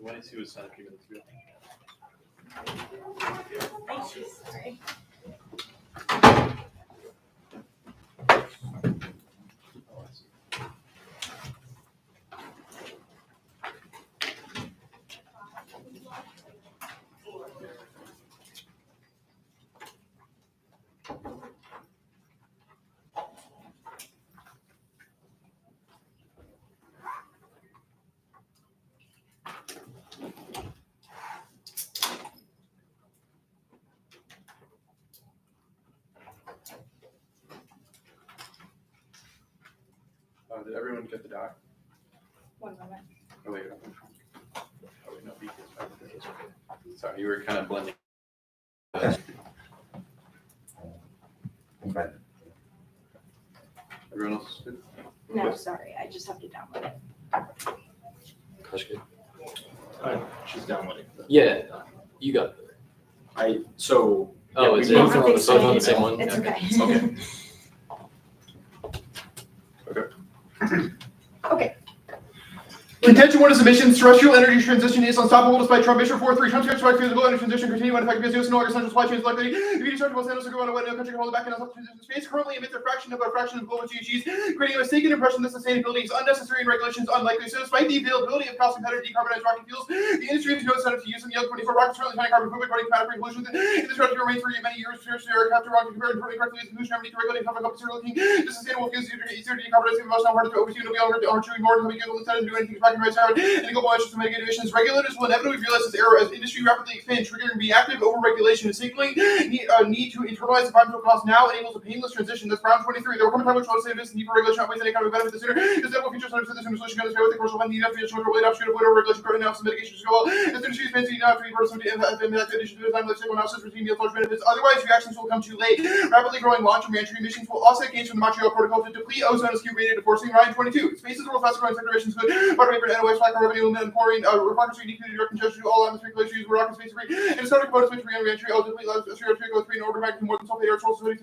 When I see what's not a few minutes ago. Sorry. Did everyone get the doc? One moment. Oh wait. Oh wait, no, because sorry, you were kind of blending. Everyone else is good? No, sorry, I just have to download it. That's good. She's downloading. Yeah, you got it. So. Oh, yeah, is we it both are on the It's both same on the okay. same one? It's Okay. okay. Okay. Okay. Contention 1 is emissions. Terrestrial energy transition is unstoppable despite Trump. Mission 4-3. Trump to expect physical energy transition continue when effective business no longer central supply chains likely. The beauty structure will stand us to go on a way no country can hold it back in transition space. Currently emits a fraction of global GHGs, creating a mistaken impression that sustainability is unnecessary and regulations unlikely. So despite the availability of cost competitive decarbonized rocket fuels, the industry has no incentive to use them. Young 24 rockets currently finding carbon footprint according to Patrick pollution. In this strategy remains for many years. After rocket compared to correctly as the pollution need to regulate public companies are looking to sustainable fuels easier to decarbonize. Most not harder to oversee and be able to argue more than we can instead of do anything back and right side. And global measures to mitigate emissions. Regulators will inevitably realize this error as industry rapidly expands, triggering reactive overregulation and signaling need to internalize environmental costs now enables a painless transition. That's Brown 23. There will come a time which legislative need for regulation outweighs any economic benefit. The sooner sustainable future centers for this solution goes with the commercial funding need to relate upstream of regulation current analysis mitigation to go well. As the industry expands, you now have to be person to impact addition to design life cycle analysis for seeing large benefits. Otherwise, reactions will come too late. Rapidly growing long-term entry emissions will offset gains from the Montreal Protocol to deplete ozone as rated to forcing Ryan 22. Spaces will faster growing sector emissions good. Butter paper, NOx, black revenue, and pouring requirements for unique direct congestion to all atmospheric glaciers were rocket space free and starting components space free and re-entry ultimately allows the atmosphere to go 3 in order magnitude more than sulfate air sources of the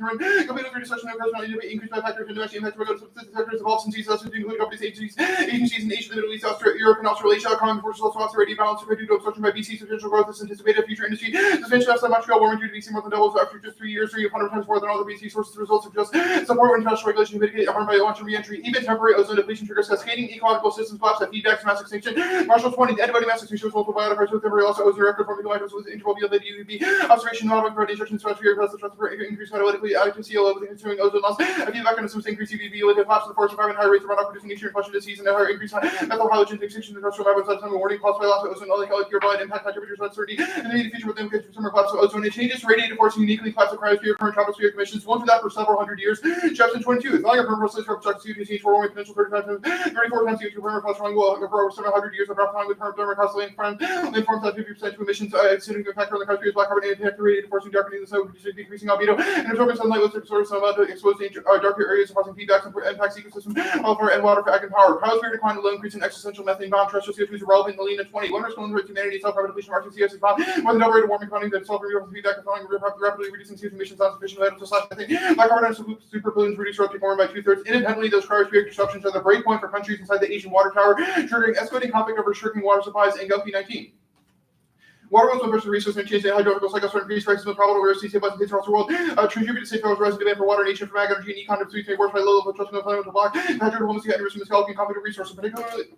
complete with reduction of carbon increased by factors and dimension impact regular sectors of all since including companies, agencies in Asia, the Middle East, Europe, and Australasia. Economic forces also already balanced due to obstruction by BC. Substantial growth is anticipated. Future industry suspension of Montreal warming due to BC more than doubles after just 3 years, 300 times more than all the BC sources. The results of just support for international regulation to mitigate harm by launch and re-entry. Even temporary ozone depletion triggers cascading ecological systems collapse that feedback to mass extinction. Marshall 20, the antibody mass extinction was multiple biotic with temporary also ozone record forming life with interval via the UV observation not about injection stratosphere plus the transfer increase catalytically to CLO with the consuming ozone loss. A feedback on some increase UVB with the collapse of the forest environment, high rates of runoff producing nutrient flush disease and a higher increase methyl halogen extinction in the terrestrial environment. Time warning caused by loss of ozone, all pure blind impact high temperatures uncertainty and the immediate future with them summer collapse of ozone. It changes radiative force uniquely collapse of cryosphere current tropospheric emissions. Won't do that for several hundred years. Chapter 22 is longer permafrost for obstructed CO2 for warming potential 34 times CO2 permafrost running will for over 700 years of time with permafrost constantly informs that 50% to emissions significant factor on the cryosphere is black carbon impact radiative force darkening the sun, decreasing albedo and absorbing sunlight with source of amount to expose darker areas causing feedbacks and impacts ecosystem and water for ag and power. Cryosphere decline will increase in existential methane bound terrestrial CO2 is irrelevant. Melina 20. One response to humanity self-rapid depletion of RTCS is found more than double rate of warming finding that self-renewable feedback and rapidly reducing CO2 emissions not sufficient items to slash methane. Black carbon and super pollutants reduce rotate warming by 2/3. Independently, those cryospheric disruptions are the breakpoint for countries inside the Asian water tower, triggering escalating conflict over restricting water supplies and Gulf 19. Water will versus resource and change the hydrological cycle, certain increased prices of probable where CCA buttons across the world. Contribute to safe rising demand for water, nation from ag energy and econ of 3 works by low level trust in the climate to block. Hydro diplomacy and risk of miscalculating conflict of resources,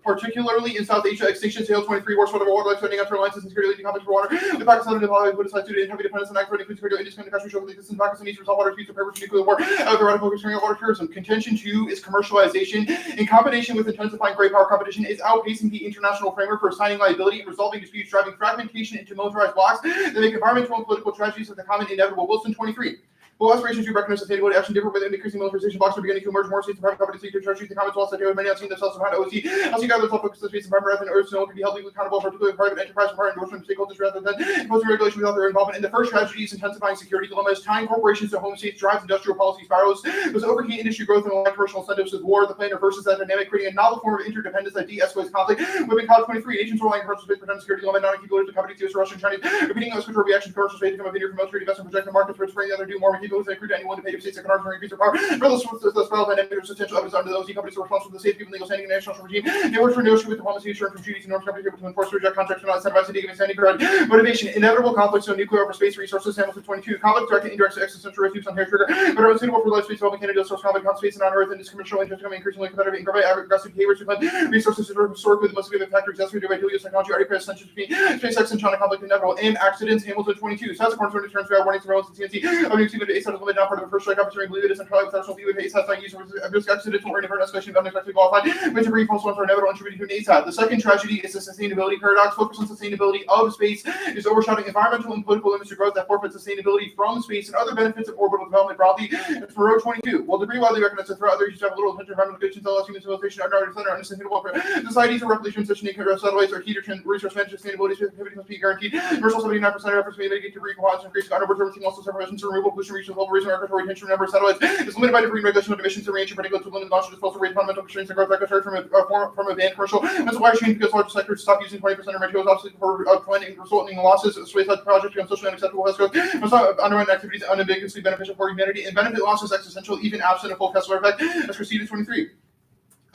particularly in South Asia. Extinction sale 23 works for the water life spending after alliances and security leading conflict for water. The Pakistan and Nepal would decide to do heavy dependence on ag for increased critical independent countries showing the existence of Pakistan needs for saltwater speeds to prepare for nuclear war. The radical concerning water tourism. Contention 2 is commercialization. In combination with intensifying great power competition is outpacing the international framework for assigning liability and resolving disputes, driving fragmentation into militarized blocks that make environmental and political tragedies of the common inevitable. Wilson 23. While aspirations to recognize sustainability action differ within increasing militarization blocks are beginning to emerge, more states and private companies seek to charge the comments while stating many have seen themselves behind OC. LC guidelines will focus on space environment and earth, so can be held legally accountable, particularly private enterprise requiring endorsement of stakeholders rather than imposing regulation without their involvement. And the first tragedy is intensifying security dilemmas, tying corporations to home states drives industrial policy spirals. Those overheat industry growth and aligned commercial incentives with war. The plan reverses that dynamic, creating a novel form of interdependence that de-escalates conflict. Within COP 23, nations relying on commercial space pretend security dilemma, not capabilities to companies, US, Russia, and China, repeating those control reactions, commercial space become a veneer for military investment, projecting markets, which bring the other do more capabilities that accrue to anyone to pay to states that can argue increase their power. For those spiral dynamic, there's substantial evidence under those companies are responsible for the safety of legal standing in the international regime. They work for negotiate with diplomacy, assurance from treaties and norms companies able to enforce or reject contracts and not incentivize to give standing ground. Motivation, inevitable conflicts, so nuclear over space resources, Hamilton 22, conflict, direct and indirect existential risks on hair trigger, but are unsuitable for life space development candidates, source conflict on space and on Earth, and discriminational interest becoming increasingly competitive and aggressive behaviors to claim resources that are historically the most significant factor exacerbated by Helios technology, already present tensions between SpaceX and China conflict inevitable, and accidents, Hamilton 22. So that's a cornerstone of turns without warning surveillance and CNC. Of new team of ASAT is limited, not part of the first strike opportunity, believe it is centralized with national view of ASAT not used of risk accidents or any escalation of unexpectedly qualified, which a brief also for inevitable attributed to an ASAT. The second tragedy is the sustainability paradox. Focus on sustainability of space is overshadowing environmental and political limits to growth that forfeit sustainability from space and other benefits of orbital development broadly. It's for row 22. While debris widely recognized to throw other issues have a little attention to environmental conditions, allows human civilization are not center unsustainable for societies are rapidly transitioning satellites are key to resource management sustainability must be guaranteed. Commercial 79% of efforts to mitigate debris compliance increase underboard servicing also supervision to removal pollution reaches level raising regulatory retention number of satellites is limited by debris regulation of emissions and re-entry particularly to limit launch disposal rate fundamental constraints and growth regulatory from a banned commercial and supply chain because large sectors stop using 20% of materials obviously for planning resulting in losses. Space project becomes socially unacceptable. Let's go. Must not undermine activities unambiguously beneficial for humanity and benefit losses existential even absent a full Kessler effect as proceeded 23.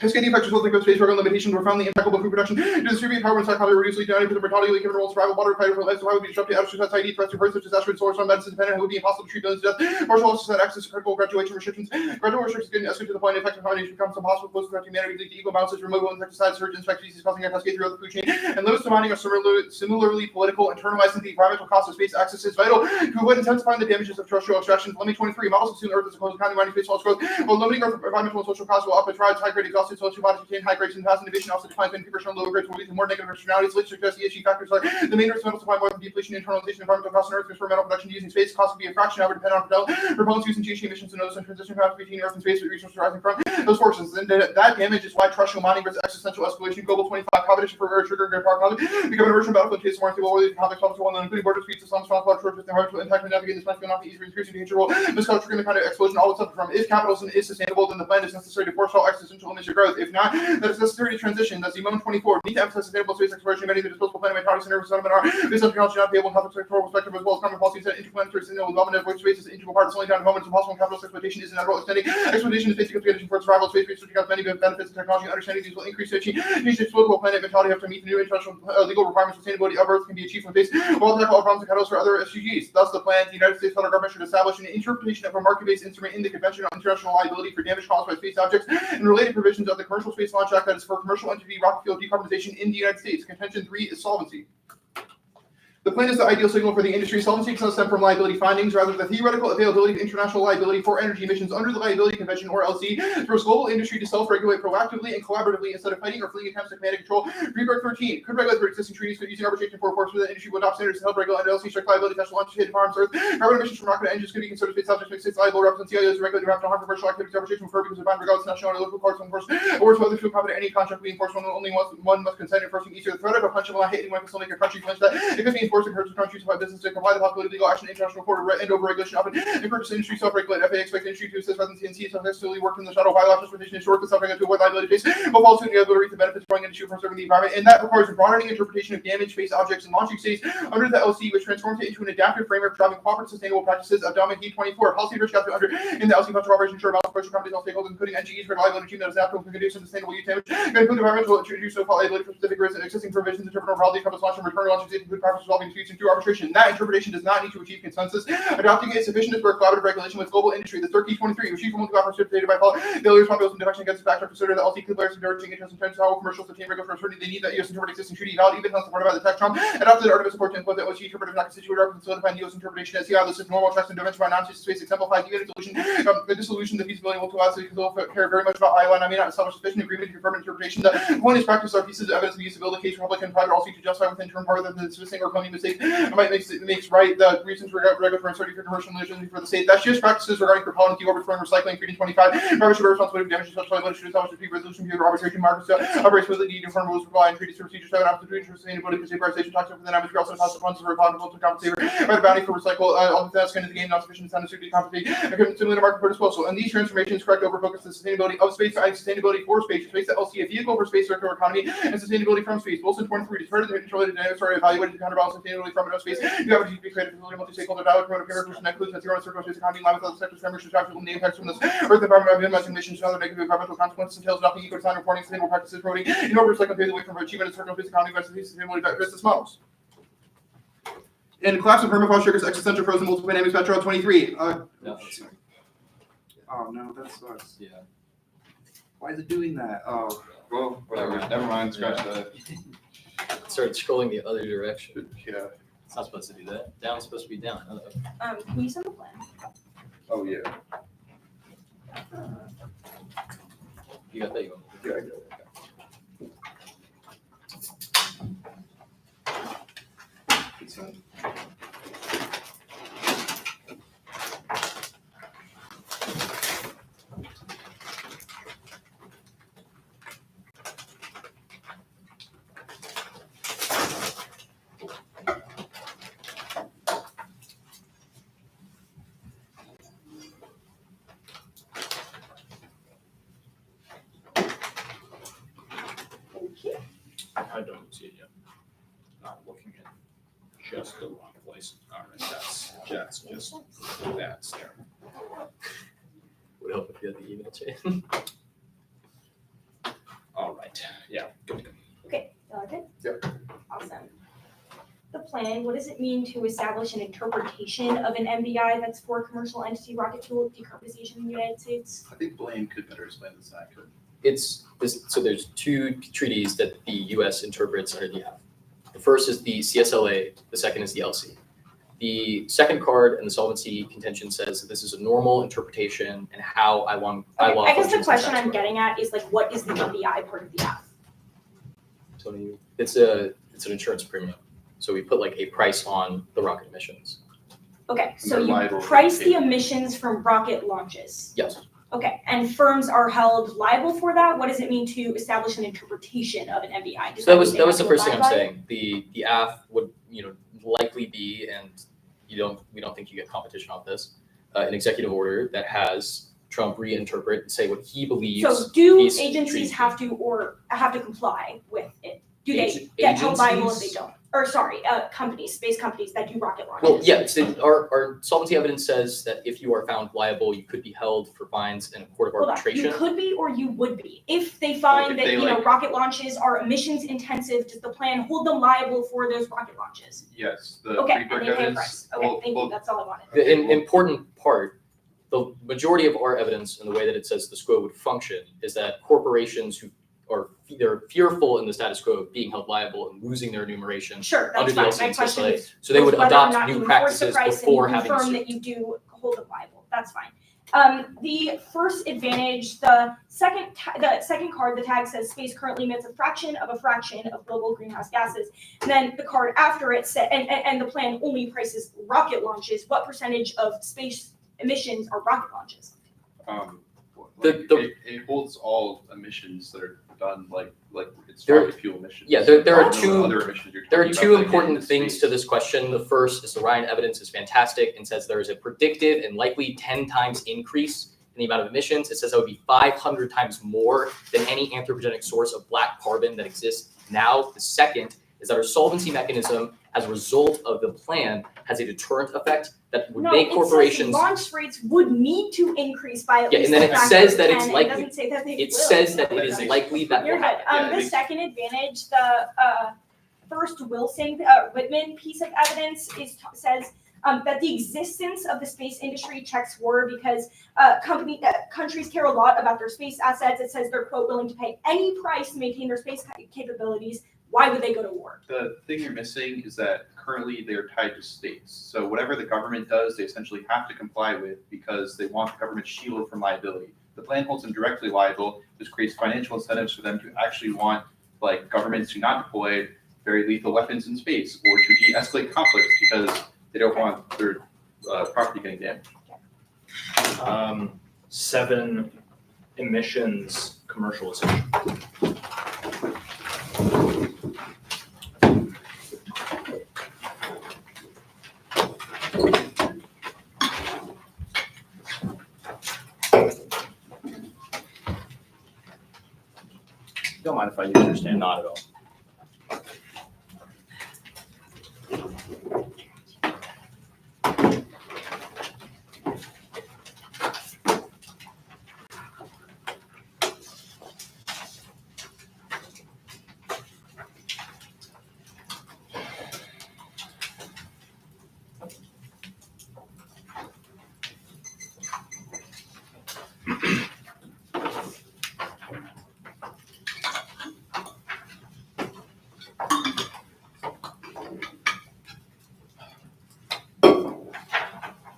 Cascading effects resulting from space program limitations were found impeccable food production. To distribute power and psychology reduce leak down for the mortality, given roles, survival, water, fighter for life, so why would be disrupted out of society, threats to birth, such as asteroid source on medicine dependent, it would be impossible to treat billions to death. Martial laws set access to critical graduation restrictions. Gradual restrictions getting escalated to the point effective combination becomes impossible, close to humanity, lead to eco bounces, removal insecticides, surge infect species causing a cascade throughout the food chain, and limits to mining are similarly political, internalizing the environmental cost of space access is vital to avoid intensifying the damages of terrestrial extraction. Limit 23 models assume Earth is a closed economy, mining space false growth, while limiting Earth environmental and social costs will up tribes, high grade exhausted social bodies retain high grades and past innovation also declines when people show lower grades will lead to more negative externalities. Let's suggest ESG factors are the main risk metal supply more than depletion, internalization, environmental costs on Earth, for metal production using space costs can be a fraction, however, depending on propellants using GHG emissions and those in transition paths between Earth and space with resources rising from those forces. And that damage is why terrestrial mining versus existential escalation. Global 25 competition for Earth trigger power conflict become an emergent battlefield case more stable where the conflict topics are one including border speeds, Islam's conflict, short-term harmful impact, and navigating this might not be easy for increasing danger role. This color triggering the kind of explosion all it's up from. If capitalism is sustainable, then the plan is necessary to forestall existential emission growth. If not, that is necessary to transition. That's Simone 24. Need to emphasize sustainable space exploration, many of the disposable planet vitality center settlement are based on technology not be able to have a sectoral perspective as well as common policies that interplanetary signal development of which space is an integral part. It's only down to moments impossible capitalist exploitation is inevitable. Extending exploitation is basic condition for survival. Space research has many benefits and technology. Understanding these will increase the disposable planet mentality have to meet the new international legal requirements. Sustainability of Earth can be achieved from space while tackle all problems and catalysts for other SDGs. Thus, the plan, the United States federal government should establish an interpretation of a market-based instrument in the Convention on International Liability for damage caused by space objects and related provisions of the Commercial Space Launch Act that is for commercial entity rocket fuel decarbonization in the United States. Contention 3 is solvency. The plan is the ideal signal for the industry. Solvency does stem from liability findings, rather the theoretical availability of international liability for energy emissions under the Liability Convention, or LC, throws global industry to self-regulate proactively and collaboratively instead of fighting or fleeing attempts to command and control. Rebuttal 13 could regulate through existing treaties, but using arbitration for force the industry will adopt standards to help regulate LC strict liability tests launch hidden farms Earth. Carbon emissions from rocket engines could be considered space objects, make states liable, represent CIOs to regulate to harm commercial activities. Arbitration for because of bond regardless national and local courts enforce awards whether to accommodate any contract being enforced when only one must consent enforcing each of the threat of a punch of a hit anyone can still make a country flinch that it could be enforced in countries business to comply the possibility of legal action, international court, and over-regulation often encourages industry self-regulate. FAA expects industry to assist rather than CNC successfully work in the shadow while transportation is short and self-regulate to avoid liability face, but also to be able to reap the benefits growing industry for serving the environment. And that requires a broadening interpretation of damaged space objects and launching states under the LC, which transforms it into an adaptive framework driving cooperative sustainable practices of Domain Heat 24. Policy rich got to under in the LC function operation ensure balance approach companies all stakeholders, including NGEs for liability team that is adaptable to conducive sustainable use damage. Can include environmental introduce so-called liability for specific risks and existing provisions interpret broadly encompass launch and return launching states include practice resolving disputes through arbitration. That interpretation does not need to achieve consensus. Adopting a sufficient for collaborative regulation with global industry. The Turkey 23, which chief multi precipitated by failures, population defection against the factor consider the LC players diverging interests and trends how commercials obtain regulatory certainty. They need that U.S. interpret existing treaty valid even not supported by the tech Trump. Adopted Artemis support to implement that OC interpretive not constituted or solidifying U.S. interpretation as how this is normal tracks and dimension by non-space exemplified even solution. The dissolution, the feasibility will allow us to care very much about Iowa, and I may not establish sufficient agreement to confirm interpretation. The point is practice are pieces of evidence of usability case Republican private all seek to justify within term part of the specific or claiming mistake might makes right the reasons for regulatory uncertainty for commercial initiatives for the state. That's just practices regarding propellant, deorbit, recycling, 325. Robert should responsibility for damage to such liability should establish a peak resolution view of arbitration markets operates with the uniform rules reply and treaties procedures that have to do for sustainability because deforestation talks over the damage also costs the funds for responsible to compensate by the bounty for recycle all the tasks into the game not sufficient incentive to compensate and similar to market for disposal. And these transformations correct over focus the sustainability of space and sustainability for space that LC a vehicle for space circular economy and sustainability from space. Wilson 23 deterred the control of the dynamics are evaluated to counterbalance sustainability from and of space. You have to be creative facility multi-stakeholder dialogue promote a peer review that includes net zero circular space economy in line with other sectors members should actually name impacts from this earth environment by minimizing emissions and other negative environmental consequences entails adopting eco-design reporting sustainable practices promoting in order to recycle pave the way from achievement of circular space economy by sustainability business models. And collapse of permafrost triggers existential frozen multiple dynamics metro 23. No, that's fine. Oh, no, that sucks. Yeah. Why is it doing that? Oh, well, whatever. Never mind. Scratch that. Started scrolling the other direction. Yeah. It's not supposed to do that. Down's supposed to be down. Can you send the plan? Oh, yeah. You got that? You want Yeah, I got it. It's, I don't see it yet. Not looking at just the wrong place. All right, that's just that's there. Would help if you had the email chain. All right, yeah, good to go. Okay, you like it? Yep. Awesome. The plan, what does it mean to establish an interpretation of an MBI that's for commercial entity rocket fuel decarbonization in the United States? I think Blaine could better explain this than I could. It's this. So there's two treaties that the U.S. interprets under the F. The first is the CSLA. The second is the LC. The second card and the solvency contention says that this is a normal interpretation and how I law I guess the functions question in I'm tax getting at is like, what is the MBI part of the F? code. So it's an insurance premium. So we put like a price on the rocket emissions. Okay, so they're you liable for price the payment. emissions from rocket launches. Yes. Okay, and firms are held liable for that? What does it mean to establish an interpretation of an MBI? Does So that mean they was have the to first thing I'm abide by it? saying. The AF would likely be, and we don't think you get competition on this, an executive order that has Trump reinterpret and say what he believes. So do these agencies treaties have to comply with it? Do they get held liable if they agencies? don't? Or sorry, companies, space companies that do rocket launches? Well, yes, our solvency evidence says that if you are found liable, you could be held for fines in a court of Hold on, arbitration. you could be or you would be. If they find if that, they, rocket launches are emissions intensive, does the plan hold them liable for those rocket launches? Yes, the Okay, and pre-book they pay a evidence. price. Okay, thank you, that's all I wanted. The important part, the majority of our evidence and the way that it says the quo would function is that corporations who are they're fearful in the status quo of being held liable and losing their enumeration Sure, under that's the fine. LC My question CSLA, is, so they would whether or adopt not new you enforce the practices price before and you having to confirm sue. that you do hold them liable. That's fine. The first advantage, the second card, the tag says space currently emits a fraction of global greenhouse gases. And then the card after it said, and the plan only prices rocket launches. What percentage of space emissions are rocket launches? It holds all emissions that are done like it's There- rocket fuel emissions. yeah, there are No two- other emissions you're There are talking two about, like, important in things space. to this question. The first is the Ryan evidence is fantastic and says there is a predicted and likely 10 times increase in the amount of emissions. It says that would be 500 times more than any anthropogenic source of black carbon that exists now. The second is that our solvency mechanism, as a result of the plan, has a deterrent effect that would make corporations. No, it says launch rates would need to increase by at Yeah, least and then a it factor says of that 10. it's It likely. doesn't say that they It will. says that it is likely that You're will good. happen. Yeah, The it second advantage, the first Whitman piece of evidence says that the existence of the space industry checks war because countries care a lot about their space assets. It says they're, quote, willing to pay any price to maintain their space capabilities. Why would they go to war? The thing you're missing is that currently they're tied to states. So whatever the government does, they essentially have to comply with because they want the government shielded from liability. The plan holds them directly liable. This creates financial incentives for them to actually want like governments to not deploy very lethal weapons in space, or to de-escalate conflicts because they don't want their property getting damaged. 7 emissions commercialization. Don't mind if I use your stand. Not at all.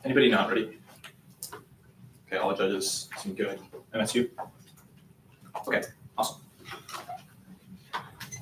Anybody not ready? Okay, all the judges seem good. And that's you? Okay, awesome.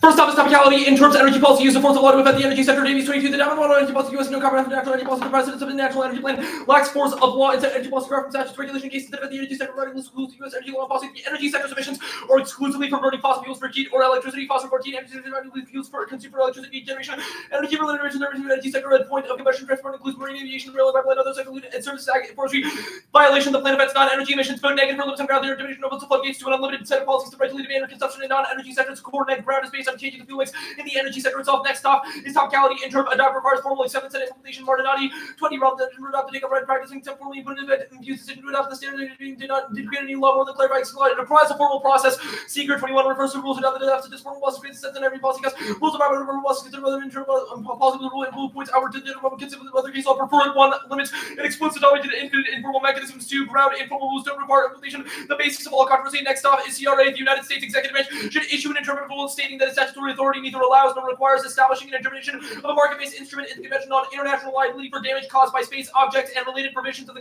First up is topicality in terms of energy policy. Use the force of law to affect the energy sector. Davies 22. The dominant model energy policy U.S. no comprehensive national energy policy. The president of the national energy plan lacks force of law and energy policy reference statutes regulation cases that affect the energy sector regarding the schools U.S. energy law policy. The energy sector's emissions are exclusively from burning fossil fuels for heat or electricity. Fossil 14 energy fuels for consumer electricity generation. Energy related emissions in the energy sector at point of combustion transport includes marine aviation, rail, and other sector and services forestry. Violation of the plan affects non-energy emissions. Vote negative for limits on ground. Their division opens the floodgates to an unlimited set of policies to regulate demand and consumption in non-energy sectors. Coordinate ground is based on changing the fuel mix in the energy sector itself. Next off is topicality in term adopt requires formal acceptance and implementation. Martinati 20 rather than adopt the take of right practicing except formally put in effect and use decision to adopt the standard did not create any law more than clarify it applies a formal process. Secret 21 refers to rules adopted after this formal process creates a sense in every policy cast. Rules about whether formal process consider whether internal policy rule and bullet points outward to consider whether case law preferred one limits and explicit knowledge and included informal mechanisms to ground informal rules don't require implementation. The basis of all controversy. Next off is CRA. The United States executive branch should issue an interpretive rule stating that its statutory authority neither allows nor requires establishing an interpretation of a market-based instrument in the Convention on International Liability for damage caused by space objects and related provisions of the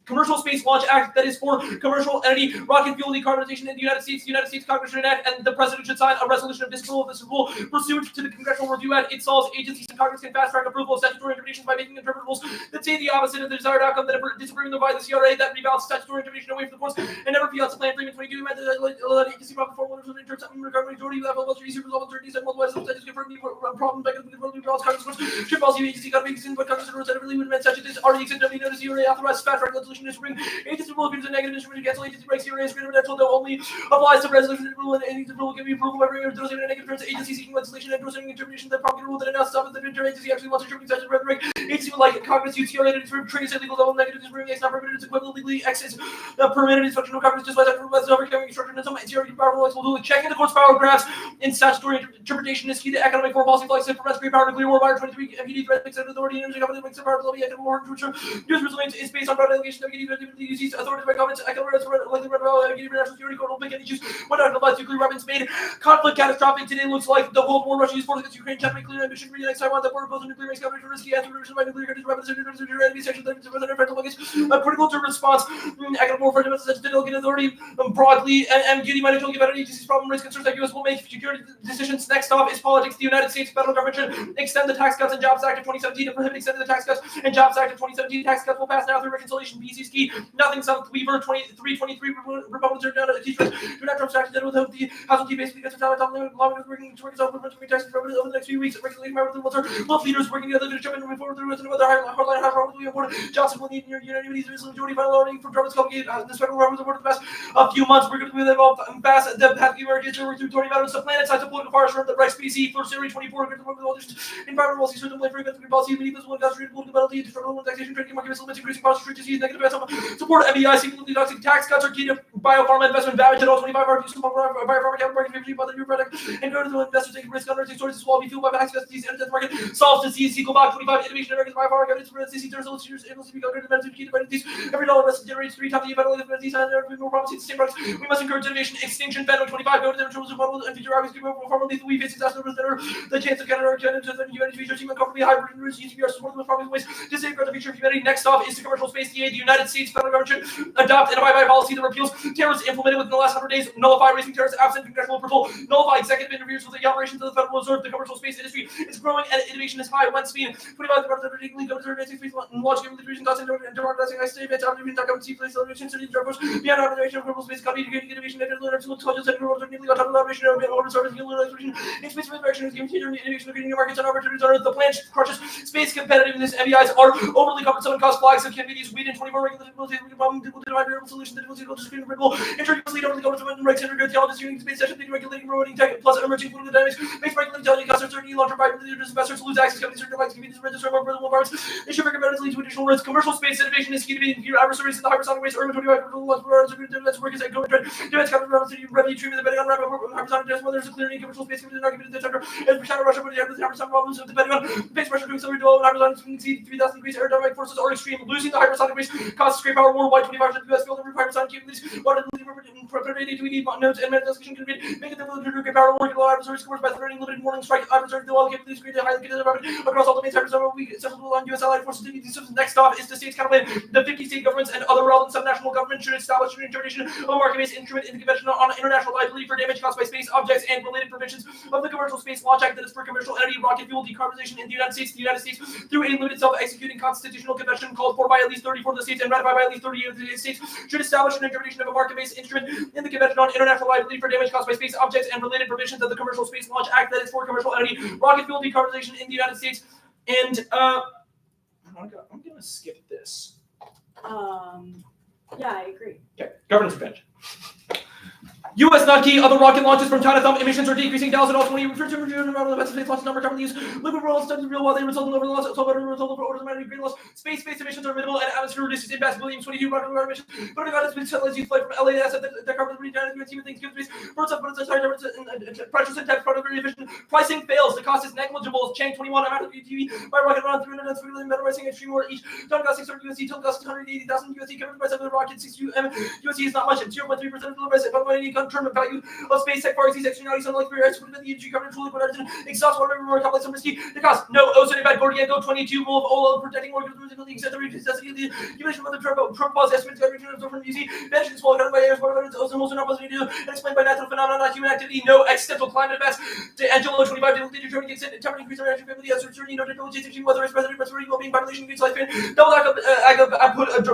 Commercial Space Launch Act that is for commercial entity rocket fuel decarbonization in the United States. The United States Congress should enact and the President should sign a resolution of disapproval of this rule pursuant to the Congressional Review Act. It solves agencies and Congress can fast-track approval of statutory interpretations by making interpretive rules that say the opposite of the desired outcome, that disapproving by the CRA that rebalance statutory interpretation away from the courts and never fiats the plan. Freeman 22 meant that agency proper formal in terms of regarding majority level of easier resolve uncertainties and multiple statutes confirm the problem by the rebalance. Congress should policy agency got to be but Congress and really would meant statute is already accepted. Notice CRA authorized fast-track resolution to bring agency rule appears a negative instrument to cancel agency breaks CRA is greater potential that only applies to resolution rule and agency rule can be approval by bringing those in a negative terms. Agency seeking legislation and endorsing interpretation that promulgated rule that announced stuff that the interagency actually wants interpreting statute rather break. Agency would like Congress use CRA to trade at legal level negative disagreeing is not permitted. It's equivalent legally X is permitted instruction of Congress just by that overcoming instruction and some CRA powerful will do checking the court's power graphs in statutory interpretation is key to economic foreign policy flexibility prevents great power nuclear war wire 23 MPD threat makes authority energy government makes power lobby economic war to ensure news resilience is based on broad allegation of MPD authority by governments economic likely national security court will pick any issues when not applies nuclear weapons made conflict catastrophic today looks like the Cold War. Russia used force against Ukraine trying to make clear ambition for the next Taiwan that border goes nuclear makes coverage risky after revision by nuclear countries weapons enemy sections that federal luggage critical to response economic warfare defense such delegate authority broadly and duty might give out agencies problem raise concerns that U.S. will make security decisions. Next off is politics. The United States federal government should extend the Tax Cuts and Jobs Act of 2017 to prohibit extending the Tax Cuts and Jobs Act of 2017. Tax cuts will pass now through reconciliation. BC's key. Nothing South Weaver 2323 Republicans are down to teach do not Trump's tax debt without the House will basically gets a long working to work out with tax over the next few weeks. Regulating my both leaders working together to jump in and move forward through with another hardline half probably important. Johnson will need unanimity majority final voting from Trump's complicated this federal government over the past few months. We're going to move them all fast. The path the Americans are through 20 matters. The planet side to political forest from the Rex PC for Series 24. Environmental policy, certain labor, government policy, medievals, one industry, political penalty, determinable taxation, trading market limits, increasing costs, disease, negative support MEI, significantly toxic tax cuts are key to biopharma investment value at all 25 hours. Biopharma capital market 50 by the new product and go to the investors taking risk under sources will be fueled by tax cuts, disease, and market solves disease, equal back 25 innovation American biopharma government CC turns able to be covered in key dependencies. Every dollar invested generates 3 times the evaluated dependencies and every more promising the same products. We must encourage innovation. Extinction Fed 25 go to them terms of model and future obviously formal lethal we face disaster that are the chance of counter to the humanity future team comfortably hybrid and use UCBR support with promising ways to safeguard the future of humanity. Next off is the commercial space DA. The United States federal government should adopt and abide by a policy that repeals tariffs implemented within the last 100 days, nullify raising tariffs absent congressional approval, nullify executive interference with the operations of the Federal Reserve. The commercial space industry is growing and innovation is high. One speed, 25 particularly government advancing space launch given the region costs and democratizing high state advance opportunity government see place celebration city drivers beyond innovation of commercial space company innovation and absolute intelligence and global nuclear collaboration and order service utilization in space direction is continuing innovation of new markets and opportunities on Earth. The plan crushes space competitiveness. MBIs are overly cumbersome and cost flags that can be used. Weed in 24 regulated problem divide solution that will just screen critical introduce lead over the government and regs and theologists using space session regulating promoting tech plus emerging political dynamics makes regulating telling cost uncertainty long-term private investors lose access to certain rights convenience register more further environments. They should recommend lead to additional risks. Commercial space innovation is key to being computer adversaries in the hypersonic race. Urban 25 let's work as a go trend. Defense counter revenue treatment the Pentagon hypersonic test whether there's a clear need commercial space computer argument in the center as for China Russia but the hypersonic problems of the Pentagon space pressure to accelerate development hypersonic exceed 3,000 degrees aerodynamic forces are extreme. Losing the hypersonic race causes great power worldwide. 25% of the US field of hypersonic capabilities water predating to need nodes and meditation can make it difficult to do great power work allow adversaries scores by threatening limited warning strike adversaries the wall capabilities create a highly competitive environment across all domains hypersonic weak several on US allied forces. Next stop is the states counterplan. The 50 state governments and other relevant subnational governments should establish an interpretation of a market-based instrument in the convention on international liability for damage caused by space objects and related provisions of the Commercial Space Launch Act that is for commercial entity rocket fuel decarbonization in the United States. The United States, through a limited self-executing constitutional convention called for by at least 34 of the states and ratified by at least 30 of the states, should establish an interpretation of a market-based instrument in the convention on international liability for damage caused by space objects and related provisions of the Commercial Space Launch Act that is for commercial entity rocket fuel decarbonization in the United States. And I'm gonna skip this. Yeah, I agree. Okay, governance advantage. U.S. not key. Other rocket launches from China thumb emissions are decreasing. Dallas and all 20 refer to review and the best space launch number commonly used. Liquid world studies real while they result in over the loss of result of orders of magnitude green loss. Space-based emissions are minimal and atmosphere reduces impact. Williams 22 rocket emissions. But about its satellites used flight from LA to asset that carbon free down and things give space. Birds up, but it's a pressures and tech product very efficient. Pricing fails. The cost is negligible. Chang 21 amount of UTV by rocket around 300 and really minimizing extreme more each. John got 600 USD, total cost 180,000 USD covered by 7 rocket 60 USD is not much. 0.3% of the price of any term of value of space tech far exceeds externalities unlike the industry coverage fully put exhaust whatever more complex and risky. The cost no ozone bad Gordian go 22 rule of OLO protecting organisms except the necessity of the accumulation of the Trump pause estimates got return of from easy mentioned small covered by air for ozone holes are not possible to do and explained by natural phenomena not human activity no accidental climate events to Angelo 25 to determine the extent temperature increase of energy ability as certainly no difficulty extreme weather respiratory well-being population increase life double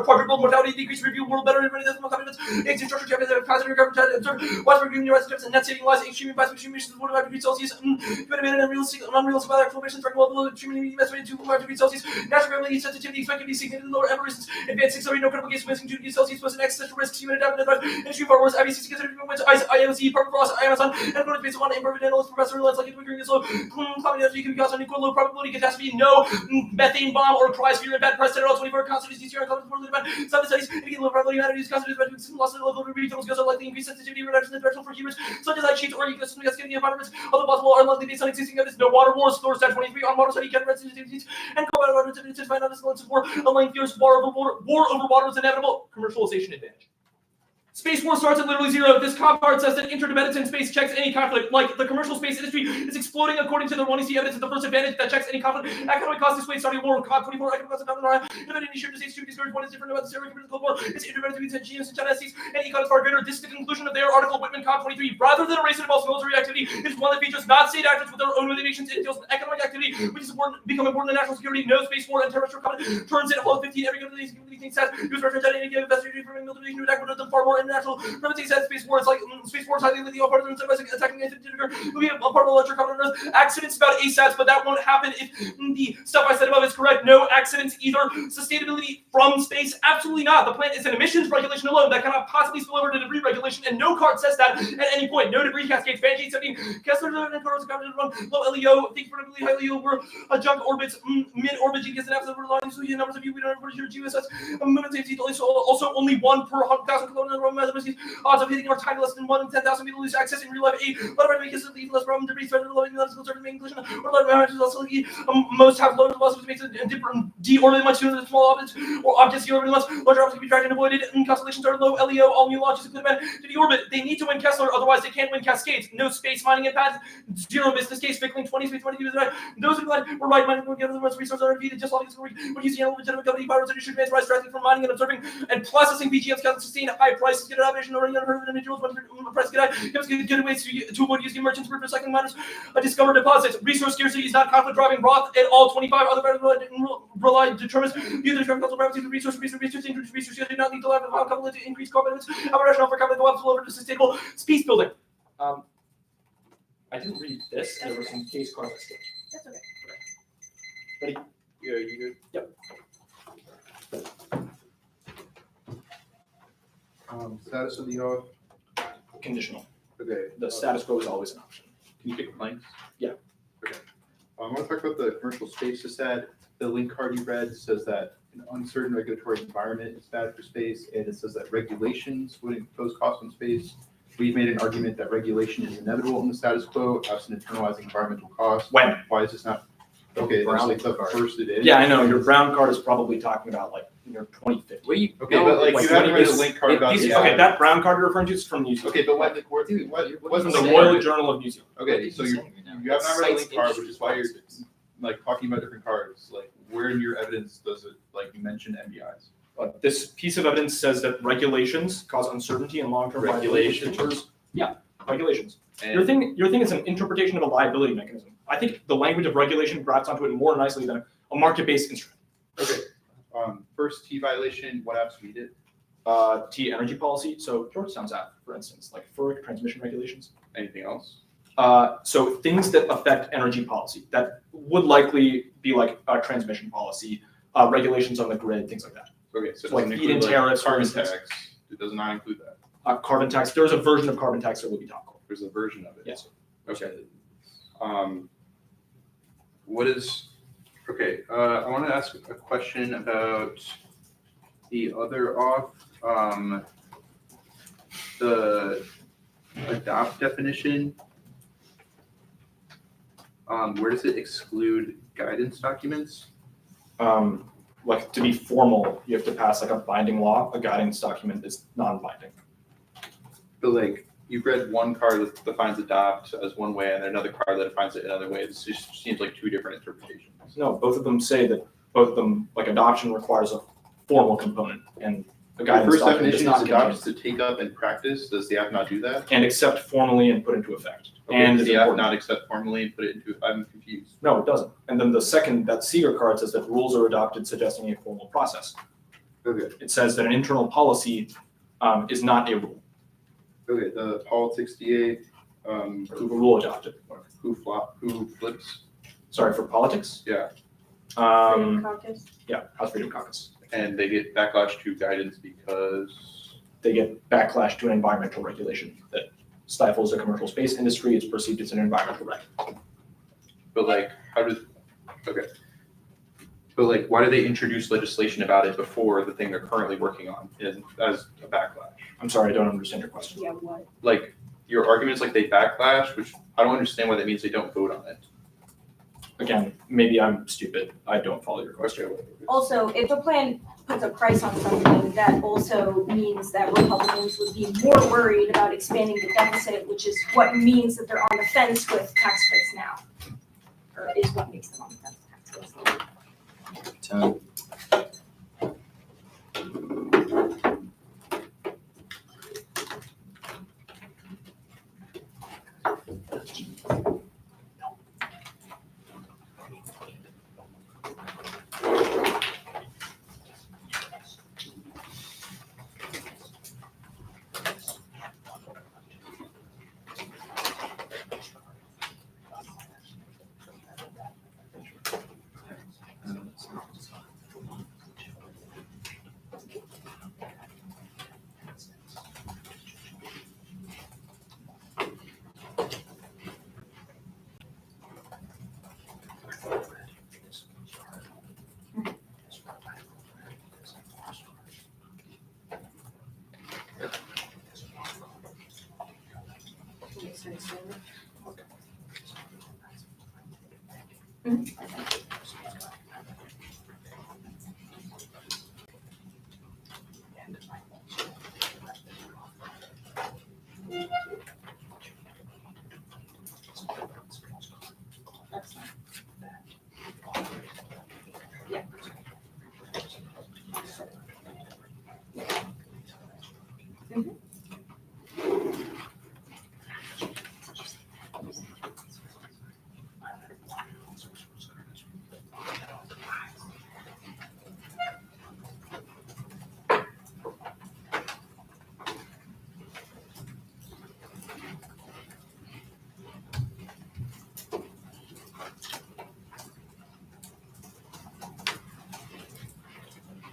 quadruple mortality decrease review world better everybody that's more confidence exit structure check as a positive government observe widespread green steps and net saving lies extreme advice extreme emissions of 45 degrees Celsius unrealistic weather acclimations for well below extremely estimated 2.5 degrees Celsius natural gravity sensitivity expected to be significantly lower ever resistance advanced 6 no critical case missing 2 degrees Celsius plus an existential risks human adaptive extreme far worse IBC considered movements ice IOC permafrost Amazon and going based on imperfect analyst professor lens like it green slow climate energy can be caused on equal low probability catastrophe no methane bomb or cryosphere and bad press at all 24 constitutes DCR and poorly bad some studies indicate low probability humanities constitutes bad loss of local regionals goes on likely increased sensitivity reduction in the direction for humans such as light sheets or ecosystem cascading environments, although possible are likely based on existing evidence. No water wars, Thor stat 23 on water study, chemical sensitivities, and combat environmental find out this war, unlike fierce war over water is inevitable. Commercialization advantage. Space war starts at literally zero. This COP card says that interdependence in space checks any conflict. Like the commercial space industry is exploding according to the 1EC evidence of the first advantage that checks any conflict. Economic cost displays starting war. COP 24 economic cost of innovative initiative to states to be discouraged. What is different about the area political war? It's interdependence between GMs and China states and econ is far greater. This is the conclusion of their article Whitman COP 23. Rather than a race that involves military activity, it's one that features not state actors with their own motivations. It deals with economic activity, which is become important to national security. No space war and terrestrial conflict turns in all 15 every country thinks that use reference to any given investor from military to attack, but them far more international. Said space war is like space war is highly lethal part of the attacking will be a part of the electric on Earth. Accidents about ASATs, but that won't happen if the stuff I said above is correct. No accidents either. Sustainability from space, absolutely not. The plant is an emissions regulation alone that cannot possibly spill over to debris regulation, and no card says that at any point. No debris cascades. Banshee 17. Kessler and Cars low LEO. Think probably high LEO were junk orbits, mid-orbit GDS and after the lines. So numbers of you we don't know for GSS. Movement safety also only 1 per 100,000 kilometers. problem mathematics. Odds of hitting are tiny, less than 1 in 10,000 people lose access in real life. A lot of make is even less problem. Debris spread to the low school starting English. Or a lot of mathematics also most have low velocity, which makes it deorbiting much sooner than small objects or objects deorbiting less. Larger objects can be tracked and avoided. And constellations are low. LEO, all new launches include men to deorbit. They need to win Kessler, otherwise they can't win Cascades. No space mining impact. 0 business case. Fickling 20 space 20 right. Those who were right mining will get the most resources are defeated. Just like it's going to use the legitimate company virus and should advance directly from mining and observing and processing BGMs can sustain high prices. Get an obligation already unheard of individuals when the price get high. Get ways to avoid using merchants for recycling miners. Discover deposits. Resource scarcity is not conflict driving. Roth et al. 25 other rely determines either cultural privacy the resource do not need to have a couple to increase confidence. Our rationale for conflict go up to lower to sustainable peace building. I didn't read this. There were some case cards. That's okay. Ready? Yeah, you good? Yep. Status of the oath. Conditional. Okay. The status quo is always an option. Can you pick blanks? Yeah. Okay. I want to talk about the commercial space. Just said the link card you read says that an uncertain regulatory environment is bad for space, and it says that regulations would impose costs on space. We've made an argument that regulation is inevitable in the status quo, absent internalizing environmental costs. When? Why is this not? Okay, that's like the first it is. Yeah, I know. Your brown card is probably talking about like your 2050. What do you? Okay, but like you haven't read a link card about the. Okay, that brown card you're referring to is from New Zealand. Okay, but what From from the Royal Journal of New Zealand. Okay, so you have not read a link card, which is why you're like talking about different cards. Like, where in your evidence does it like mention MBIs? This piece of evidence says that regulations cause uncertainty in long-term Regulations? Yeah, regulations. And Your thing is an interpretation of a liability mechanism. I think the language of regulation grabs onto it more nicely than a market-based instrument. okay, first T violation. What apps we did? T energy policy. So Georgetown's app, for instance, like FERC transmission regulations. Anything else? So things that affect energy policy that would likely be like a transmission policy, regulations on the grid, things like that. Okay, so it Like doesn't feed-in include, tariffs, for carbon instance. tax. It does not include that. Carbon tax. There's a version of carbon tax that will be topical. There's a version of it. Yes. Okay. What is? Okay. I want to ask a question about the other off. The adopt definition. Where does it exclude guidance documents? Like to be formal, you have to pass like a binding law. A guidance document is non-binding. But like you've read one card that defines adopt as one way, and another card that defines it another way. This just seems like two different interpretations. No, both of them say that both of them like adoption requires a formal component, and a The guidance first document does definition not is contain adopt is to take up and practice. Does the app not do that? and accept formally and put into effect. Okay, And does it's the app important. not accept formally and put it into? I'm confused. No, it doesn't. And then the second, that Seeger card says that rules are adopted, suggesting a formal process. Okay. It says that an internal policy is not a rule. Okay. The Paul 68. A rule adopted. Who flips? Sorry, for politics? Yeah. Freedom Caucus. Yeah, House Freedom Caucus. And they get backlash to guidance because They get backlash to an environmental regulation that stifles the commercial space industry. It's perceived as an environmental reg. but like how does okay. But like why do they introduce legislation about it before the thing they're currently working on as a backlash? I'm sorry, I don't understand your question. Yeah, what? Like your arguments like they backlash, which I don't understand why that means they don't vote on it. Again, maybe I'm stupid. I don't follow your question. Also, if the plan puts a price on something, that also means that Republicans would be more worried about expanding the deficit, which is what means that they're on the fence with tax cuts now. Or is what makes them on the fence with tax cuts. 10. That's fine. Yeah.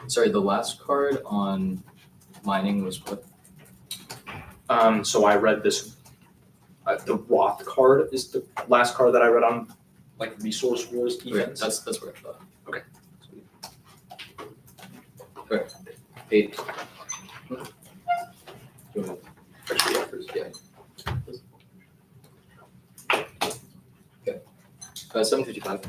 Sorry, the last card on mining was what? So I read this. The Roth card is the last card that I read on like resource wars Okay, defense. that's what I thought. Okay. Okay. 8. Actually, yeah, first, yeah. Okay. 755.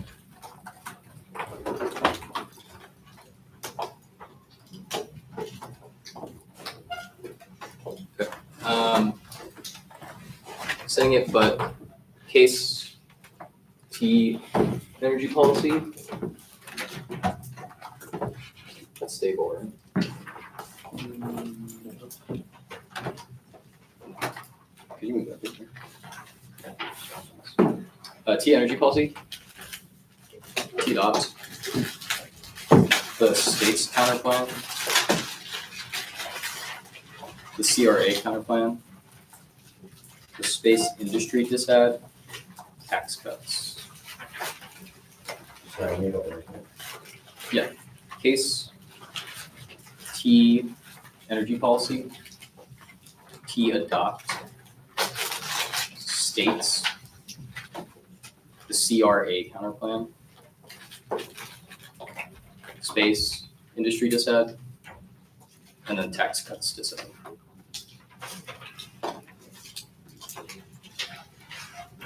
Okay. Saying it, but case T energy policy. That's stable, right? Can you move that picture? T energy policy. T dots. The state's counterplan. The CRA counterplan. The space industry disad. Tax cuts. Yeah. Case T energy policy. T adopt. States. The CRA counterplan. Space industry disad. And then tax cuts disad.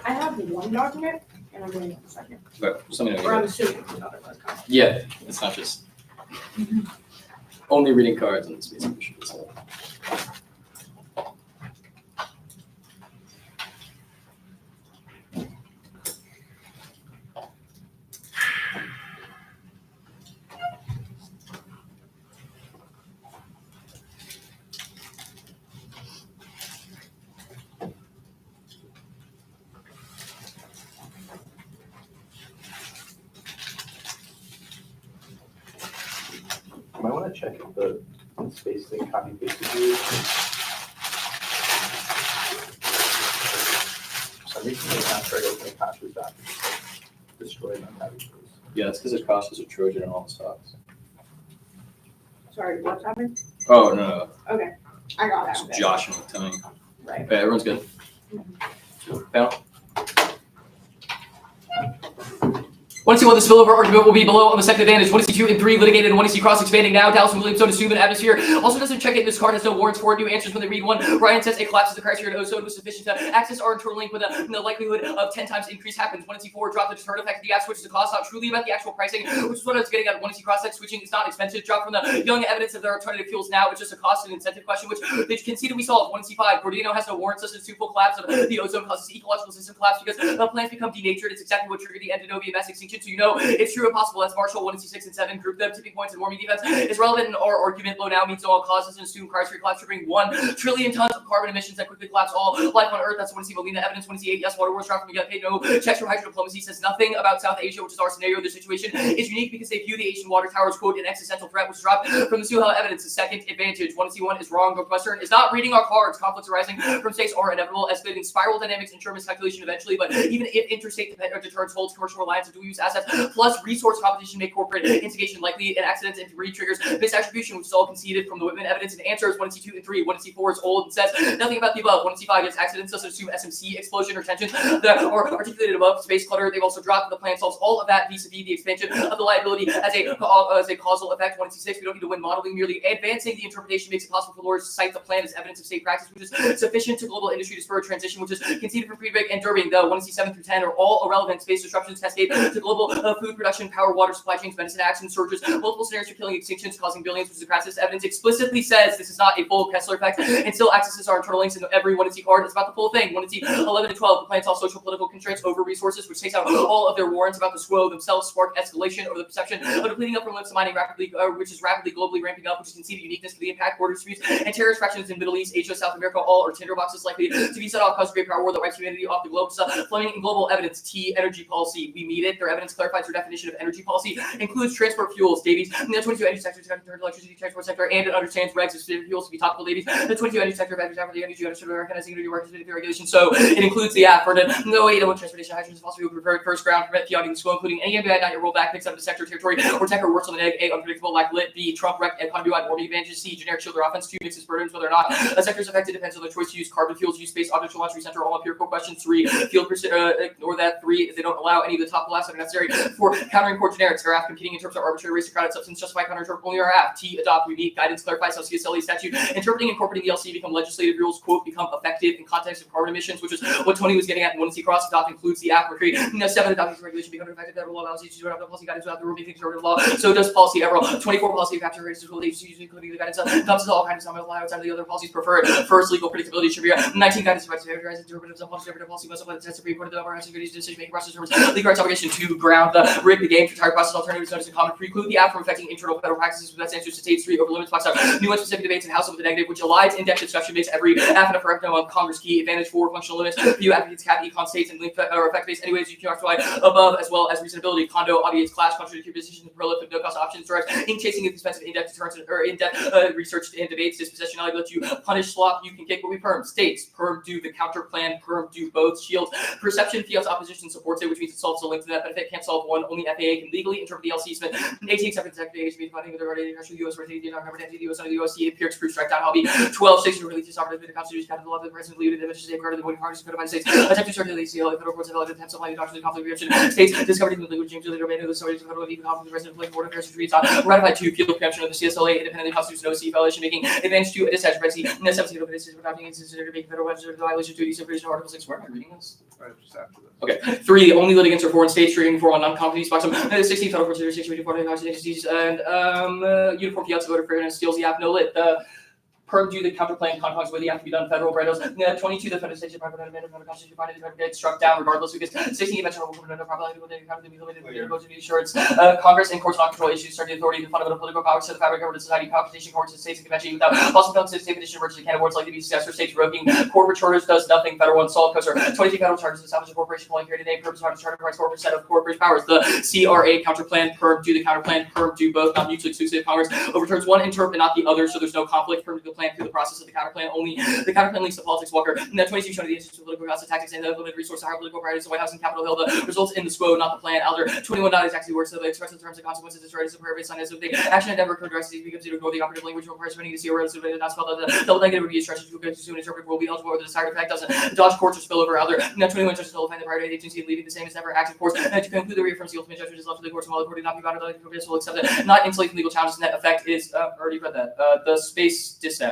I have one document, and I'm doing it in a second. Okay, just let me know. Or I'm assuming it's another one. Yeah, it's not just only reading cards and space industry disad. You might want to check if the space thing copy pasted you. For some reason, they can't try to open a password back. Destroy them. Yeah, it's because it costs us a Trojan and all the stocks. Sorry, what's happening? Oh, no. Okay, I got that. It's Josh and Tony. Right. Okay, everyone's good. Panel? 1C1, the spillover argument will be below on the second advantage. 1C2 and 3 litigated, and 1C cross expanding now. Dallas and Williamson assume an atmosphere. Also doesn't check it. This card has no warrants for it. New answers when they read 1. Ryan says it collapses the criteria to ozone was sufficient to access our internal link with the likelihood of 10 times increase happens. 1C4 drop the deterrent effect of the gas switch is the cost, not truly about the actual pricing, which is what I was getting at. 1C cross switching is not expensive. Drop from the young evidence of their alternative fuels now. It's just a cost and incentive question, which they conceded we solved. 1C5. Gordino has no warrants. Such as 2 full collapse of the ozone causes ecological system collapse because the plants become denatured. It's exactly what triggered the Antinovia mass extinction. So you know it's true and possible. That's Marshall 1C6 and 7. Group them tipping points and warming defense is relevant in our argument. Low now means no all causes and assume cars collapse triggering 1 trillion tons of carbon emissions that quickly collapse all life on Earth. That's 1C Molina evidence. 1C8 yes, water wars drop from get paid. No checks from hydro diplomacy says nothing about South Asia, which is our scenario. The situation is unique because they view the Asian water towers quote an existential threat, which dropped from the Suha evidence. The second advantage. 1C1 is wrong. Northwestern is not reading our cards. Conflicts arising from states are inevitable, escalating spiral dynamics and miscalculation eventually. But even if interstate deterrence holds, commercial reliance on dual use assets, plus resource competition make corporate instigation likely, and accidents and debris triggers misattribution, which is all conceded from the Whitman evidence. And answers 1C2 and 3. 1C4 is old and says nothing about the above. 1C5 is accidents doesn't assume SMC explosion or tension that are articulated above. Space clutter, they've also dropped. The plan solves all of that vis-a-vis the expansion of the liability as a causal effect. 1C6, we don't need to win modeling. Merely advancing the interpretation makes it possible for lawyers to cite the plan as evidence of state practice, which is sufficient to global industry to spur a transition, which is conceded from Friedrich and Durbing. The 1C7 through 10 are all irrelevant. Space disruptions cascade to global food production, power, water supply chains, medicine action, surges, multiple scenarios for killing extinctions, causing billions, which is the practice. Evidence explicitly says this is not a full Kessler effect, and still accesses our internal links in every 1C card. It's about the full thing. 1C 11 and 12, the plan solves social political constraints over resources, which takes out all of their warrants about the SWO themselves, spark escalation over the perception of depleting up from limbs to mining rapidly, which is rapidly globally ramping up, which is conceded uniqueness for the impact, border disputes, and terrorist fractions in Middle East, Asia, South America, all are tinderboxes likely to be set off cause of great power war that wipes humanity off the globe. Fleming and global evidence, T, energy policy. We meet it. Their evidence clarifies their definition of energy policy, includes transport fuels, Davies. The 22 energy sector, electricity transport sector, and it understands regs of fuels to be topical, Davies. The 22 energy sector, the energy understood recognizing energy markets with regulation. So it includes the app for no aid on transportation, hydrogen is also preferred first ground, prevent fiating the including any MBI, not your rollback, mix up the sector territory, or tech or worse on the neg. A, unpredictable, lack lit. B, Trump wreck economy-wide warming advantages. C, generic shield or offense. 2, mixes burdens, whether or not a sector is affected depends on the choice to use carbon fuels, use space, object launch, recenter, all empirical questions. 3, field ignore that. 3, if they don't allow any of the top classes that are necessary for countering core generics. RF competing in terms of arbitrary race to crowded substance, justify counter only RF. T, adopt, we meet, guidance clarifies how CSLA statute interpreting and incorporating the LC become legislative rules, quote, become effective in context of carbon emissions, which is what Tony was getting at. And 1C cross adopt includes the app. 7, adopting regulation become effective. Federal law allows you to adopt policy guidance without the rule being conservative law. So does policy ever. 24, policy capture rates will including the guidance adopts all kinds of some outside of the other policies preferred. First, legal predictability should be 19, guidance about characterizing derivatives of policy must apply the test of reported of our activities decision making process terms. Legal rights obligation to ground the rig the game to entire process alternatives notice in common preclude the app from affecting internal federal practices with that answers to states 3 over limits box out new and specific debates in House of the negative, which aligns in-depth discussion makes every app and a referendum on Congress key advantage for functional limits. Few advocates cap econ states and link or effect based anyways you can occupy above as well as reasonability. Condo obviates clash contradictory positions prolific no cost options direct in chasing expensive in-depth deterrence or in-depth research and debates. Dispossession only let you punish slop you can kick what we perm states perm do the counter plan perm do both shields perception feels opposition supports it, which means it solves the link to that benefit. Can't solve one. Only FAA can legally interpret the LC Smith 18 acceptance activity HB funding with the international US rotating the US under the USC appears proof strike down hobby 12 states release to sovereignty the Constitution kind of the law of the president leading the images safeguarded the voting Congress codified states attempt to start the ACL federal courts have held attempts applying the doctrine of conflict preemption states discovered in the legal James Domain of the story of federal legal conflict the president of board affairs retreats on ratified 2 field preemption of the CSLA independently constitutes no C violation making advantage to a dispatch Brexit and the 17 of the decision adopting is considered to make federal register violation to separation of Article 6. Where am I reading this? Just after this. Okay. 3, the only litigants are foreign states treating for on non-companies box 16 federal courts 6 foreign agencies and uniform fiats voter fairness steals the app no lit perm do the counterplan concogs where they have to be done federal Rebuttals. 22 the federal state department amendment of the constitution finding the get struck down regardless because 16 eventual no probability with the kind of limited to the assurance Congress and courts not control issues starting authority the fundamental political powers to the fabric of society competition courts and states and convention without possible penalties state petition emergency can awards likely to be successor states revoking corporate charters does nothing federal unsolved coaster 23 federal charters establish a corporation calling here today purpose of charter rights corporate set of corporate powers the CRA counterplan perm do the counterplan perm do both not mutually exclusive Congress overturns one interp and not the other so there's no conflict perm do the plan through the process of the counterplan only the counterplan leads to politics Walker and that 22 showing the institute of political costs tactics and the limited resource higher political priorities the White House and Capitol Hill the results in the SWO not the plan Elder 21 not exactly works so they express in terms of consequences it's right as a prayer based on as if the action endeavor could address these becomes to ignore the operative language requires spending to see or not spelled out the double negative would be a stretch to go too soon interpret will be eligible or the desired effect doesn't dodge courts or spill over Elder 21 judges nullifying the priority agency leaving the same as never active course and to conclude the reaffirms the ultimate judgment is left to the courts and while the court not be bound to the will accept it not insulate from legal challenges net effect is already read that the space disstat.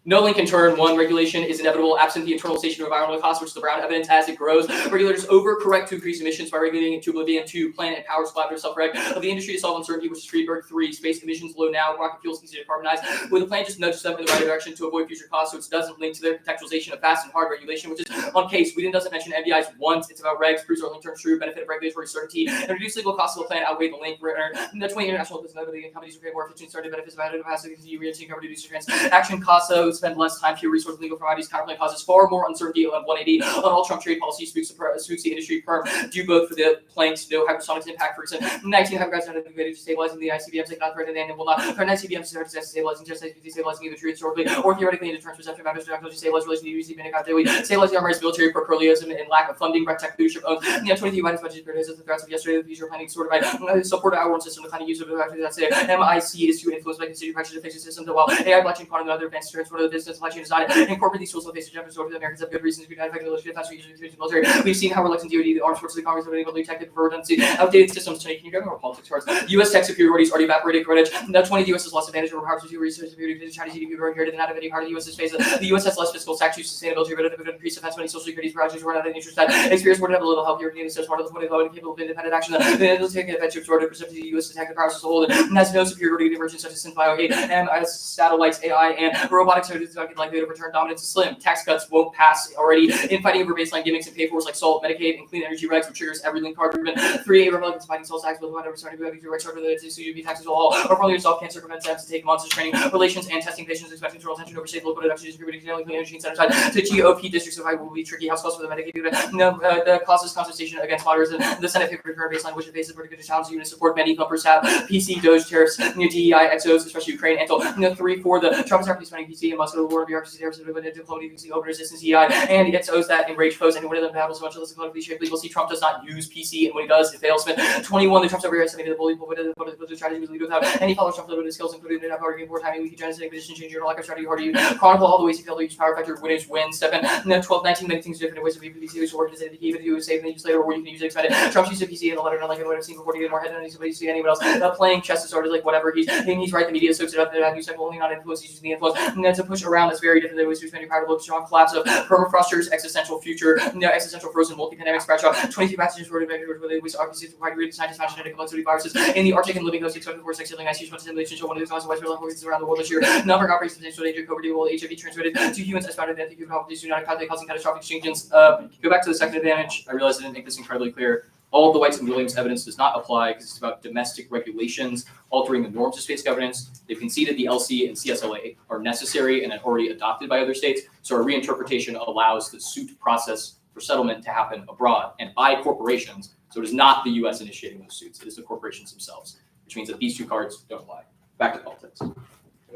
No link in turn. 1, regulation is inevitable absent the internalisation of environmental costs, which the Brown evidence as it grows. Regulators overcorrect to increase emissions by regulating it to oblivion. 2, plan and powers collaborative self-reg of the industry to solve uncertainty, which is Friedberg. 3, space emissions low now, rocket fuels considered decarbonized. With a plan just nudges them in the right direction to avoid future costs, so it doesn't link to their contextualization of fast and hard regulation, which is on case. Sweden doesn't mention MBIs once. It's about regs, proves our link terms true, benefit of regulatory certainty, and reduce legal costs of the plan outweigh the link. The 20 international business companies will create more efficient started benefits of additive capacity to re-entry cover reduce transaction costs of both spend less time, fewer resources, legal formalities, counterclaim causes far more uncertainty on 180 on all Trump trade policy spooks the industry firm. Do both for the planks, no hypersonics impact, for example. 19 hypergraphs are innovative stabilizing the ICBMs that cannot threaten and will not threaten ICBMs to stabilizing, just like stabilizing either true historically or theoretically into terms perception matters to stabilize relation to UC Benicott daily, stabilizing our military procolionism and lack of funding, tech leadership owns. 23 Biden's budget criticizes the threats of yesterday, the future planning sort of support our own system, the kind of use of that's it. MIC is to influence by considering pressure to fix the system while AI, blockchain, quantum, and other advanced terms for the business supply chain design incorporate these tools to face the Japanese order. The Americans have good reasons to be effective defense using the military. We've seen how reluctant DoD, the armed forces of the Congress, have been able to detect it for redundancy, outdated systems. Today, can you grab more politics cards? U.S. tech superiority is already evaporated. Greenwich. Now, 20 the U.S. has lost advantage over powers to research superiority because Chinese GDP were inherited and out of any part of the U.S.'s face. The U.S. has less fiscal tax use, sustainability, but an increased defense money, social security projects were not an interest that experience would have a little help here. The so smart of the low and capable of independent action. The will take advantage of sort of perception the U.S. attack the powers as a whole and has no superiority to emergence such as synbio hate and as satellites, AI, and robotics are likely to return dominance to slim. Tax cuts won't pass already in fighting over baseline gimmicks and pay fors like SALT, Medicaid, and clean energy regs, which triggers every link card movement. 3 Republicans fighting SALT tax with whatever starting to be right sort of the CUB taxes all or probably resolve cancer prevent steps to take months of training, relations, and testing patients expecting control attention over state local deductions, distributing clean energy and center side to GOP districts of will be tricky. House calls for the Medicaid the causes contestation against moderates and the Senate favored current baseline, which faces vertical challenges even to support many pumpers have PC, Doge, tariffs, DEI, XOs, especially Ukraine, and 3 4 the Trump is already spending PC and Moscow war bureaucracy tariffs and diplomacy PC open resistance DEI and XOs that enrage foes and one of them battles so much of this politically shaped. We'll see Trump does not use PC and when he does it fails. 21 the Trump's overestimated the bully the strategy was lead without any follow Trump with his skills including in arguing war timing weak genetic position change your lack of strategy harder you chronicle all the ways he failed to use power factor win is win 7 12 19 many things different ways of PC which work is it even do save and then use later or you can use it expand it. Trump's use of PC and a letter not like what I've seen before to get more head than somebody see anyone else playing chess is sort of like whatever he's right the media soaks it up that news cycle only not influence using the influence and then to push around is very different than ways to spend your power to look strong collapse of permafrosters existential future existential frozen multi-pandemic scratch off 23 passages were where they was obviously wide range of scientists found genetic complexity viruses in the Arctic and living hosts expected for 6 healing ICU simulation show one of these causes widespread diseases around the world this year. Number of outbreaks of potential danger COVID will HIV transmitted to humans as found in anti-human properties do not causing catastrophic exchanges. Go back to the second advantage. I realized I didn't make this incredibly clear. All of the Whites and Williams evidence does not apply because it's about domestic regulations altering the norms of space governance. They've conceded the LC and CSLA are necessary and already adopted by other states. So our reinterpretation allows the suit process for settlement to happen abroad and by corporations. So it is not the U.S. initiating those suits. It is the corporations themselves, which means that these 2 cards don't apply. Back to politics. Can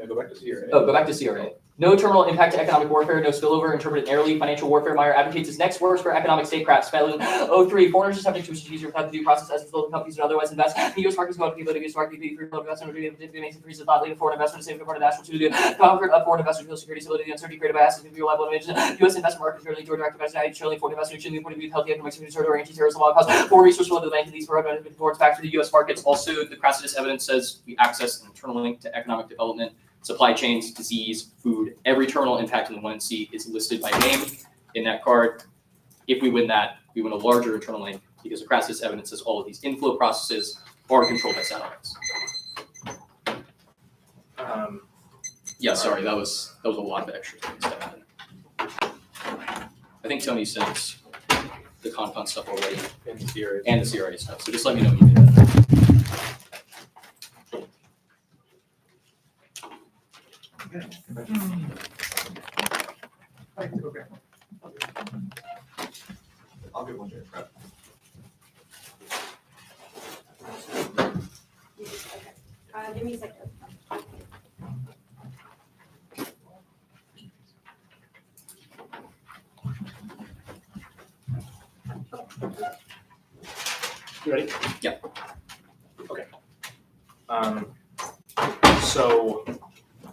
I go back to CRA? Oh, go back to CRA. No terminal impact to economic warfare, no spillover, interpreted narrowly. Financial warfare, Meyer advocates his next words for economic statecraft. Spelling 03, foreigners are subject to a user without the due process as the companies would otherwise invest. The U.S. market is going to be able to use market fee for investment, makes increase of leading foreign investment, saving foreign national to the comfort of foreign investors, real security, stability, the uncertainty created by assets, and reliable image. U.S. investment market is really direct investment, showing foreign investment, shouldn't be with healthy economic security or anti-terrorism law costs. For resource flow to the bank, these towards back to the U.S. markets. Also, the Crassus evidence says we access an internal link to economic development. Supply chains, disease, food, every terminal impact in the 1C is listed by name in that card. If we win that, we win a larger internal link because the Crassus evidence says all of these inflow processes are controlled by satellites. Yeah, sorry, that was a lot of extra things to add. I think Tony sent the Confon stuff already And the CRA. and the CRA stuff, so just let me know when you do that. I'll get one during prep. Give me a second. You ready? Yeah. Okay. So,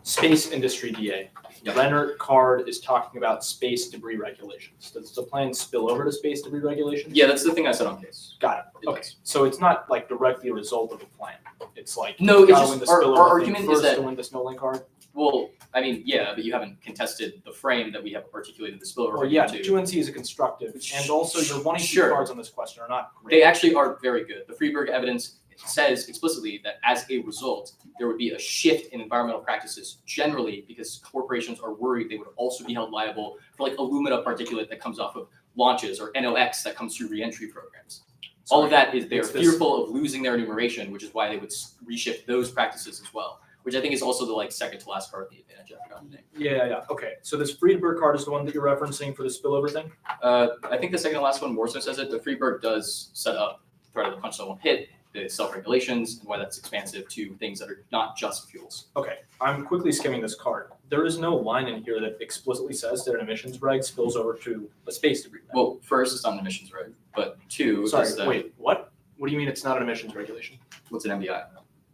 space industry DA. Yep. Leonard Card is talking about space debris regulations. Does the plan spill over to space debris regulations? Yeah, that's the thing I said on case. Got it. It Okay. does. So it's not like directly a result of the plan. It's like No, you it's gotta just win the our spillover argument thing is first that- to win the Snowlink card. Well, I mean, yeah, but you haven't contested the frame that we have articulated the spillover Well, yeah, to. 2NC is a constructive, and also your 1 and 2 Sure. cards on this question are not great. They actually are very good. The Freeburg evidence says explicitly that as a result, there would be a shift in environmental practices generally because corporations are worried they would also be held liable for like alumina particulate that comes off of launches or NOx that comes through reentry programs. All of that is they're It's this- fearful of losing their enumeration, which is why they would reshift those practices as well. which I think is also the second to last card of the advantage after dominating. Yeah. Okay. So this Friedberg card is the one that you're referencing for the spillover thing? I think the second to last one more so says it. The Friedberg does set up part of the punch that won't hit, the self-regulations, and why that's expansive to things that are not just fuels. Okay. I'm quickly skimming this card. There is no line in here that explicitly says that an emissions reg spills over to a space debris reg. Well, first, it's not an emissions reg, but two Sorry, is that wait, what? What do you mean it's not an emissions regulation? what's an MDI?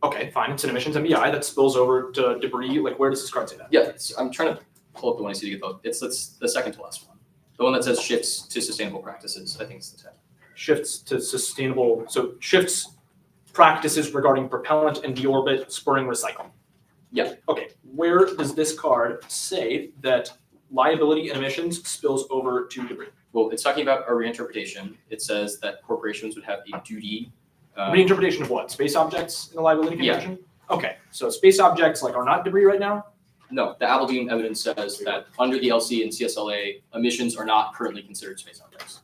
Okay, fine, it's an emissions MBI that spills over to debris. Like, where does this card say that? Yeah, I'm trying to pull up the one I see to get the. It's the second to last one. The one that says shifts to sustainable practices. I think it's the 10. Shifts to sustainable, so shifts practices regarding propellant and deorbit spurring recycling. Yeah. Okay, where does this card say that liability and emissions spills over to debris? Well, it's talking about a reinterpretation. It says that corporations would have a duty. Reinterpretation of what? Space objects in the liability Yeah. convention? Okay, so space objects are not debris right now? No, the Aberdeen evidence says that under the LC and CSLA, emissions are not currently considered space objects.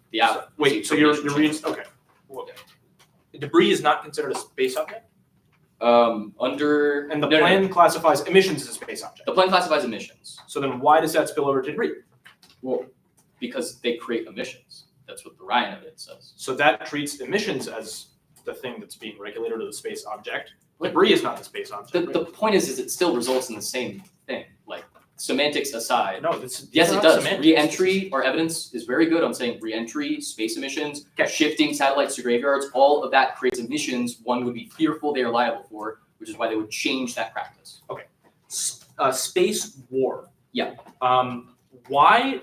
Wait, so you're reading, okay. Well, debris is not considered a space object? Under And the no, no, plan classifies emissions as a space object. the plan classifies emissions. So then why does that spill over to debris? Well, because they create emissions. That's what the Ryan evidence says. So that treats emissions as the thing that's being regulated or the space object. Debris is not the space object. The point is it still results in the same thing. Like semantics aside. No, this Yes, these it are not does. semantics. Re-entry, our evidence is very good on saying re-entry, space emissions, Okay. shifting satellites to graveyards, all of that creates emissions one would be fearful they are liable for, which is why they would change that practice. Space war. Yeah. Why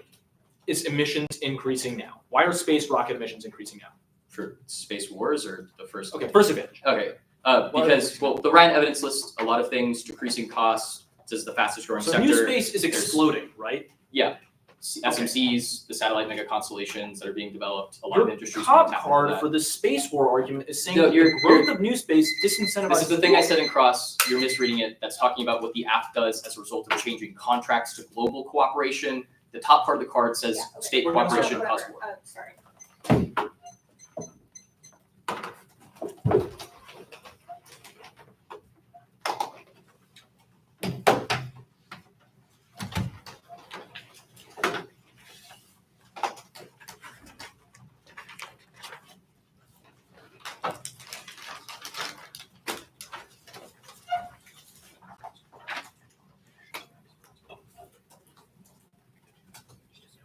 is emissions increasing now? Why are space rocket emissions increasing now? For space wars or the first? Okay, first advantage. Okay. Why Because, are well, the Ryan evidence lists a lot of things, decreasing costs, says the fastest growing So sector. new space is exploding, right? SMCs, the satellite mega constellations that are being developed, a lot of Your industries. top want to tap into card that. for the space war argument is saying No, that the you're- growth of new space disincentivizes. This is the thing I said in cross, you're misreading it. That's talking about what the app does as a result of changing contracts to global cooperation. The top part of the card says Yeah, okay. state We're gonna cooperation Whatever. cause war. Sorry.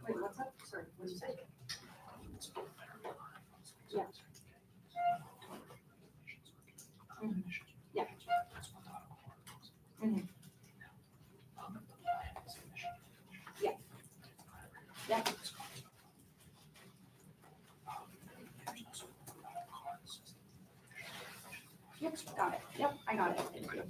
Wait, what's up? Sorry, what did you say? Yeah. Mhm. Yeah. Mhm. Yeah. Yeah. Yep, got it. Yep, I got it.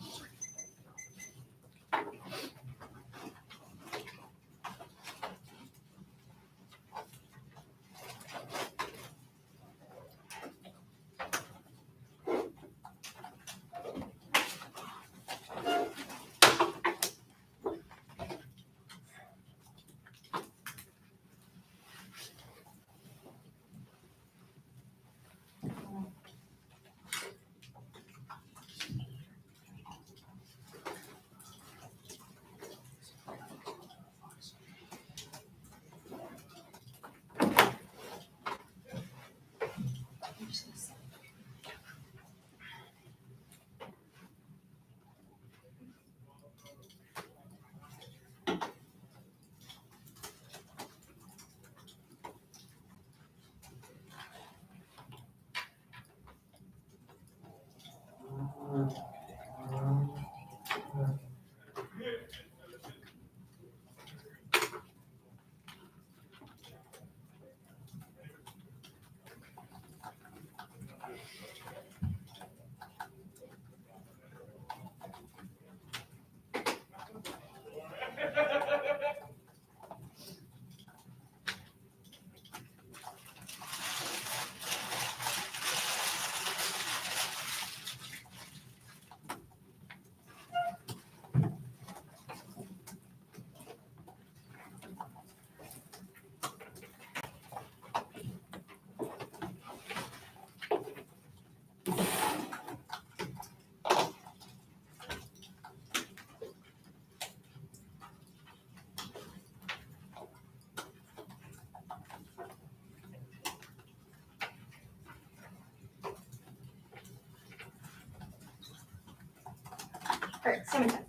Alright, 710.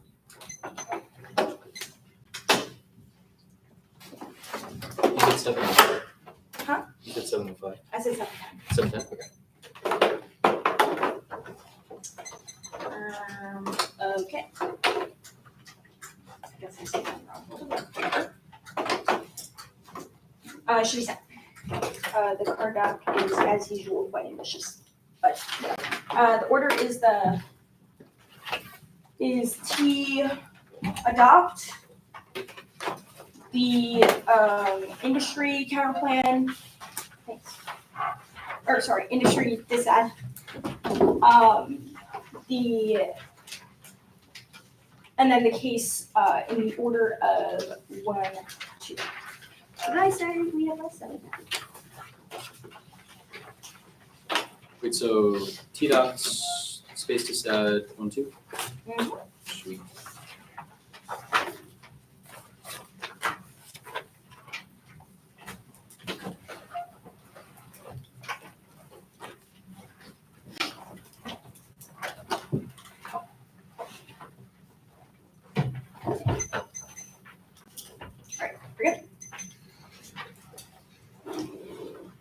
You said 705. Huh? You said 705. I said 710. 710. Okay. Okay. I guess I said that wrong. Should be sent. The card doc is, as usual, quite ambitious. But the order is T adopt the industry counter plan. Thanks. Or sorry, industry disadd. And then the case in the order of 1, 2. What did I say? We have less than Wait, so T dots space to stat 1, 2. Mhm. Sweet.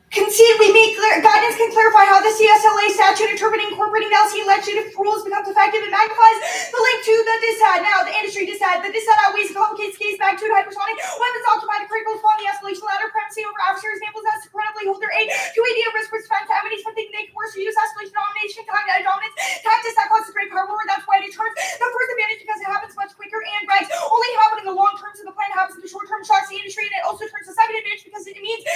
Concede we meet guidance can clarify how the CSLA statute interpreting incorporating LC legislative rules becomes effective and magnifies the link to the dissad. Now, the industry dissad. The dissad outweighs and complicates the case back to hypersonic weapons occupied a critical upon the escalation ladder primacy over adversaries enables us to chronically hold their aid to AD of risk defense enemies from thinking they can worse or use escalation domination dominance tactics that causes great power war. That's why it turns the first advantage because it happens much quicker and right. Only happening in the long term, so the plan happens in the short term, shocks the industry, and it also turns the second advantage because it means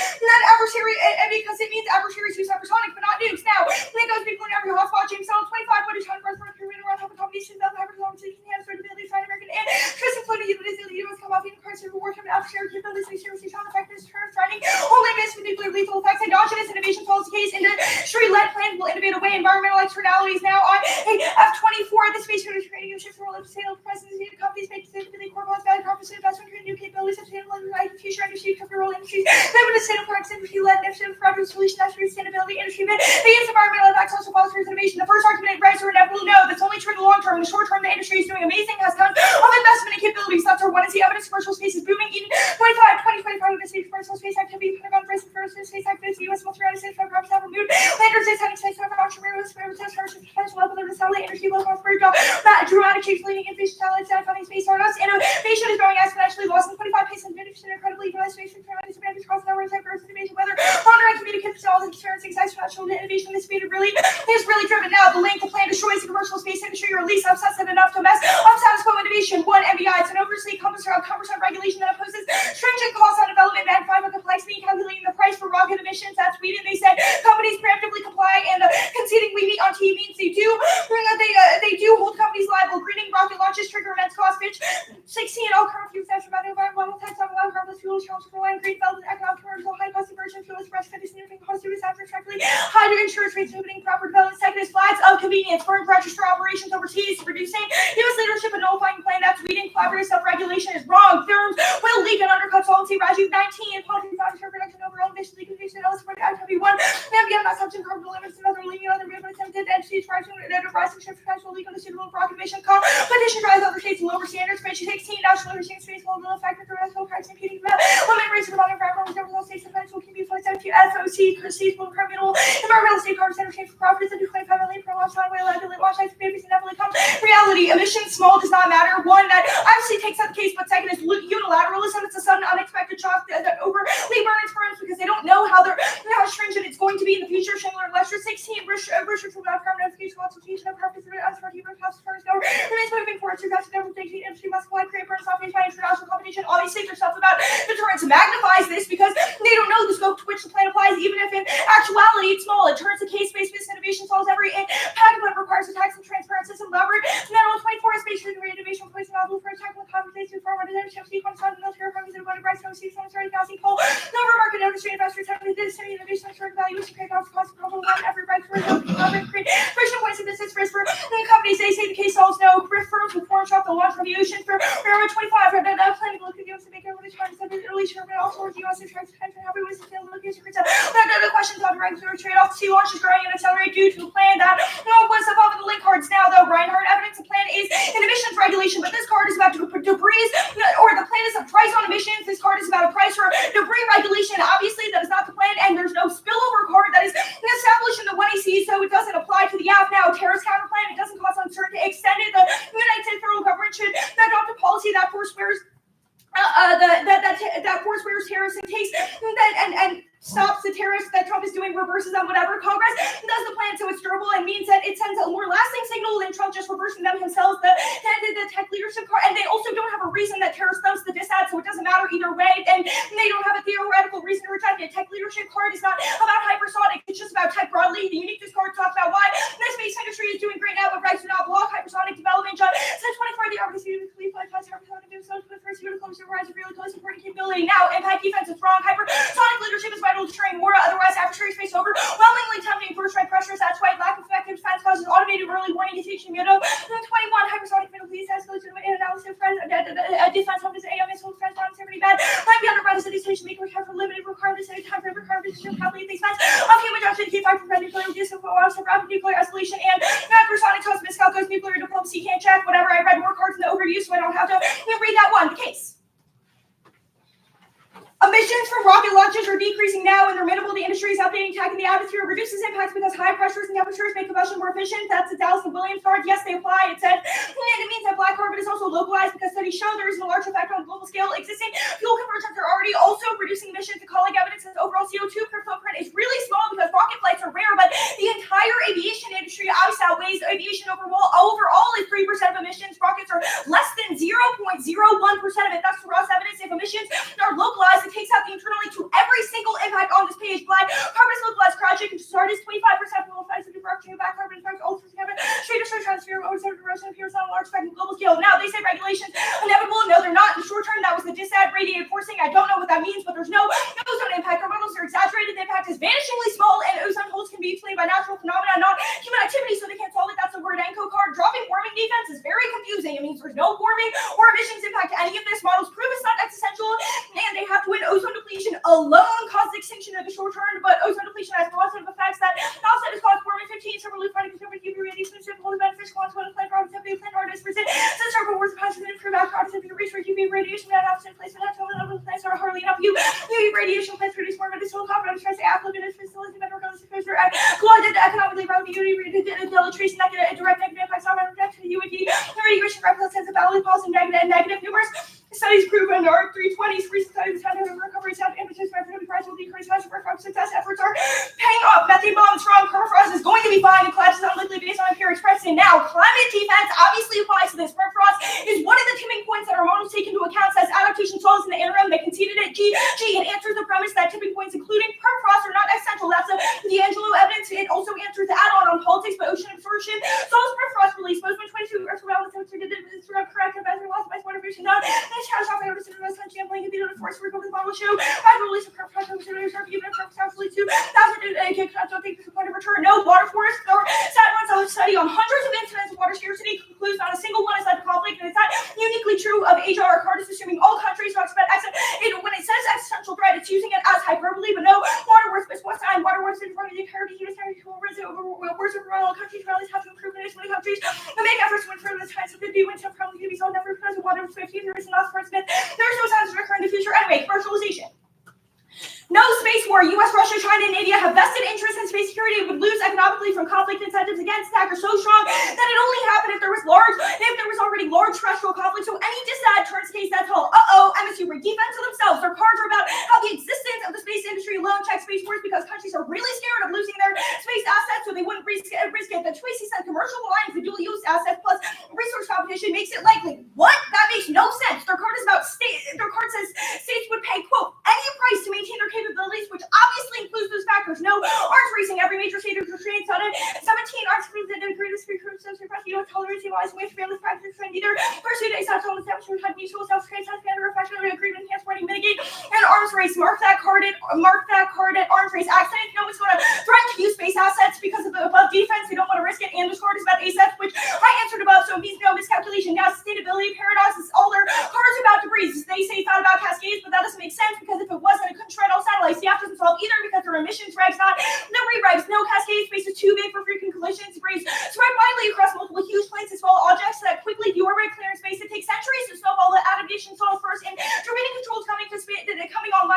adversaries use hypersonic, but not nukes. Now, Lingo's people in every hotspot, James Settle, 25 footage, 100 for a period around top of combinations of hypersonic, hands, ability, China, American, and Tristan Floating, the US come off in crisis, wartime, adversary capabilities, security, sound effectiveness, turn, threatening, only miss with nuclear lethal effects, endogenous innovation follows the case, industry-led plan will innovate away environmental externalities. Now, on F-24, the space training shift for sustainable presidency, the companies make sustainability core cost value proposition investment in new capabilities, sustainable future industry, cover role industries, labor sustainable products, industry-led initiative, project solution, sustainability, industry bid, against environmental impacts, social policy, innovation. The first argument rights are inevitably no. That's only true in the long term. In the short term, the industry is doing amazing, has tons of investment in capabilities. That's our one is the evidence commercial space is booming. Eden 2025 with the commercial space activity, Pentagon Press, space activity, US military states, private have removed landers, states, having space, private offshore, potential level of the satellite industry, low cost, very dramatic change leading innovation, satellites, funding space startups. Innovation is growing exponentially. Lost in 25 pace and incredibly utilized space, tremendous advantage across networks, diverse innovation, weather, monitoring, communications, all experiencing exponential innovation. This speed really driven. Now, the link to plan destroys the commercial space industry, or at least obsessive enough to mess up status quo innovation. 1 MBI. It's an overly cumbersome regulation that opposes stringent costs on development, magnified by complexity, calculating the price for rocket emissions. That's Sweden. They said companies preemptively comply, and conceding we meet on T means they do hold companies liable. Greening rocket launches trigger immense cost, bitch. 16 all current fuel sets about environmental tax on allowed harmless fuels, challenge for line, green development, economic commercial, high cost conversion, fuels, fresh fitness, new cost, service, abstractly, higher insurance rates, inhibiting proper development. Second is flags of convenience, firm register operations overseas, reducing U.S. leadership and nullifying plan. That's leading collaborative self-regulation is wrong. Firms will leak and undercut Solvency. Rajiv 19, policy factor production overall emission legalization, eligible for IW1, NBM, not subject to carbon limits, and other leading other movement attempted entities, rising shift potential legal suitable rocket emission competition drives other states to lower standards. Page 16, national overseeing space will factor for national price competing limit rates for the environmental government states and financial can be flights out to FOC, proceedable criminal environmental state carbon center change for profits and 25 million for launch time, liability, launch time, babies, and definitely come reality. Emissions small does not matter. One that obviously takes out the case, but second is unilateralism. It's a sudden unexpected shock that overly burns firms because they don't know how stringent it's going to be in the future. Schindler and Lester 16, Richard from carbon notification consultation of purpose of uncertainty for cost firms go remains moving forward to cost government thinking industry must apply create burn software by international competition. All these things are stuff about deterrence magnifies this because they don't know the scope to which the plan applies, even if in actuality it's small. It turns the case-based business innovation solves every patent but requires a tax and transparency system leverage. Metal 24 is basically the innovation place novel for technical compensation for farmer leadership, one side military firms and one of rights no seats on starting housing poll. Number market industry investors have this innovation certain valuation create cost problem one every right for create friction points of business risk for companies. They say the case solves no firms with foreign shop the launch from the ocean for railroad 25 and planning to look at the US to make everybody trying to send it early sure but also with the US attracts attention happy ways to fail location for the questions on regulatory trade-off. Sea launch is growing and accelerate due to a plan that was above the link cards. Now though Reinhardt evidence the plan is inhibition or the plan is a price on emissions. This card is about a price for debris regulation. Obviously, that is not the plan, and there's no spillover card that is established in the 1AC, so it doesn't apply to the app now. Tariffs counter plan, it doesn't cause uncertainty. Extended, the United States federal government should adopt a policy that forswears that forswears tariffs and takes and stops the tariffs that Trump is doing, reverses them, whatever. Congress does the plan so it's durable and means that it sends a more lasting signal than Trump just reversing them himself. The tech leadership card, and they also don't have a reason that tariffs dumps the dissad, so it doesn't matter either way, and they don't have a theoretical reason to reject it. Tech leadership card is not about hypersonic, it's just about tech broadly. The uniqueness card talks about why the space industry is doing great now, but rights do not block hypersonic development. John said 24 the articles uniquely applied to hypersonic do so for the first unicorn supervised with really close supporting capability. Now, impact defense is wrong. Hypersonic leadership is vital to train war, otherwise adversaries face overwhelmingly tempting first strike pressures. That's why lack of effective defense causes automated early warning detection. 21 hypersonic middle police has go to an analysis defense of this AM missile defense on severity bad. Might be under the city station make have for limited requirements at a time for requirements to probably the expense of human judgment to keep fighting for nuclear use of rapid nuclear escalation and hypersonic cosmic goes nuclear diplomacy can't check whatever. I read more cards in the overview, so I don't have to read that one. The case. Emissions from rocket launches are decreasing now, and they're minimal. The industry is updating tech in the atmosphere, reduces impacts because high pressures and temperatures make combustion more efficient. That's the Dallas and Williams card. Yes, they apply. It said, and it means that black carbon is also localized because studies show there is a large effect on global scale. Existing fuel conversions are already also reducing emissions. The colleague evidence that overall CO2 per footprint is really small because rocket flights are rare, but the entire aviation industry outweighs aviation overall. Overall is 3% of emissions. Rockets are less than 0.01% of it. That's the raw evidence. If emissions are localized, takes out the internally to every single impact on this page. Black carbon is localized. Project start is 25% from offensive production. Back carbon is ultra together. Straight to transfer ozone erosion appears on a large spectrum global scale. Now they say regulations inevitable. No, they're not. In the short term, that was the dissad radiated forcing. I don't know what that means, but there's no ozone impact. Our models are exaggerated. The impact is vanishingly small, and ozone holes can be explained by natural phenomena, not human activity, so they can't solve it. That's the word ENCO card. Dropping warming defense is very confusing. It means there's no warming or emissions impact to any of this. Models prove it's not existential, and they have to win. Ozone depletion alone causes extinction in the short term, but ozone depletion has positive effects that offset is caused warming 15 several fighting consumer UV radiation simple beneficial on one plant productivity plant artists present since circle words passion and improve out productivity research UV radiation that opposite placement at home and plants are hardly enough UV radiation plants produce more medicinal confidence tries to applicant is facility better regardless of exposure and collided economically around the UV deleterious negative direct negative impacts on rejection UV radiation represents a valid positive and negative numerous studies prove in our 320s recent studies have recovery sound images by price will decrease as success efforts are paying off. Methane bombs from permafrost is going to be fine and collapses unlikely based on empiric expression. Now, climate defense obviously applies to this. Permafrost is one of the tipping points that our models take into account. Says adaptation solves in the interim. They conceded it. It answers the premise that tipping points, including permafrost, are not essential. That's the Angelo evidence. It also answers the add-on on politics, but ocean absorption solves permafrost release. Most 22 Earth around the temperature did correct as a loss by water vision. Not catastrophic notices in the sun champlain can be the force recover the model show. As release of permafrost, even if permafrost actually 2,000 don't think this is a point of return. No water forest or runs a study on hundreds of incidents of water scarcity concludes not a single one has led to conflict, and it's not uniquely true of Asia. Our card is assuming all countries talks about when it says existential threat, it's using it as hyperbole, but no water worth this what's time water worth in front of the entirety of words of all countries rallies have to improve in many countries and make efforts to improve the times of 50 when some probably be solved never because of water with 50 there is an for Smith. There's no signs of occur in the future. Anyway, commercialization. No space war. U.S., Russia, China, and India have vested interests in space security and would lose economically from conflict incentives against attack are so strong that it only happened if there was already large terrestrial conflict. So any dissad turns case that's all. MSU were defense of themselves. Their cards are about how the existence of the space industry alone checks space wars because countries are really scared of losing their space assets, so they wouldn't risk it. The choice he said commercial alliance and dual use assets plus resource competition makes it likely. What? That makes no sense. Their card is about state. Their card says states would pay quote any price to maintain their capabilities, which obviously includes those factors. No arms racing. Every major state is restrained on it. 17 arms groups that did greatest recruits of suppress you tolerance wise way to fearless practice and either pursue a self establishment had mutual self-trained self-standard reflection agreement transporting mitigate and arms race. Mark that card at arms race accident. No one's going to threaten to use space assets because of the above defense. They don't want to risk it. And this card is about assets, which I answered above, so it means no miscalculation. Now sustainability paradox is all their cards about debris. They say thought about cascades, but that doesn't make sense because if it wasn't, it couldn't shred all satellites. The app doesn't solve either because their emissions regs not debris regs. No cascade space is too big for frequent collisions. Debris spread widely across multiple huge planes and small objects that quickly deorbit clear in space. It takes centuries to solve all the adaptation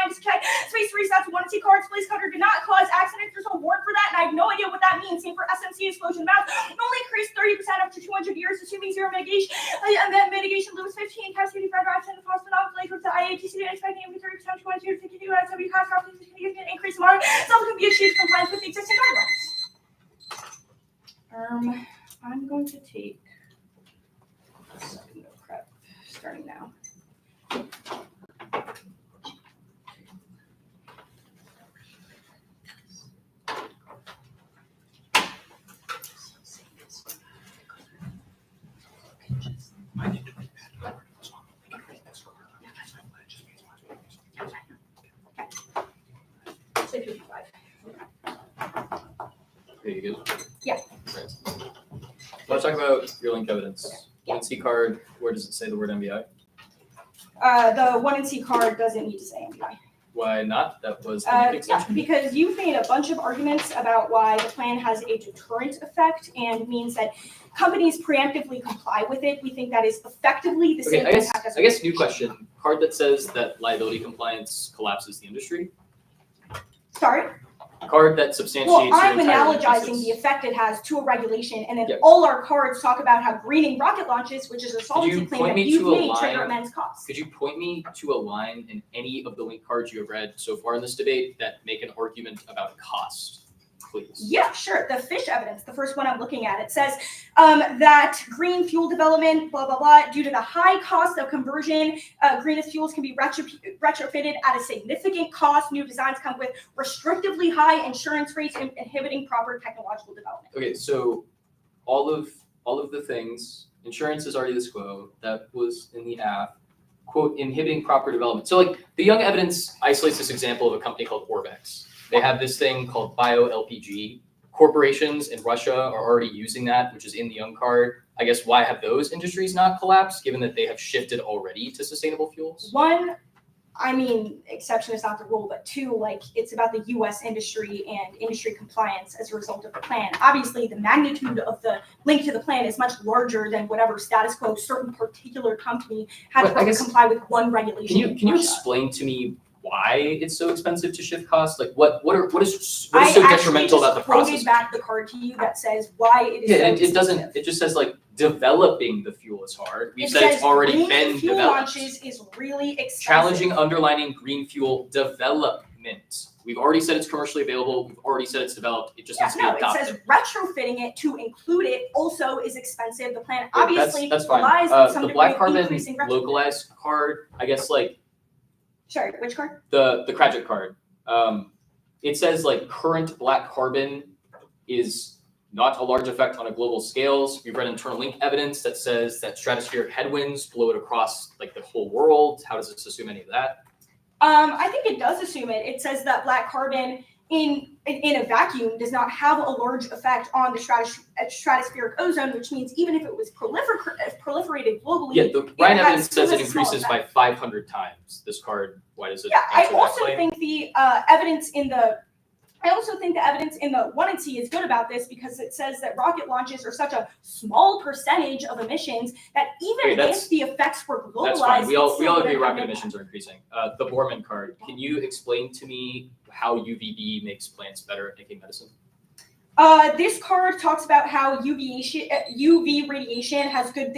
line to check space 3 sets 1C cards. Place cutter did not cause accidents. There's no warrant for that, and I have no idea what that means. Same for SMC explosion math. Only increased 30% up to 200 years, assuming zero mitigation. And then mitigation lose 15 times 55 drives and the cost of not for the IATC expecting every 30% 200 to continue as we cost of increase tomorrow. Some can be achieved compliance with the existing guidelines. I'm going to take a second of prep starting now. Say 55. There you go. Yeah. Right. Let's talk about your link evidence. Yeah. 1C card, where does it say the word MBI? The 1C card doesn't need to say MBI. Why not? That was the extension. Because you've made a bunch of arguments about why the plan has a deterrent effect and means that companies preemptively comply with it. We think that is effectively the same Okay, impact as I guess new question. Card that says that liability compliance collapses the industry. Sorry? Card that substantiates Well, your I'm entire analogizing thesis. the effect it has to a regulation, and then Yeah. all our cards talk about how greening rocket launches, which is a solvency you claim point that me you've to a made, line- trigger immense costs. Could you point me to a line in any of the link cards you have read so far in this debate that make an argument about cost, please? Yeah, sure. The fish evidence, the first one I'm looking at, it says that green fuel development, blah, blah, blah, due to the high cost of conversion, greenest fuels can be retrofitted at a significant cost. New designs come with restrictively high insurance rates and inhibiting proper technological development. Okay, so all of the things, insurance is already the quo, that was in the app, quote, inhibiting proper development. So like the Young evidence isolates this example of a company called Orbex. They have this thing called bio-LPG. Corporations in Russia are already using that, which is in the Young card. I guess why have those industries not collapsed, given that they have shifted already to sustainable fuels? One, I mean, exception is not the rule, but two, like it's about the U.S. industry and industry compliance as a result of the plan. Obviously, the magnitude of the link to the plan is much larger than whatever status quo certain particular company had But I to guess- comply with one regulation. Can you in Russia. explain to me why it's so expensive to shift costs? Like what is so I detrimental about the actually process? just quoted back the card to you that says why it is Yeah, so and it doesn't. expensive. It just says like developing the fuel is hard. We've It said says it's already green been fuel developed. launches is really expensive. Challenging underlining green fuel development. We've already said it's commercially available. We've already said it's developed. It just needs to be it adopted. says retrofitting it to include it also is expensive. The plan Yeah, obviously that's fine. relies on some The degree black of carbon increasing retrofit. localized card, I guess like Sorry, which card? the Craddock card. It says like current black carbon is not a large effect on a global scales. We've read internal link evidence that says that stratospheric headwinds blow it across like the whole world. How does this assume any of that? I think it does assume it. It says that black carbon in a vacuum does not have a large effect on the stratospheric ozone, which means even if it was proliferated globally. Yeah, the Ryan has evidence says it a small increases by effect. 500 times. This card, why does it Yeah, I answer that also claim? think the evidence in the 1C is good about this because it says that rocket launches are such a small percentage of emissions that even Okay, that's- if the effects were globalized, That's fine. We all it still agree wouldn't have rocket an emissions are increasing. The Borman card, can you explain to me how UVB makes plants better at making medicine? This card talks about how UV radiation has good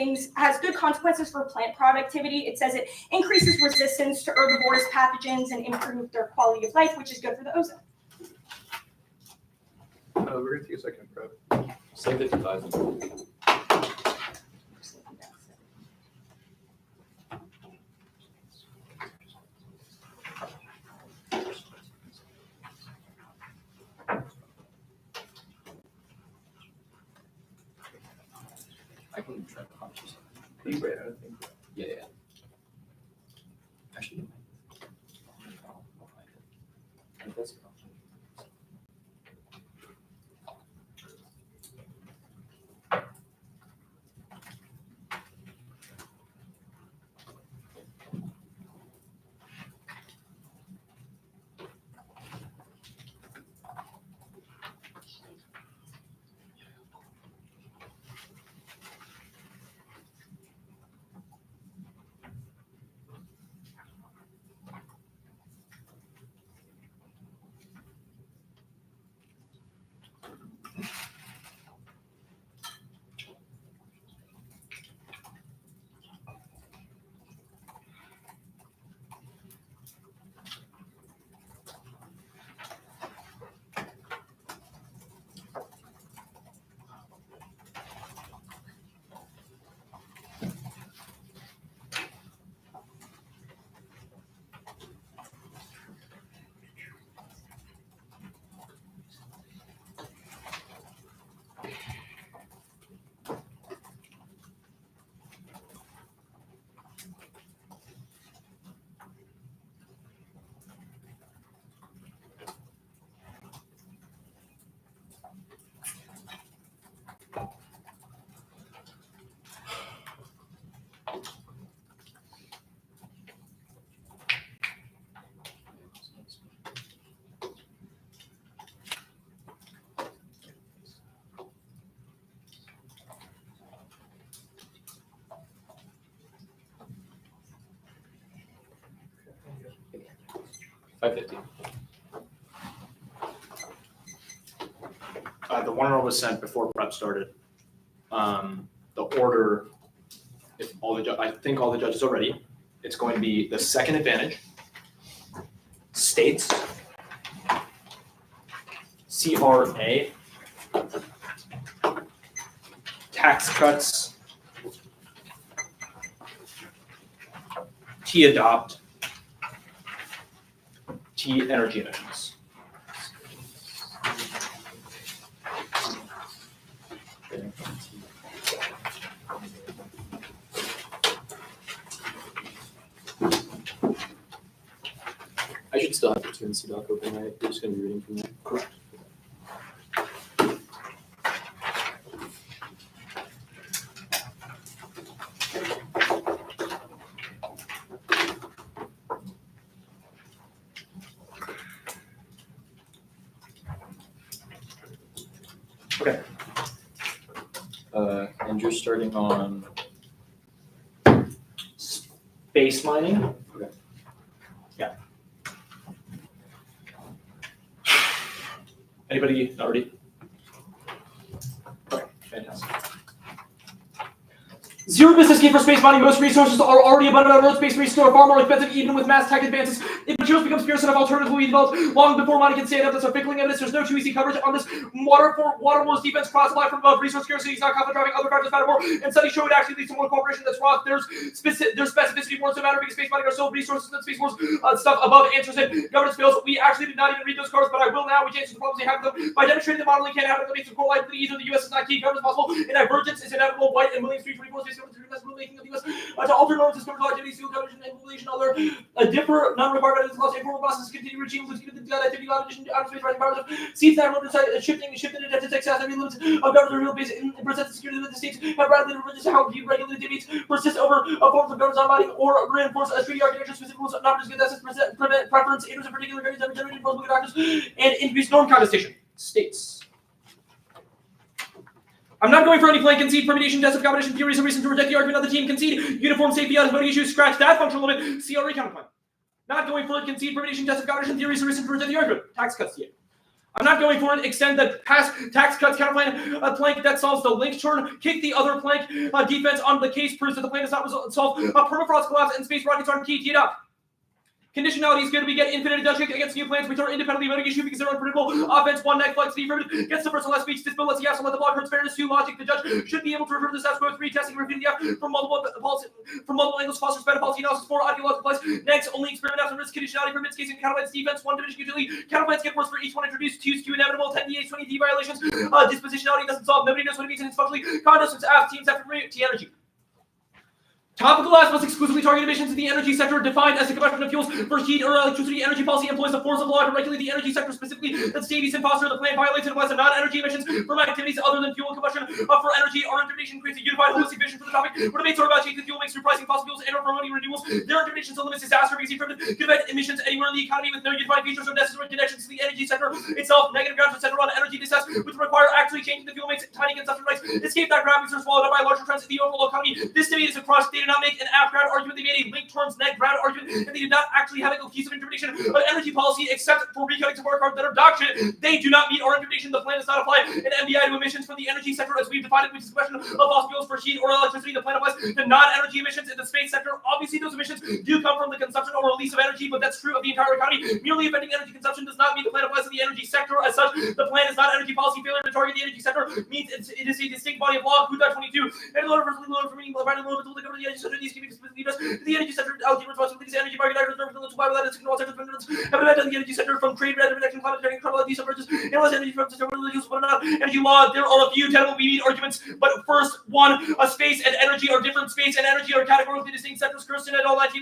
consequences for plant productivity. It says it increases resistance to herbivores, pathogens, and improves their quality of life, which is good for the ozone. We're gonna take a second, prep. 755. I can try to punch this. Please wait, I don't think. Yeah. Actually, I'll find it. That's an option. 550. The warrant was sent before prep started. The order, if all the I think all the judges are ready. It's going to be the second advantage, states, CRA, tax cuts, T adopt, T energy emissions. I should still have the TNC doc open, right? You're just going to be reading from there. Correct. Okay. And you're starting on Space mining. Okay. Yeah. Anybody not ready? Okay, fantastic. Zero business case for space mining. Most resources are already abundant on Earth. Space resources are far more expensive, even with mass tech advances. If materials become scarce enough, alternatives will be developed long before mining can stand up. That's our pickling evidence. There's no too easy coverage on this. Watermore's defense cross line from above. Resource scarcity is not conflict driving. Other factors matter more. And studies show it actually leads to more cooperation. That's wrong. There's specificity warrants no matter because space mining are sold resources and space wars stuff above answers and governance fails. We actually did not even read those cards, but I will now. We answer the problems they have with them by demonstrating the modeling can't happen. The base of core liability. Either the U.S. is not key government is possible, and divergence is inevitable. White and Williams 324 space government rulemaking of the U.S. To alter norms, discriminatory activities, fuel coverage, and population, other differ non-required items, lost informal processes, continue regime, lose given the activity, allowed addition to outer space, rising powers of seeds that are shifting into Texas, and limits of government real base and present security of the states have radically religious how view regulated debates persist over forms of governance online or reinforce a treaty architecture specific rules not just good assets prevent preference interests of particular governments that generate enforceable doctors and introduce norm contestation. States. I'm not going for any flank concede, permutation, test of combination theories, and reason to reject the argument of the team. Concede, uniform safety, voting issues, scratch that functional limit, CRA counterclaim. Not going for it, concede, permutation, test of combination theories, and reason to reject the argument. Tax cuts, yeah. I'm not going for it, extend the past tax cuts counterplan, a plank that solves the link turn, kick the other plank, defense on the case proves that the plan does not solve permafrost collapse and space rockets aren't key, teed up. Conditionality is good. We get infinite deduction against new plans. We turn independently voting issue because they're unpredictable. Offense, one neck flex, the affirmative gets the first and last speech. Disbill, let's yes, let the block hurts fairness. Two, logic. The judge should be able to revert the status quo. Three, testing, repeating the F from multiple angles. Foster better policy analysis. Four, ideological place. Next, only experiment after risk. Conditionality permits case and counterplans defense. One, division utility. Counterplans get worse for each one introduced. Two, skew inevitable. 10 D8, 20 D violations. Dispositionality doesn't solve. Nobody knows what it means and it's functionally. Conduct, F, teams after T energy. Topical aspects exclusively target emissions in the energy sector defined as the combustion of fuels for heat or electricity. Energy policy employs the force of law to regulate the energy sector specifically. That Davies and Foster, the plan violates and applies to non-energy emissions from activities other than fuel combustion. For energy, our interpretation creates a unified holistic vision for the topic. Where debates are about changing fuel mix through pricing fossil fuels and or promoting renewables. Their interpretations limits disaster because he could prevent emissions anywhere in the economy with no unified features or necessary connections to the energy sector itself. Negative grounds are centered on energy dissets, which require actually changing the fuel mix. Tiny consumption rates escape that ground because they're swallowed up by larger trends in the overall economy. This debate is a cross. They did not make an app ground argument. They made a link turns net ground argument, and they did not actually have a cohesive interpretation of energy policy except for recutting to our card that are doctrine. They do not meet our interpretation. The plan does not apply an MBI to emissions from the energy sector as we've defined it, which is a question of fossil fuels for heat or electricity. The plan applies to non-energy emissions in the space sector. Obviously, those emissions do come from the consumption or release of energy, but that's true of the entire economy. Merely affecting energy consumption does not mean the plan applies to the energy sector. As such, the plan is not energy policy. Failure to target the energy sector means it is a distinct body of law. 22. And lower versus lower for meaning provided lower to the government the energy sector. These can be the energy sector allocating responsibilities, energy market actors, to buy without a all sector dependence, have an the energy sector from trade, red, protection, climate change, control, these emerges, analyze energy from system, religious, but not energy law. There are a few tenable we need arguments, but first, one, a space and energy are different. Space and energy are categorically distinct sectors. Kirsten et al. 19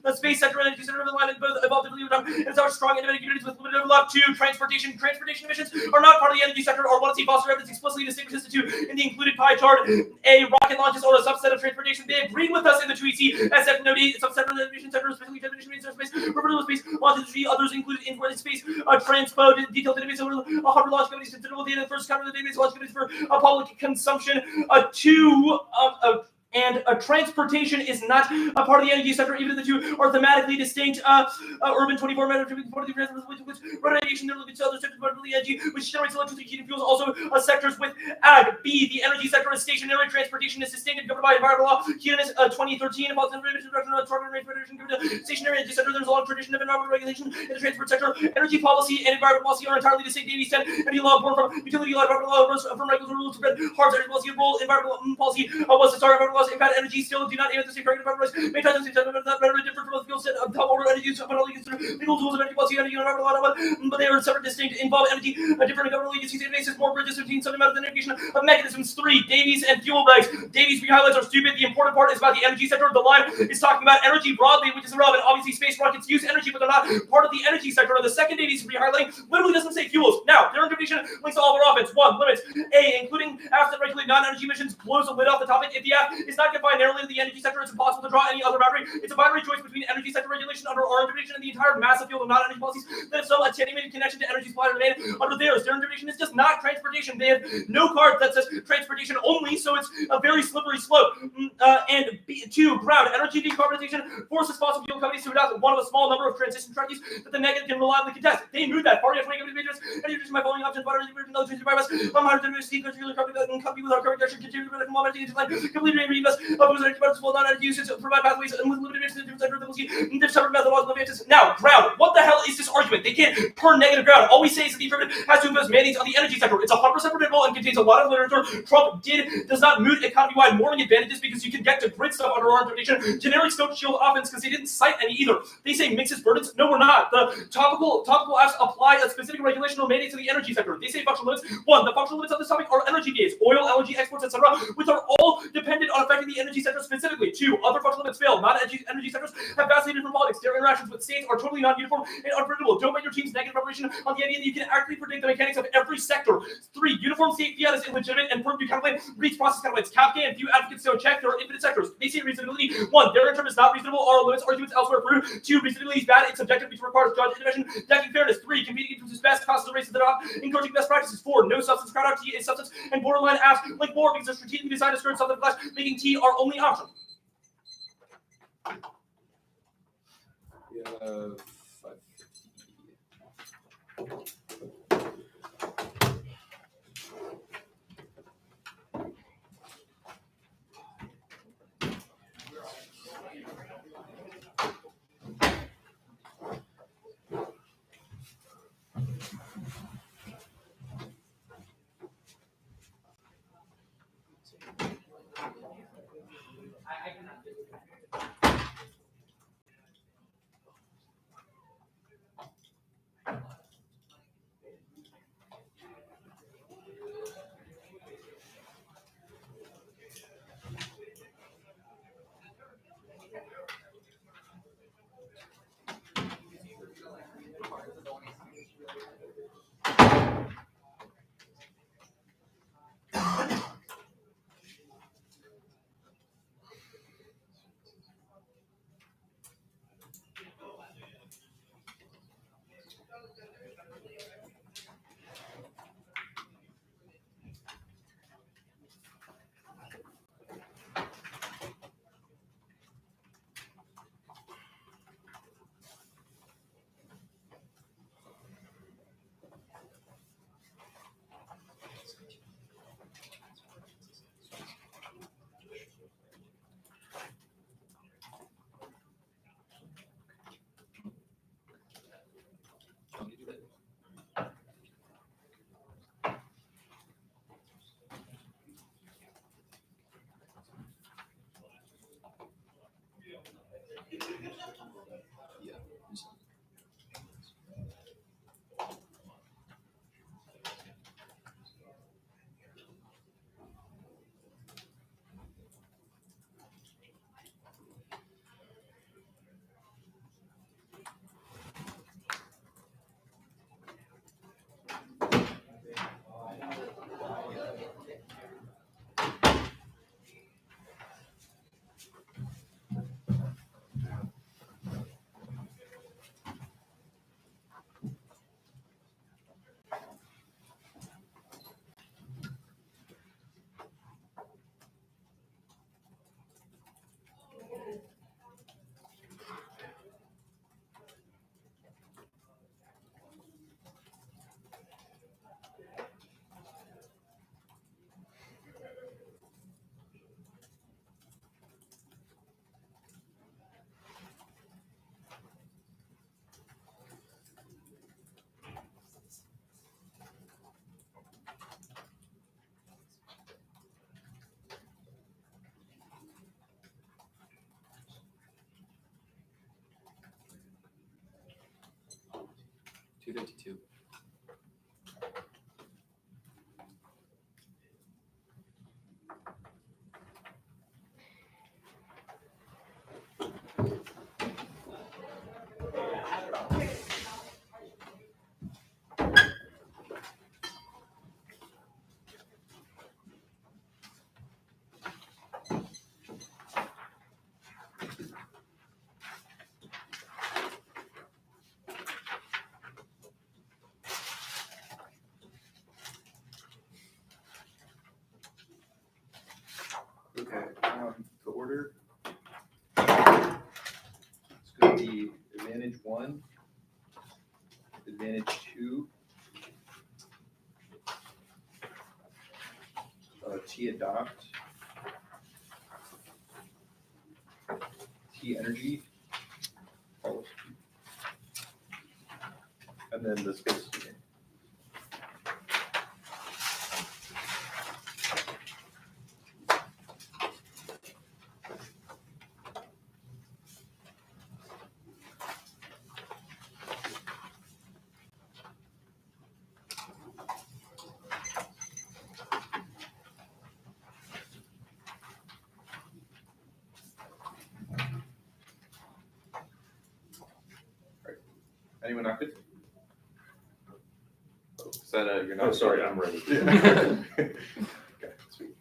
the space sector and energy sector of the line both evolved over time, and it's our strong independent communities with limited overlap. Two, transportation emissions are not part of the energy sector or want to see foster evidence explicitly distinguishes the two in the included pie chart. A, rocket launches or a subset of transportation. They agreed with us in the 2EC SF Note D, subset of the aviation sector, specifically transportation means space, referable space, launch industry, others included in space, transpo, detailed database over 100 launch companies, considerable data, the first counter of the database, launch companies for public consumption. Two, and transportation is not a part of the energy sector, even if the two are thematically distinct. Urban 24 matter, which radiation, there will be other sectors, but really energy, which generates electricity, heating fuels, also sectors with ag. B, the energy sector is stationary, transportation is distinct and governed by environmental law. Keenan is 2013 about the stationary energy sector. There's a long tradition of environmental regulation in the transport sector. Energy policy and environmental policy are entirely distinct. Davies 10, energy law born from utility law, environmental law from regulatory rules to spread hard energy policy role. Environmental policy was the start. Environmental laws impact energy still do not aim at the same target. Environmental laws may try to say that better different from the field set of top order energy use, but only consider legal tools of energy policy, energy and environmental law, but they are separate, distinct, involve energy, different governmental agencies, databases, more bridges, 15, something about the navigation of mechanisms. 3, Davies and fuel bags. Davies highlights are stupid. The important part is about the energy sector. The line is talking about energy broadly, which is irrelevant. Obviously, space rockets use energy, but they're not part of the energy sector. The second Davies highlighting literally doesn't say fuels. Now, their interpretation links to all of our offense. 1, limits. A, including apps that regulate non-energy emissions, blows the lid off the topic. If the app is not confined narrowly to the energy sector, it's impossible to draw any other boundary. It's a binary choice between energy sector regulation under our interpretation and the entire massive field of non-energy policies that have some attenuated connection to energy supply and demand under theirs. Their interpretation is just not transportation. They have no card that says transportation only, so it's a very slippery slope. And B2, ground. Energy decarbonization forces fossil fuel companies to adopt one of a small number of transition strategies that the negative can reliably contest. They knew that. Party after companies majors, and you my following options, water, electricity, biomass, hydrogen, steam, company with our current direction, continue to commodity into line, completely reinvest, energy budgets will not energy usage, provide pathways, and with limited emissions, different sector ability, there's separate methodologies of advances. Now, ground. What the hell is this argument? They can't turn negative ground. All we say is that the affirmative has to impose mandates on the energy sector. It's 100% predictable and contains a lot of literature. Trump does not moot economy-wide warming advantages because you can get to grid stuff under our interpretation. Generics don't shield offense because they didn't cite any either. They say mixes burdens. No, we're not. The topical apps apply a specific regulation or mandate to the energy sector. They say functional limits. 1, the functional limits of this topic are energy gains, oil, LNG exports, etc., which are all dependent on affecting the energy sector specifically. 2, other functional limits fail. Non-energy sectors have vastly different politics. Their interactions with states are totally non-uniform and unpredictable. Don't bet your team's negative preparation on the idea that you can accurately predict the mechanics of every sector. 3, uniform state fiat is illegitimate and proof to calculate reach process calculates. Kafka and few advocates don't check. There are infinite sectors. They say reasonability. 1, their term is not reasonable. Our limits arguments elsewhere prove. 2, reasonability is bad. It's subjective, which requires judge intervention. Decking fairness. 3, competing interests is best. Causes races that are off. Encouraging best practices. 4, no substance. Crowd out T is substance and borderline apps like more because they're strategically designed to skirt something flash, making T our only option. 252. Okay, the order. It's gonna be advantage 1, advantage 2, T adopt, T energy, policy, and then the space. Anyone not good? Oh, is that you're not? Oh, sorry, I'm ready. Okay, sweet.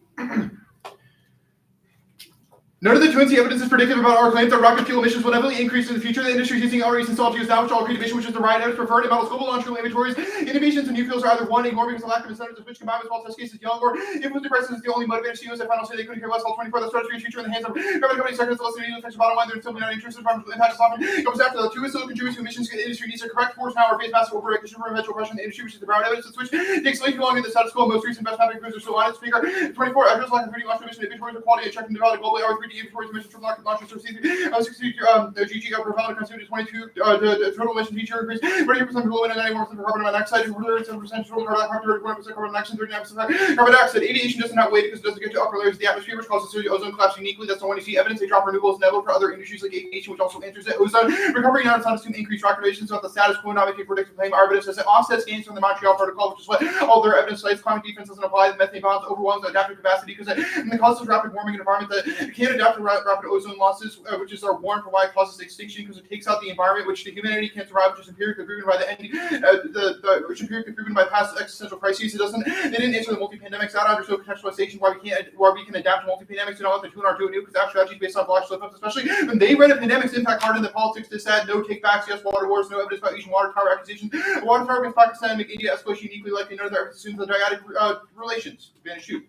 None of the twins evidence is predictive about our claims that rocket fuel emissions will heavily increase in the future. The industry is using already installed to establish all creation, which is the right and preferred models global launch fuel inventories. Innovations in new fuels are either one, ignored because of lack of incentives, of which combined with small test cases young, or influence prices is the only motivator to use. The final say they couldn't care less. All 24 the strategy future in the hands of government companies, sectors, less than affects the bottom line. They're simply not interested. Environmental impact is often comes after the two is still contributes to emissions. The industry needs to correct force now or face massive overreaction for eventual pressure in the industry, which is the brown evidence, which takes way too long in the status quo. Most recent best mapping crews are still on its speaker. 24 address lack of 30 launch emission inventories of quality and checking developed globally. R3D inventories emissions from launches to receive 60 GG propellant consumed 22 the total emission feature increase 40% for global and 91% for carbon monoxide, 7% total carbon dioxide, 21% carbon monoxide, 39% carbon dioxide. Aviation doesn't have weight because it doesn't get to upper layers of the atmosphere, which causes the ozone collapse uniquely. That's the one you see evidence. They drop renewables level for other industries like aviation, which also enters the ozone recovery. Now it's not assumed increased rock radiation, so the status quo not making predictive claim. Our evidence says it offsets gains from the Montreal Protocol, which is what all their evidence cites. Climate defense doesn't apply. The methane bonds overwhelms the adaptive capacity because it causes rapid warming in an environment that can't adapt to rapid ozone losses, which is our warrant for why it causes extinction, because it takes out the environment which the humanity can't survive, which is empirically proven by which empirically proven by past existential crises. They didn't answer the multi-pandemics out under social contextualization why we can adapt to multi-pandemics and not let the 2 and R2 new, because our strategy is based on block slip-ups, especially when they read a pandemic's impact hard in the politics. They said no take-backs, yes water wars, no evidence about Asian water tower acquisition, water tower against Pakistan, make India escalation uniquely likely. None of their assumes the dyadic relations. Advantage 2.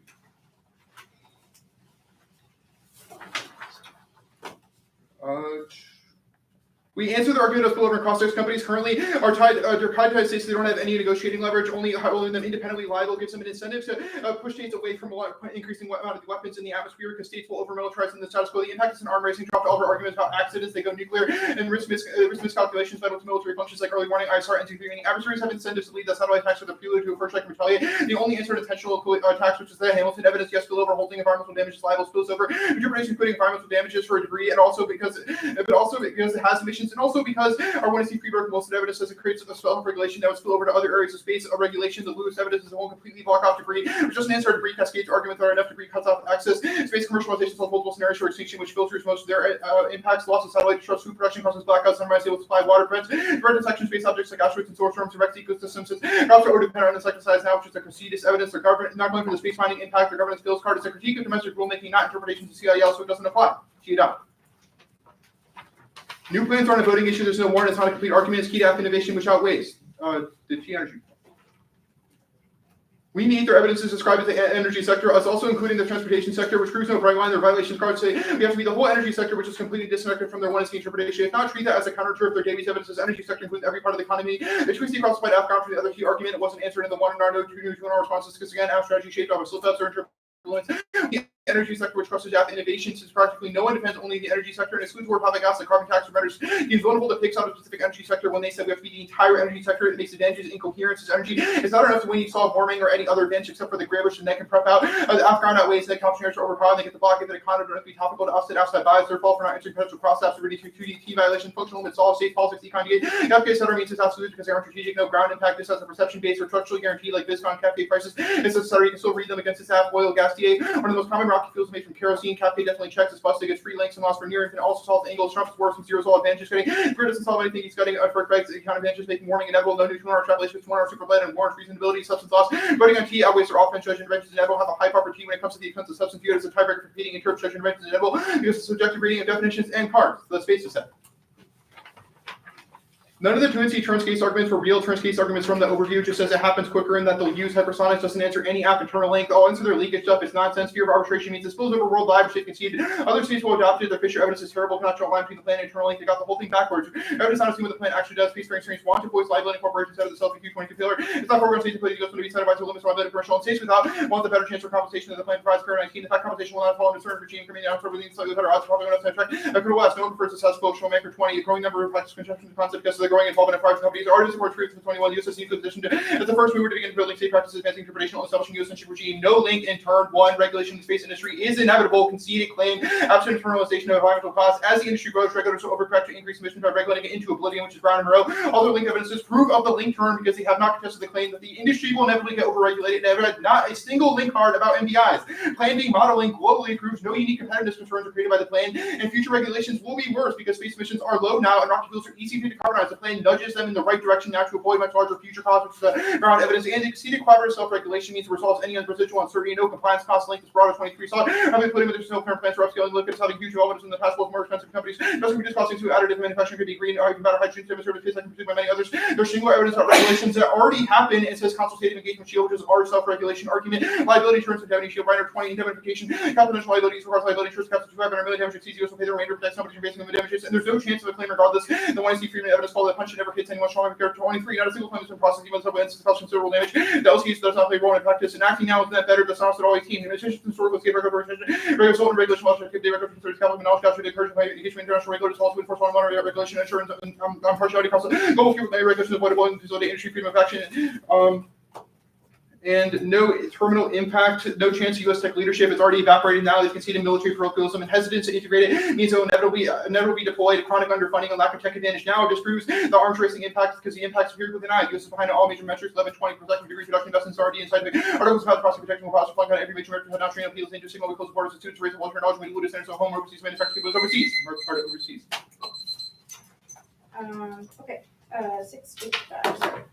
We answer the argument of spillover and cross-tax companies currently are tied to the United States. They don't have any negotiating leverage, only holding them independently liable gives them an incentive to push states away from increasing the amount of weapons in the atmosphere, because states will over-militarize in the status quo. The impact is an arm racing. Dropped all their arguments about accidents. They go nuclear and risk miscalculations vital to military functions like early warning, ISR, and security. Adversaries have incentives to lead the satellite attacks with a prelude to a first strike and retaliate. The only answer to intentional attacks, which is the Hamilton evidence, yes, spillover, holding environmental damages liable, spills over, interpretation including environmental damages for a degree, and also because it has emissions, and also because our 1C pre-birth most evidence says it creates a self-regulation that would spill over to other areas of space. A regulation, the Lewis evidence is it won't completely block off debris, which doesn't answer a debris cascade argument that enough debris cuts off access. Space commercialization solves multiple scenarios for extinction, which filters most of their impacts. Loss of satellite disrupts food production, causes blackouts, sunrise, able to supply water prevents direct detection space objects like asteroids and solar storms, direct ecosystems. Crops are dependent on insecticides now, which is the Crescidus evidence. They're government not going for the space mining impact. Their governance bills card is a critique of domestic rulemaking, not interpretation to CIL, so it doesn't apply. See down. New plans aren't a voting issue. There's no warrant. It's not a complete argument. It's key to innovation, which outweighs the T energy. We need their evidence is described as the energy sector, as also including the transportation sector, which proves no bright line. Their violation cards say we have to be the whole energy sector, which is completely disconnected from their 1C interpretation. If not, treat that as a counter to their Davies evidence. As energy sector includes every part of the economy. The Twisty classified Afghan for the other key argument. It wasn't answered in the 1 and R no 2 and R responses, because again, our strategy shaped off of slip-ups or interpolations. The energy sector, which crosses out innovation, since practically no one depends only on the energy sector and excludes more topic gas like carbon tax renders is vulnerable to picks out a specific energy sector. When they said we have to be the entire energy sector, it makes advantages incoherence as energy. It's not enough to win you solve warming or any other advantage except for the Grabush and neck and prep out. The Afghan outweighs the competition are overpowered. They get the block, get the economy don't have to be topical to offset outside bias. Their fault for not answering potential cross apps, reading 2DT violation, functional limits, all state politics, econ gate. Cafe center means it's absolute because they aren't strategic, no ground impact. This has a perception based or structurally guaranteed like Viscon cafe prices. It's necessary. You can still read them against this app, oil, gas, DA. One of the most common rocky fuels made from kerosene. Cafe definitely checks. It's busted. Gets free links and loss for near infinite. Also solves angles. Trump's worse and zeros all advantages. Grid doesn't solve anything. He's cutting for effects. Account advantages making warming inevitable. No neutral extrapolation with 1 hour super blend and warrants reasonability. Substance loss. Voting on T outweighs their offense. Judge interventions inevitable. Have a high proper T when it comes to the expense of substance viewed as a tiebreaker for competing interrupt judge interventions inevitable because of subjective reading of definitions and cards. The space is set. None of the truancy turns case arguments were real turns case arguments from the overview. Just says it happens quicker and that they'll use hypersonics. Doesn't answer any app internal length. All answer their leakage stuff. It's nonsense. Fear of arbitration means it spills over worldwide, which they conceded. Other states will adopt it. Their Fisher evidence is terrible. Cannot draw a line between the plan and internal length. They got the whole thing backwards. Evidence not assuming what the plan actually does. Peace, strength, want to voice liability corporations out of the self-accused compiler. It's not program states to play the going to be set by to limits liability commercial and states without want the better chance for compensation than the plan provides. Paragraph 19. The fact compensation will not fall under certain regime committee out within slightly better odds. Probably not track. Critical West. No one prefers successful show maker 20. A growing number of reflects conception of the concept because of the growing involvement of private companies. Already support truth in 21. U.S. has unique position as the first mover to begin building state practices, advancing interpretation, establishing U.S. censorship regime. No link in turn one. Regulation in the space industry is inevitable. Conceded claim. Absent internalization of environmental costs. As the industry grows, regulators will overcorrect to increase emissions by regulating it into oblivion, which is Brown and Moreau. Other link evidences prove of the link turn because they have not contested the claim that the industry will inevitably get overregulated. Never had not a single link card about MBIs. Plan B modeling globally proves no unique competitiveness concerns are created by the plan, and future regulations will be worse because space emissions are low now and rocket fuels are easy to decarbonize. The plan nudges them in the right direction now to avoid much larger future costs, which is ground evidence. And exceeded collaborative self-regulation means it resolves any residual uncertainty. No compliance cost link is broader 23 saw. Having put in with their snow current plants for upscaling liquids, having huge developments in the past, both more expensive companies. Doesn't reduce costing to additive manufacturing could be green or even better hydrogen service case like pursued by many others. There's single evidence about regulations that already happen. It says consultative engagement shield, which is our self-regulation argument. Liability insurance indemnity shield, minor 20 indemnification. Confidential liabilities requires liability insurance caps to 500 million damage exceeds US will pay the remainder protects somebody from facing the damages. And there's no chance of a claim regardless. The one see freedom evidence called that punch never hits anyone strong compared to 23. Not a single claim has been processed even though it's caused considerable damage. The LCS does not play a role in practice, and acting now is that better does not at all 18. In addition to historical state regulatory regulation, regulation, regulatory concerns, capital knowledge, capture, encouragement by engagement, international regulators, also enforce foreign monetary regulation, insurance, and partiality costs, global fuel regulations, avoidable and facilitate industry freedom of action. And no terminal impact, no chance of U.S. tech leadership. It's already evaporated now. They've conceded military parochialism and hesitance to integrate it means it will inevitably be deployed. Chronic underfunding and lack of tech advantage now disproves the arms racing impact because the impacts appear within eye. U.S. is behind all major metrics, 11-20 per second degree production investments, R&D and scientific articles about the cost of protection will cost flying on every major metric had not trained appeals into signal we close borders to students raise the long-term knowledge we lose centers of home overseas manufacturing goes overseas. Overseas. Okay. 655. Sorry.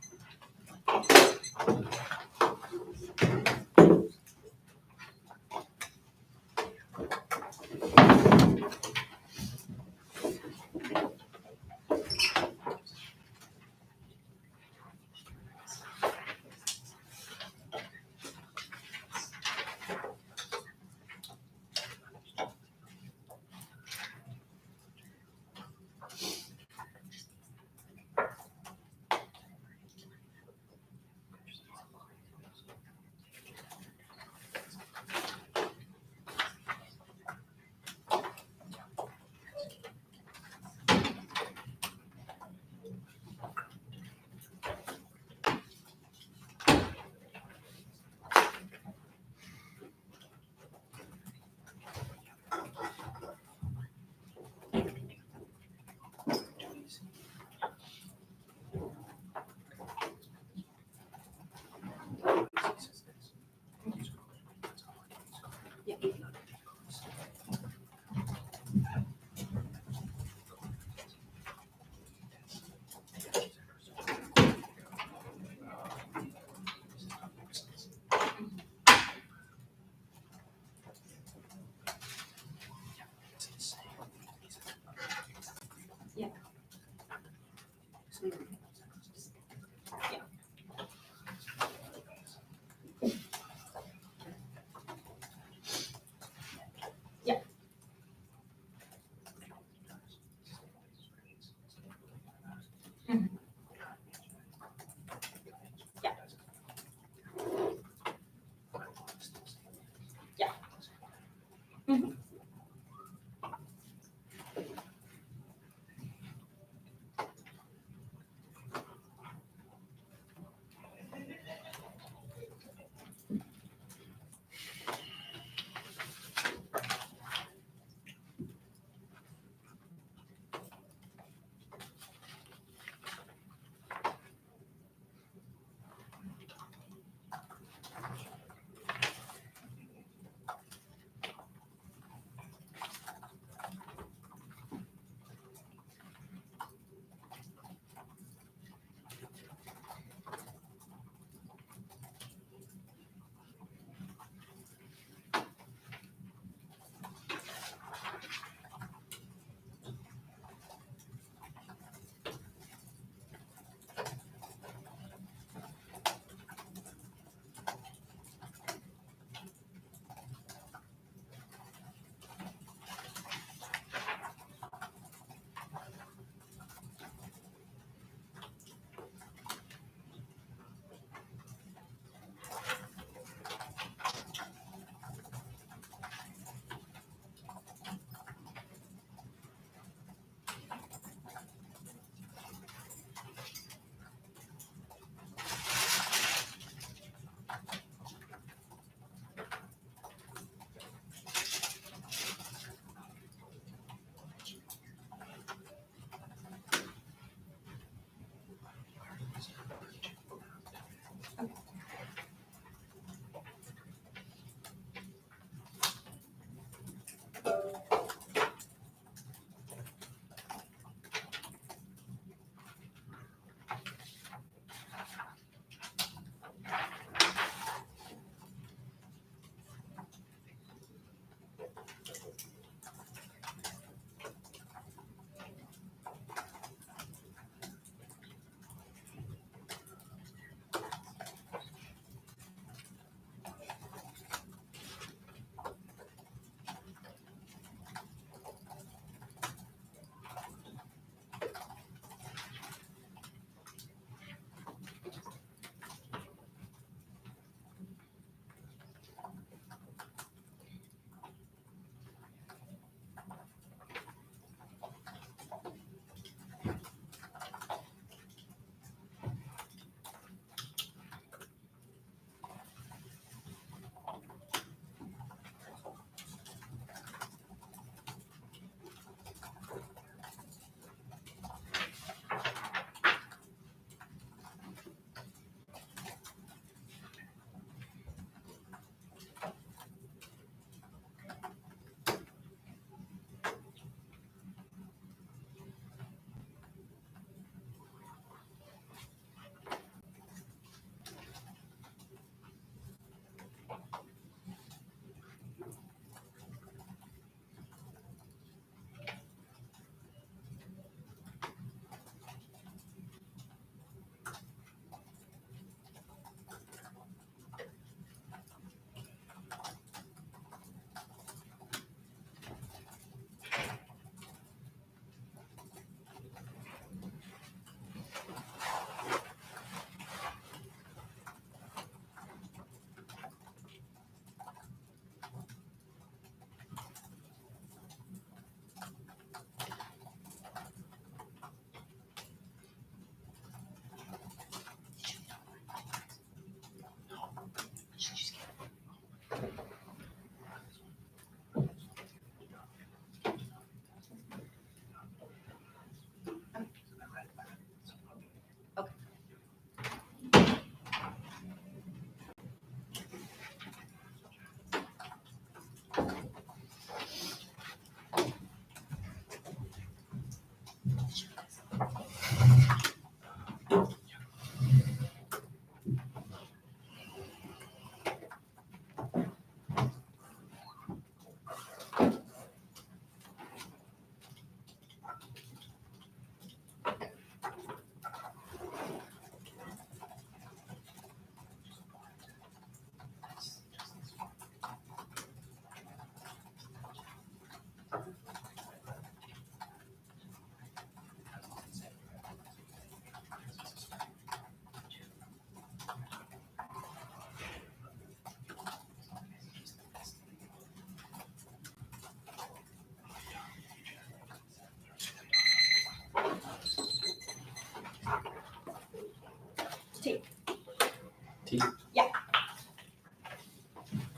T? Yeah.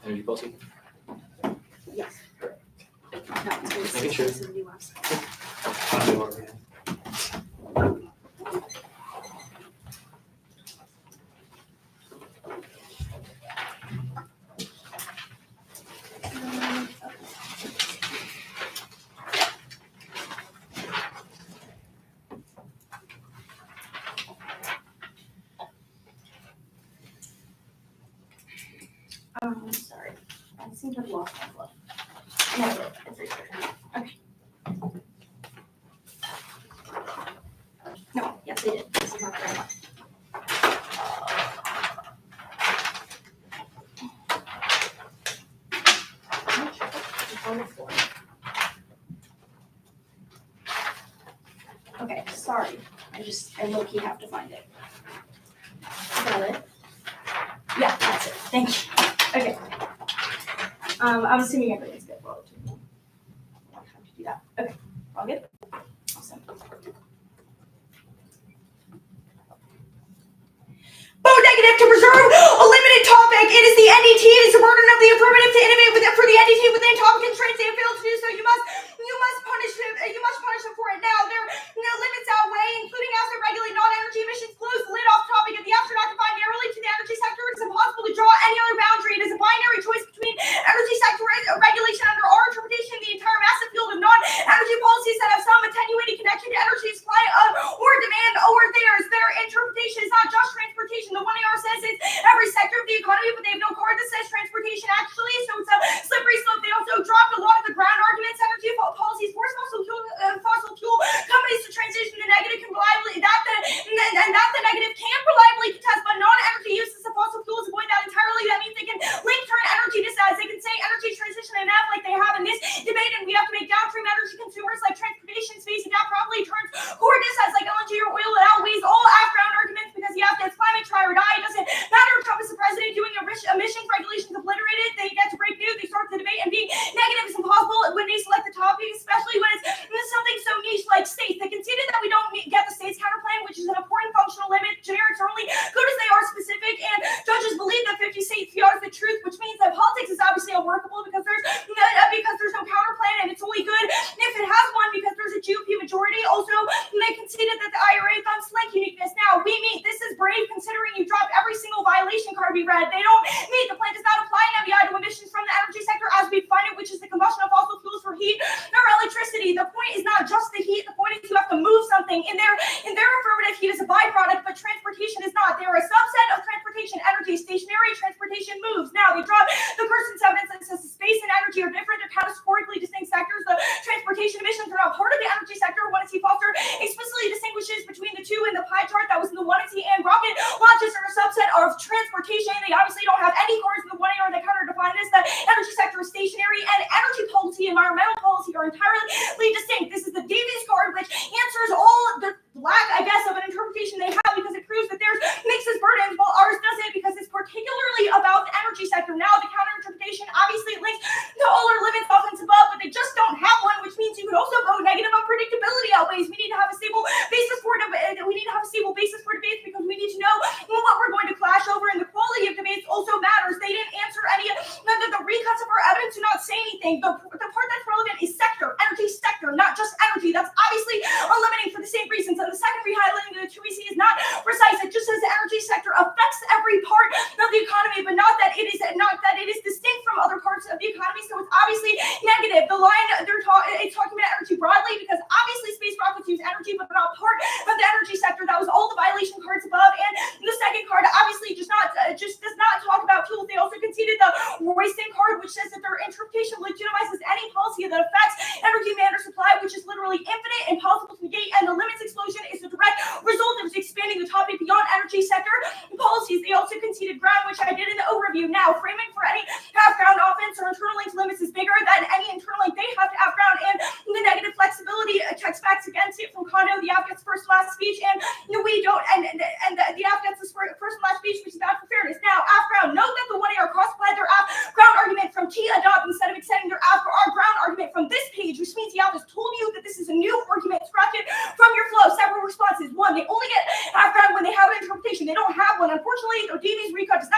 Energy policy? Yes. Correct. No, it's Making sure. in the US. Sorry. I seem to have lost my flow. No, it's right there. Okay. No, yes, I did. This is not the right one. On the floor. Okay, sorry. I low-key have to find it. Is that it? Yeah, that's it. Thank you. Okay. I'm assuming everything's good. Well, I don't have to do that. Okay, all good? Awesome. Negative to preserve a limited topic. It is the NDT. It is the burden of the affirmative to innovate for the NDT within topic constraints. They have failed to do so. You must punish them for it now. There are no limits outweigh, including as they regulate non-energy emissions. Close the lid off topic. If the apps are not confined narrowly to the energy sector, it is impossible to draw any other boundary. It is a binary choice between energy sector regulation under our interpretation of the entire massive field of non-energy policies that have some attenuated connection to energy supply or demand or theirs. Their interpretation is not just transportation. The 1AR says it's every sector of the economy, but they have no card that says transportation actually, so it's a slippery slope. They also dropped a lot of the ground arguments. Energy policies force fossil fuel companies to transition to negative can reliably that the negative can reliably contest, but non-energy uses of fossil fuels avoid that entirely. That means they can link turn energy to size. They can say energy transition and act like they have in this debate, and we have to make downstream energy consumers like transportation space adapt properly turns core to size like LNG or oil. It outweighs all off-ground arguments because you have to climate try or die. It doesn't matter if Trump is the president doing emissions regulations obliterated. They get to break news. They start the debate, and being negative is impossible when they select the topic, especially when it's something so niche like states. They conceded that we don't get the states counterplan, which is an important functional limit. Generics are only good as they are specific, and judges believe that 50 states are the truth, which means that politics is obviously unworkable because there's no counterplan, and it's only good if it has one because there's a GOP majority. Also, they conceded that the IRA funds link uniqueness. Now, this is brave considering you dropped every single violation card we read. They don't meet the plan does not apply in MBI to emissions from the energy sector as we define it, which is the combustion of fossil fuels for heat or electricity. The point is not just the heat. The point is you have to move something. In their affirmative, heat is a byproduct, but transportation is not. They are a subset of transportation. Energy, stationary transportation moves. Now, they drop the Kerson's evidence that says space and energy are different. They're categorically distinct sectors. The transportation emissions are not part of the energy sector. 1C Foster explicitly distinguishes between the two in the pie chart that was in the 1C, and rocket launches are a subset of transportation. They obviously don't have any cards in the 1AR that counter-define this. The energy sector is stationary, and energy policy, environmental policy are entirely distinct. This is the Davies card, which answers all the lack, I guess, of an interpretation they have because it proves that theirs makes us burdens, while ours doesn't because it's particularly about the energy sector. Now, the counter-interpretation obviously links to all our limits offense above, but they just don't have one, which means you could also vote negative on predictability outweighs. We need to have a stable basis for debate. We need to have a stable basis for debates because we need to know what we're going to clash over, and the quality of debates also matters. They didn't answer any of the recuts of our evidence. Do not say anything. The part that's relevant is sector, energy sector, not just energy. That's obviously unlimiting for the same reasons. And the second rehighlighting of the 2EC is not precise. It just says the energy sector affects every part of the economy, but not that it is distinct from other parts of the economy. So it's obviously negative. The line it's talking about energy broadly because obviously space rockets use energy, but they're not part of the energy sector. That was all the violation cards above. And the second card obviously just does not talk about fuels. They also conceded the Royston card, which says that their interpretation legitimizes any policy that affects energy demand or supply, which is literally infinite, impossible to negate, and the limits explosion is the direct result of expanding the topic beyond energy sector policies. They also conceded ground, which I did in the overview. Now, framing for any half-ground offense or internal link limits is bigger than any internal link they have to half-ground, and the negative flexibility checks facts against it from Kondo. The Af gets first and last speech, and we don't, and the Af gets the first and last speech, which is bad for fairness. Now, half-ground, note that the 1AR cross-applied their half-ground argument from T adopt instead of extending their half or our ground argument from this page, which means the Af has told you that this is a new argument. Scratch it from your flow. Several responses. One, they only get half-ground when they have an interpretation. They don't have one. Unfortunately, their Davies recut does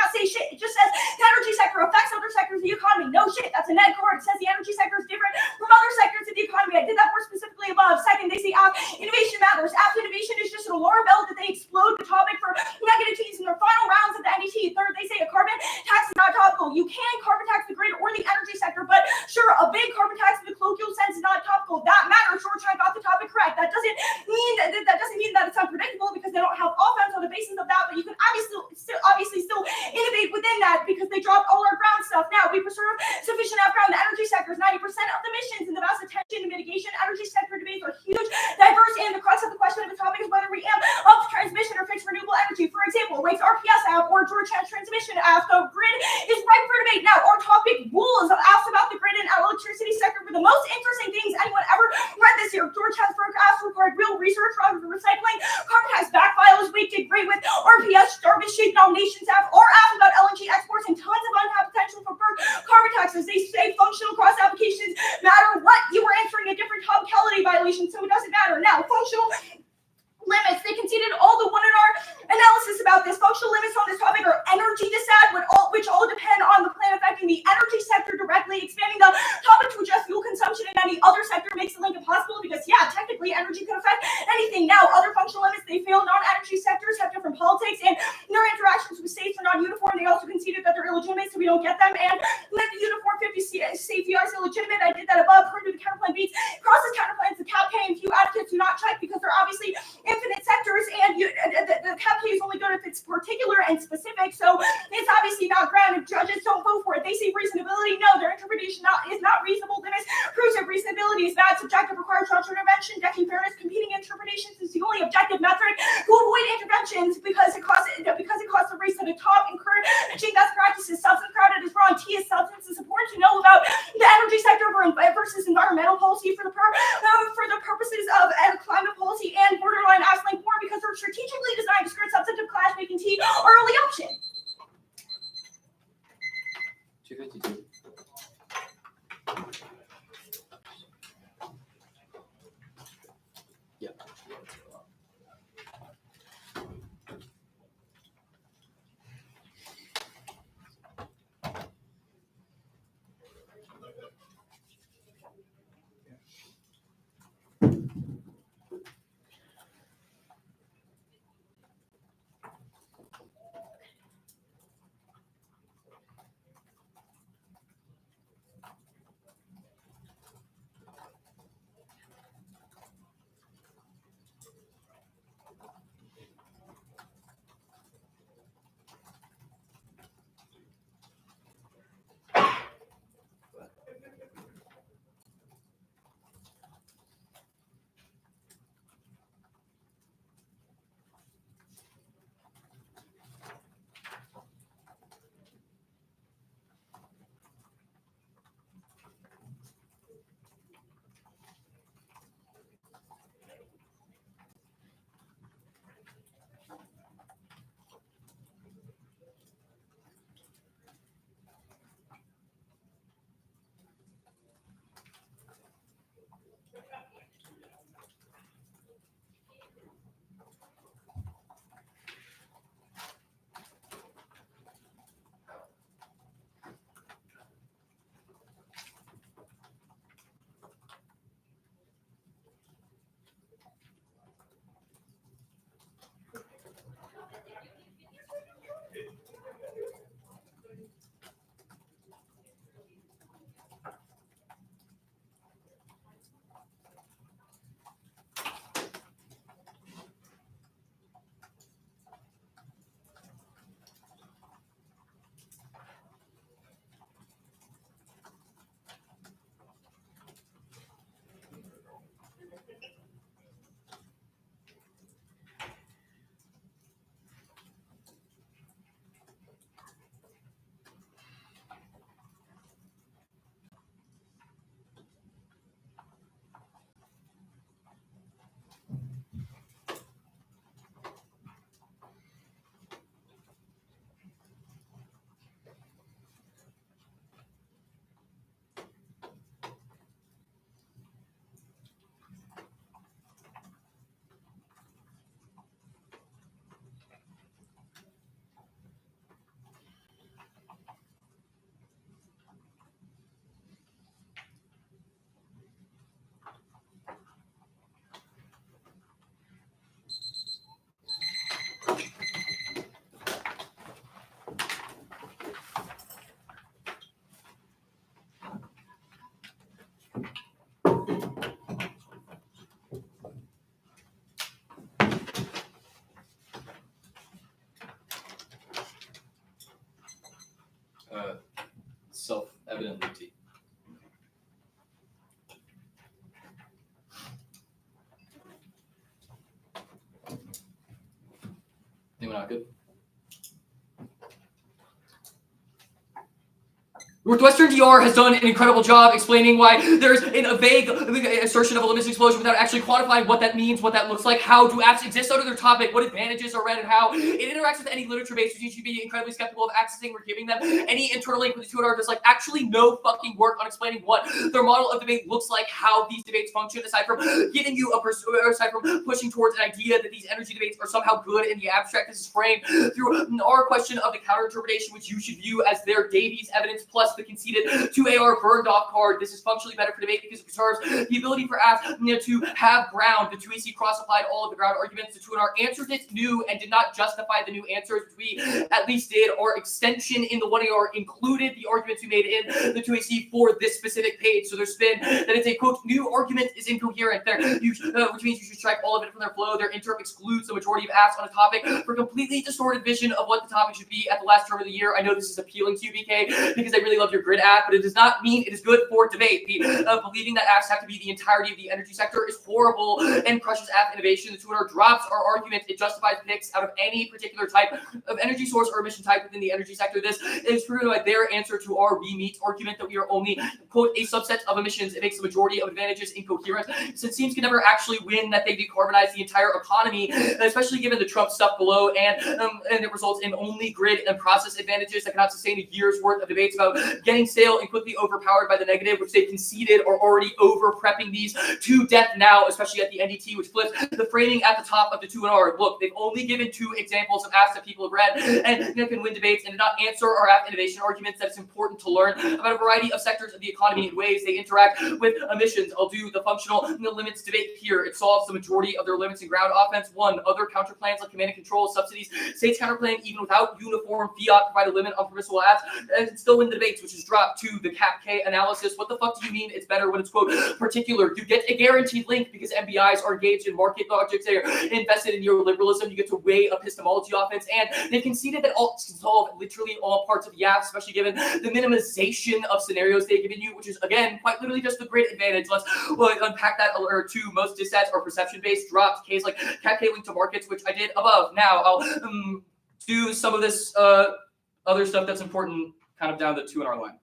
sectors different from other sectors of the economy. I did that more specifically above. Second, they say innovation matters. Innovation is just an alarm bell that they explode the topic for negative T's in their final rounds of the NDT. Third, they say a carbon tax is not topical. You can carbon tax the grid or the energy sector, but sure, a big carbon tax in the colloquial sense is not topical. That matters. Georgetown got the topic correct. That doesn't mean that it's unpredictable because they don't have offense on the basis of that, but you can obviously still innovate within that because they dropped all our ground stuff. Now, we preserve sufficient ground. The energy sector is 90% of the emissions, and the vast attention to mitigation. Energy sector debates are huge, diverse, and the crux of the question of the topic is whether we amp up transmission or fix renewable energy. For example, Wake's RPS app or Georgetown's transmission app. The grid is ripe for debate. Now, our topic rules asked about the grid and electricity sector were the most interesting things anyone ever read this year. Georgetown's asked required real research rather than recycling. Carbon tax back files Wake did great with RPS, Jarvis shaped nominations app, or asked about LNG exports and tons of untapped potential for carbon taxes. They say functional cross applications matter what you were answering a different topicality violation, so it doesn't matter. Now, functional limits. They conceded all the 1R analysis about this. Functional limits on this topic are energy dissad, which all depend on the plan affecting the energy sector directly. Expanding the topic to address fuel consumption in any other sector makes the link impossible because, yeah, technically energy could affect anything. Now, other functional limits, they feel non-energy sectors have different politics and their interactions with states are non-uniform. They also conceded that they're illegitimate, so we don't get them. And let the uniform 50 safety is illegitimate. I did that above. Purdue the counterplan beats. Crosses counterplans. The cap K and Q advocates do not check because they're obviously infinite sectors, and the cap K is only good if it's particular and specific, so it's obviously not ground if judges don't vote for it. They say reasonability, no, their interpretation is not reasonable. Limits proves that reasonability is bad. Subjective requires structural intervention. Decking fairness, competing interpretations is the only objective metric to avoid interventions because it costs a race to the top. Encouraging best practices. Substance crowded is wrong. T is substance. It's important to know about the energy sector versus environmental policy for the purposes of climate policy and borderline link more because they're strategically designed to skirt substantive clash, making T our only option. 252. Yeah. not good. Northwestern DR has done an incredible job explaining why there's a vague assertion of a limited explosion without actually quantifying what that means, what that looks like, how do apps exist under their topic, what advantages are read, and how it interacts with any literature base, which you should be incredibly skeptical of accessing or giving them. Any internal link with the 2R does actually no fucking work on explaining what their model of debate looks like, how these debates function, aside from giving you aside from pushing towards an idea that these energy debates are somehow good in the abstract. This is framed through our question of the counterinterpretation, which you should view as their Davies evidence plus the conceded 2AR burned off card. This is functionally better for debate because it preserves the ability for apps to have ground. The 2AC cross-applied all of the ground arguments. The 2NR answered its new and did not justify the new answers, which we at least did. Our extension in the 1AR included the arguments we made in the 2AC for this specific page. So their spin that it's a, quote, new argument is incoherent there, which means you should strike all of it from their flow. Their interp excludes the majority of apps on a topic for completely distorted vision of what the topic should be at the last term of the year. I know this is appealing to you, BK, because I really love your grid app, but it does not mean it is good for debate. Believing that apps have to be the entirety of the energy sector is horrible and crushes app innovation. The 2NR drops our argument. It justifies picks out of any particular type of energy source or emission type within the energy sector. This is proven by their answer to our we meet argument that we are only, quote, a subset of emissions. It makes the majority of advantages incoherent, since teams can never actually win that they decarbonize the entire economy, especially given the Trump stuff below, and it results in only grid and process advantages that cannot sustain a year's worth of debates about getting stale and quickly overpowered by the negative, which they conceded are already over prepping these to death now, especially at the NDT, which flips the framing at the top of the 2NR. Look, they've only given 2 examples of apps that people have read and can win debates, and did not answer our app innovation arguments that it's important to learn about a variety of sectors of the economy and ways they interact with emissions. I'll do the functional limits debate here. It solves the majority of their limits in ground offense. 1, other counterplans like command and control, subsidies, states counterplan even without uniform fiat provide a limit on permissible apps and still win the debates, which is dropped to the CAP-K analysis. What the fuck do you mean it's better when it's, quote, particular? You get a guaranteed link because MBIs are engaged in market logics. They are invested in neoliberalism. You get to weigh epistemology offense, and they've conceded that alts can solve literally all parts of the app, especially given the minimization of scenarios they've given you, which is, again, quite literally just the great advantage. Let's unpack that or 2. Most dissets are perception-based. Dropped case like CAP-K link to markets, which I did above. Now I'll do some of this other stuff that's important kind of down the 2NR line.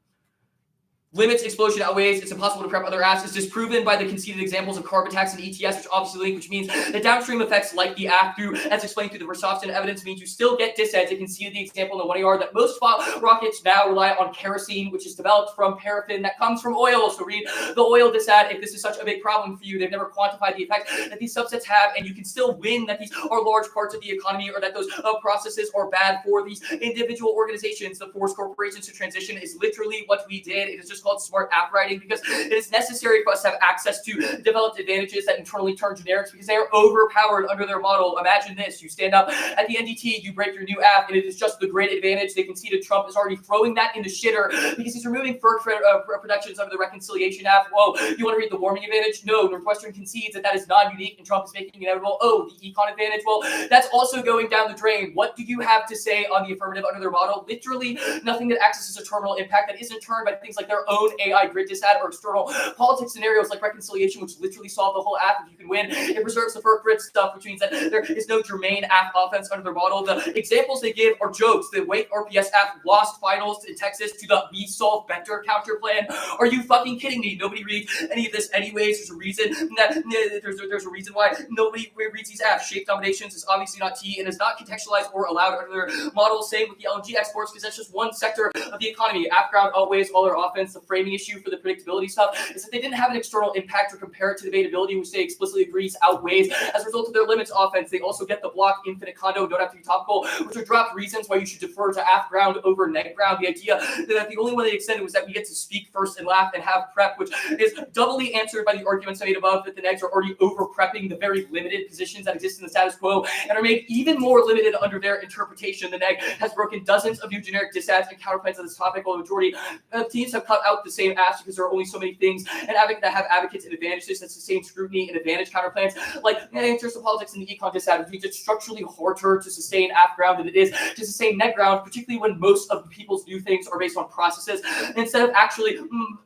Limits explosion outweighs, it's impossible to prep other apps, is disproven by the conceded examples of carbon tax and ETS, which obviously link, which means the downstream effects like the app through, as explained through the Verhofstadt evidence, means you still get dissets. It conceded the example in the 1AR that most rockets now rely on kerosene, which is developed from paraffin that comes from oil. So read the oil dissat if this is such a big problem for you. They've never quantified the effect that these subsets have, and you can still win that these are large parts of the economy, or that those processes are bad for these individual organizations. The force corporations to transition is literally what we did. It is just called smart app writing because it is necessary for us to have access to developed advantages that internally turn generics because they are overpowered under their model. Imagine this: you stand up at the NDT, you break your new app, and it is just the great advantage. They conceded Trump is already throwing that in the shitter because he's removing FERC productions under the reconciliation app. Whoa, you want to read the warming advantage? No, Northwestern concedes that is non-unique and Trump is making it inevitable. Oh, the econ advantage? Well, that's also going down the drain. What do you have to say on the affirmative under their model? Literally nothing that accesses a terminal impact that isn't turned by things like their own AI grid dissat or external politics scenarios like reconciliation, which literally solve the whole app if you can win. It preserves the FERC grid stuff, which means that there is no germane app offense under their model. The examples they give are jokes. The Wake RPS app lost finals in Texas to the We Solve Better counter plan. Are you fucking kidding me? Nobody reads any of this anyways. There's a reason that there's a reason why nobody reads these apps. Shape dominations is obviously not T and is not contextualized or allowed under their model. Same with the LNG exports because that's just one sector of the economy. App ground outweighs all their offense. The framing issue for the predictability stuff is that they didn't have an external impact or compare it to debatability, which they explicitly agrees outweighs. As a result of their limits offense, they also get the block infinite condo, don't have to be topical, which are dropped reasons why you should defer to app ground over neg ground. The idea that the only way they extended was that we get to speak first and laugh and have prep, which is doubly answered by the arguments I made above that the negs are already over prepping the very limited positions that exist in the status quo and are made even more limited under their interpretation. The neg has broken dozens of new generic dissats and counterplans on this topic, while the majority of teams have cut out out the same apps because there are only so many things and that have advocates and advantages that sustain scrutiny and advantage counterplans. Like interest of politics and the econ disadvantage, it's structurally harder to sustain app ground than it is to sustain net ground, particularly when most of the people's new things are based on processes. Instead of actually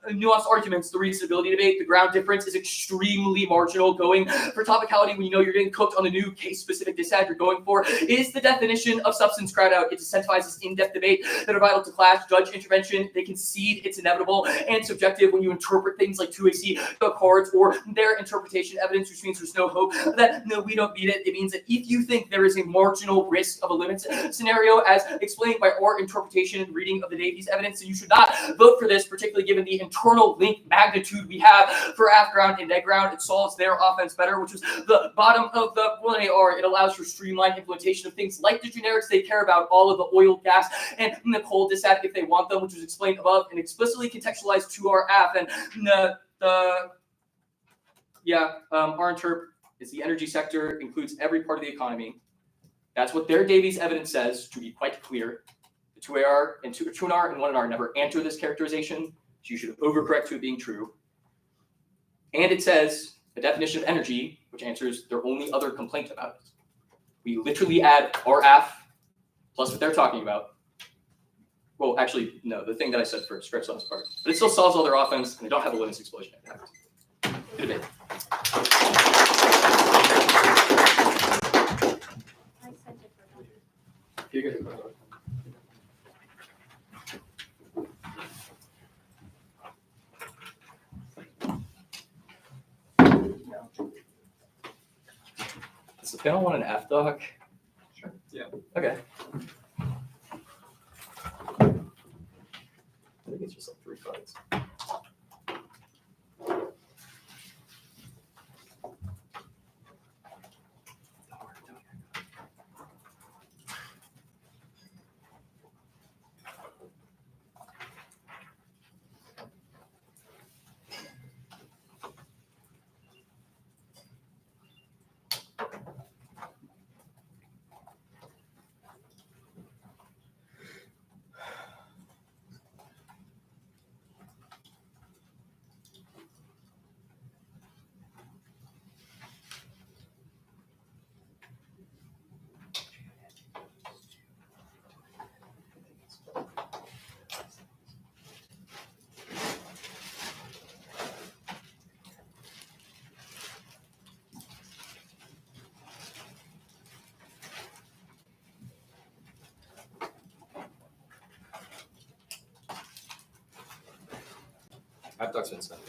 nuanced arguments, the reasonability debate, the ground difference is extremely marginal. Going for topicality when you know you're getting cooked on the new case-specific dissad you're going for is the definition of substance crowd out. It incentivizes in-depth debate that are vital to class, judge intervention. They concede it's inevitable and subjective when you interpret things like 2AC cards or their interpretation evidence, which means there's no hope that no, we don't need it. It means that if you think there is a marginal risk of a limit scenario as explained by our interpretation and reading of the Davies evidence, then you should not vote for this, particularly given the internal link magnitude we have for app ground and net ground. It solves their offense better, which was the bottom of the 1AR. It allows for streamlined implementation of things like the generics they care about, all of the oil, gas, and the coal dissad if they want them, which was explained above and explicitly contextualized to our app. And our interp is the energy sector, includes every part of the economy. That's what their Davies evidence says, to be quite clear. The 2AR and 2NR and 1NR never answer this characterization, so you should overcorrect to it being true. And it says a definition of energy, which answers their only other complaint about it. We literally add our AF plus what they're talking about. Well, actually, no, the thing that I said first, stretch last part. But it still solves all their offense, and they don't have a limits explosion impact. Good debate. You guys- Does the panel want an F doc? Sure. Yeah. Okay. I think it's just like 3 cards. App doc's been sent.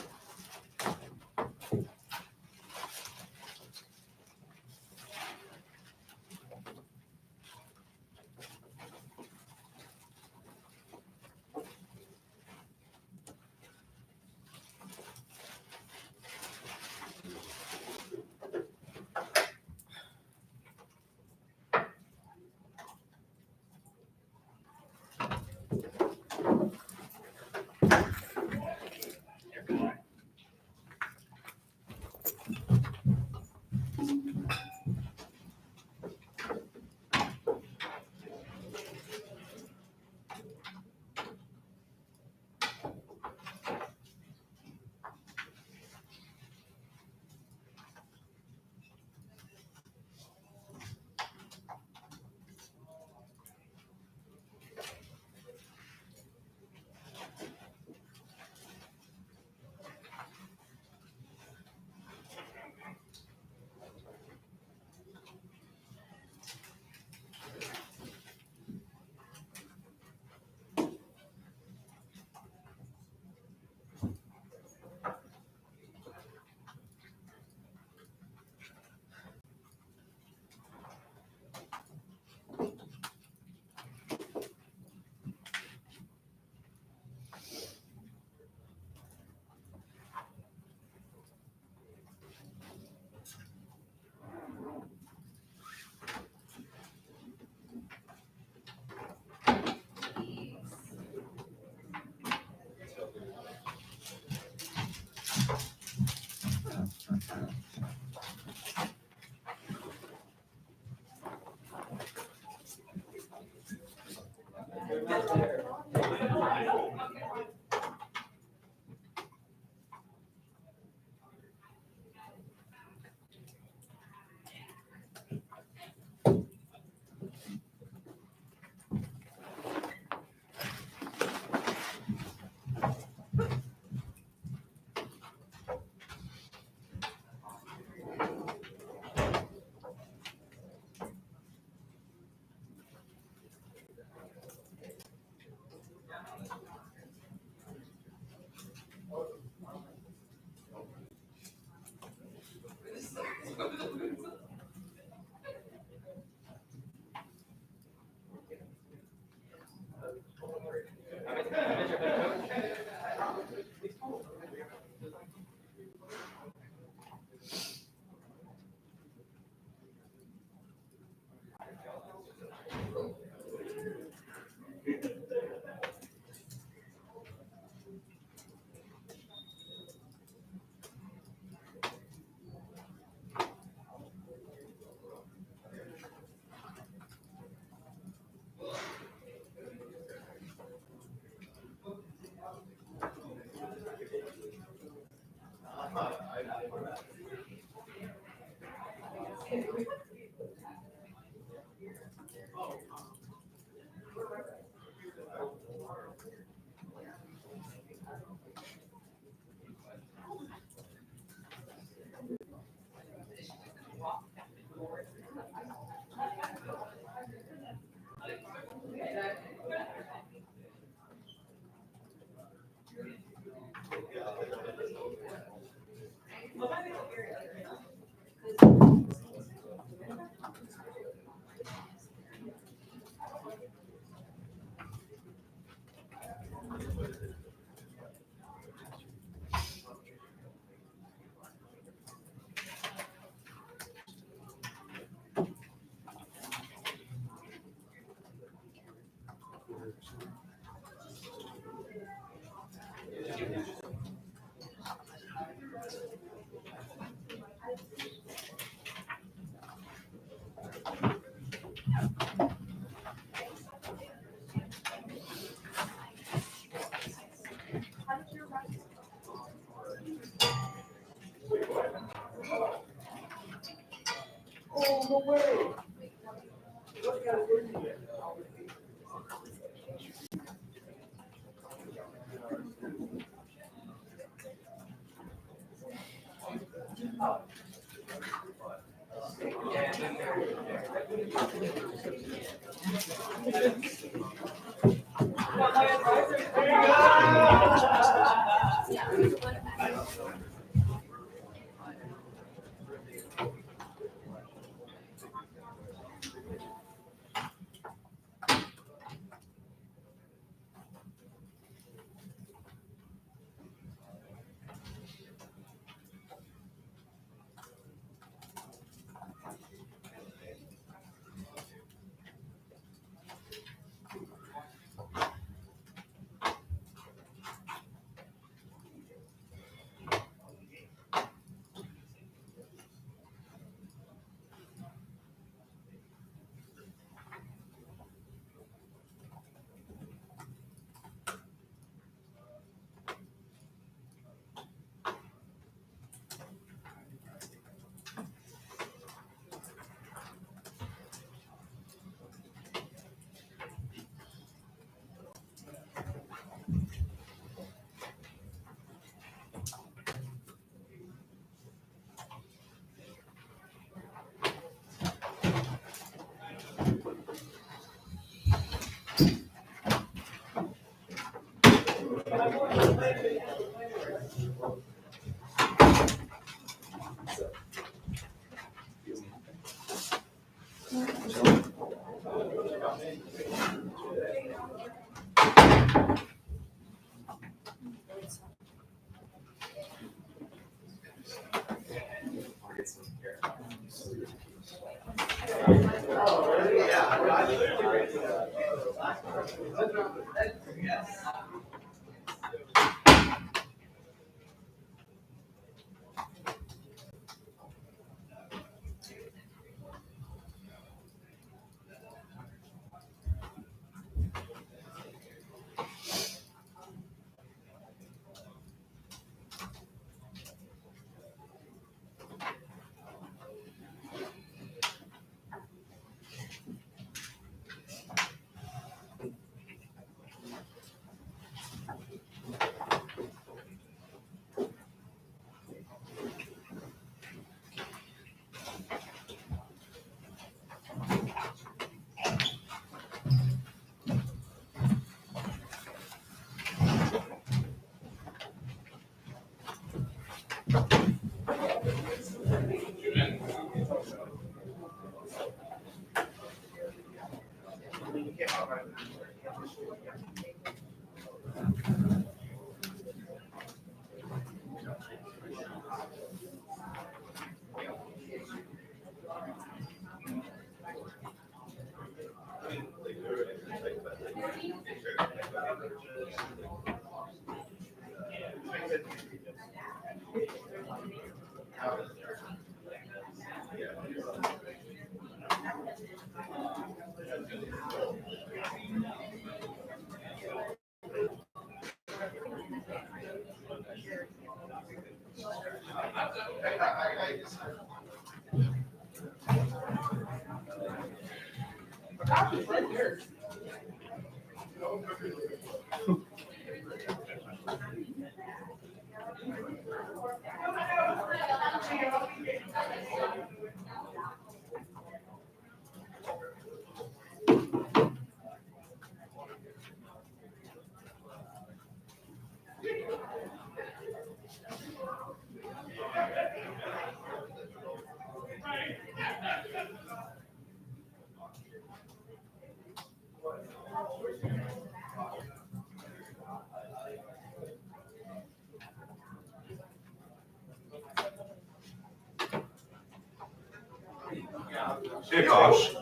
Hey Josh,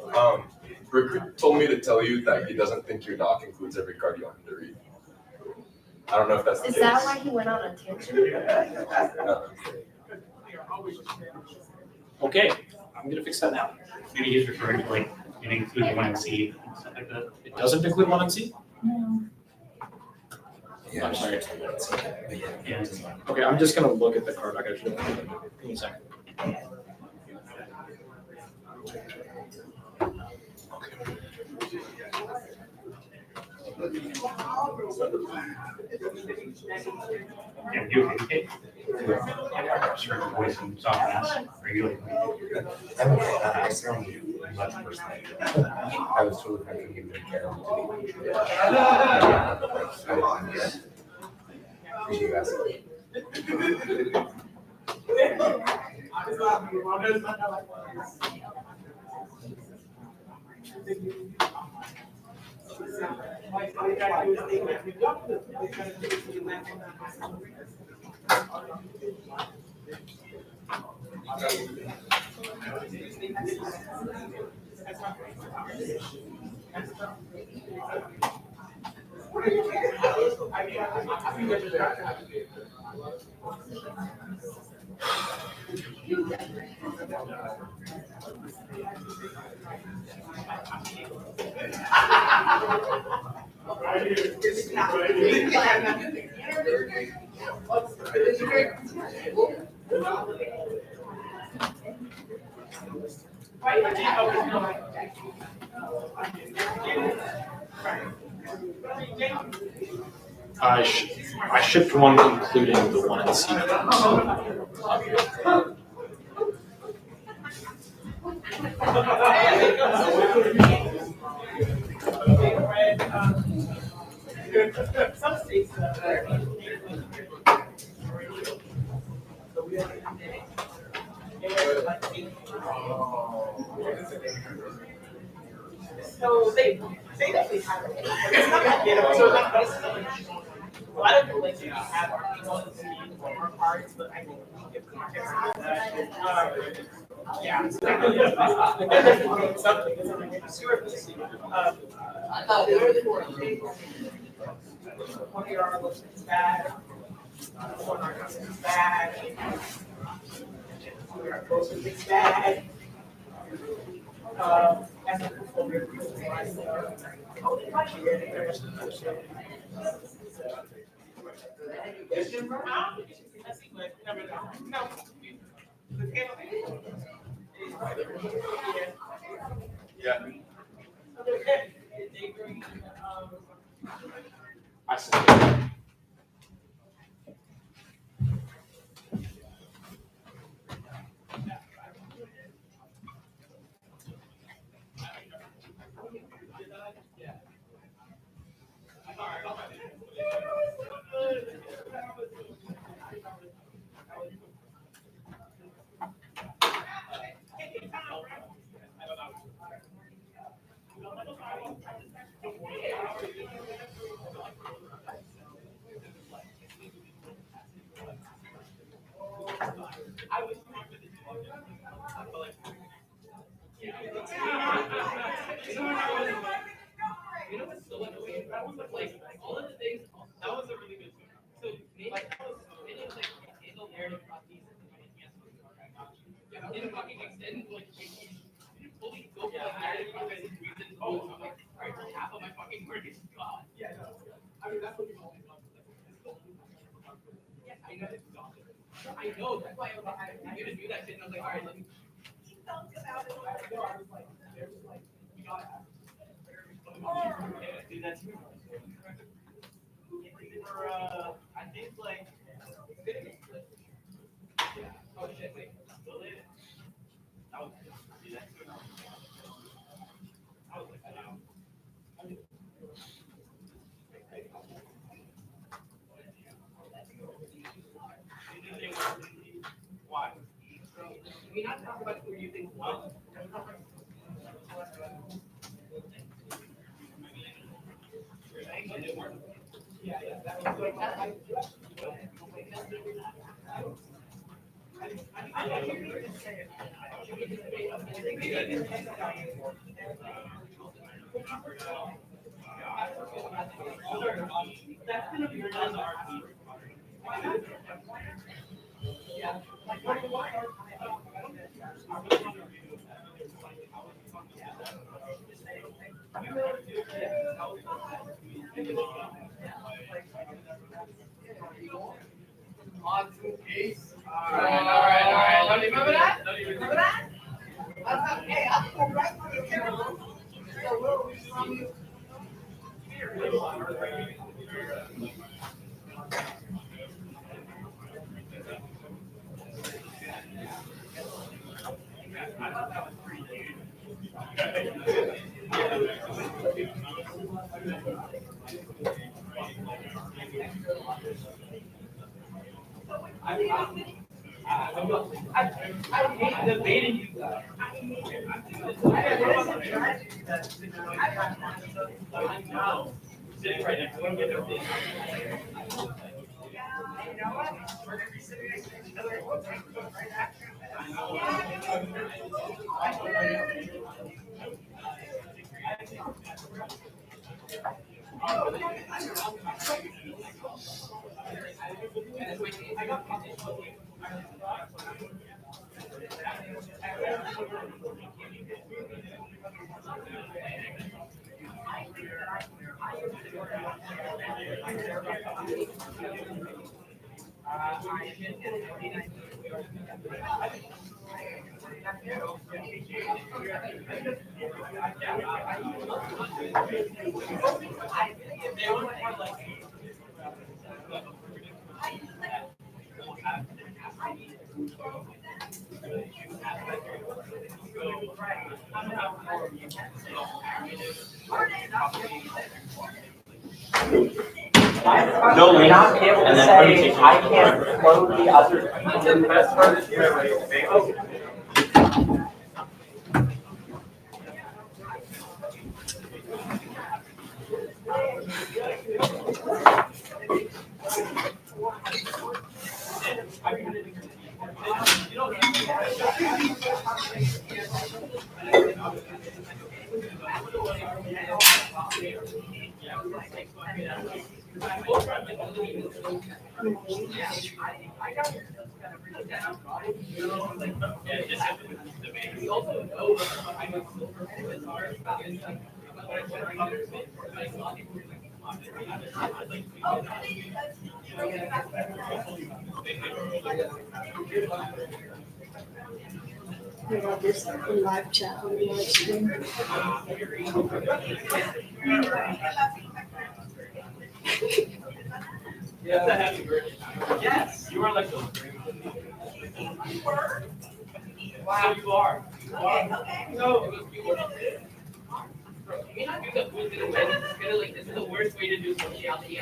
Rick told me to tell you that he doesn't think your doc includes every card you want him to read. I don't know if that's the Is case. that why he went on a tangent? No. Okay, I'm gonna fix that now. Maybe he's referring to like, it includes one and C, stuff like that. It doesn't include one and C? Yeah, I'm sorry. Yeah. Okay, I'm just gonna look at the card doc. I should have. Give me a second. Yeah, you okay? Certain voice and softness, are you like? I'm okay. I sound much worse than I was totally fine for you to care. Appreciate you asking. I shipped one including the one in C. So they definitely have it. It's not like, so like basically, a lot of the like we have our people in the more cards, but I think we give context to that. Yeah. So something. It's like a sewer facility. One of your looks bad. One of our customers bad. One of our closest is bad. As a performer, Yeah. I see. I know, that's why I'm gonna do that shit, and I was like, all right, let me. Do that too. I think like. Oh shit, wait. Will it? I was do that too. I was like, I know. Why? We not talk about who you think won. Yeah, yeah, that was like that. That's gonna be done our yeah. On to case. All right. Don't you remember that? Don't you remember that? Hey, I'll go right through the camera. So we'll from you. I hate debating you guys. Sitting right next to him. You know what? We're gonna be sitting next to each other. Right after. No, we're not able to say, I can't flow the other. The best part is We got this live chat on the live stream. Yes, you are like those. You were? Wow, you are. Okay. No, you were. You not do the food in like this is the worst way to do sociality.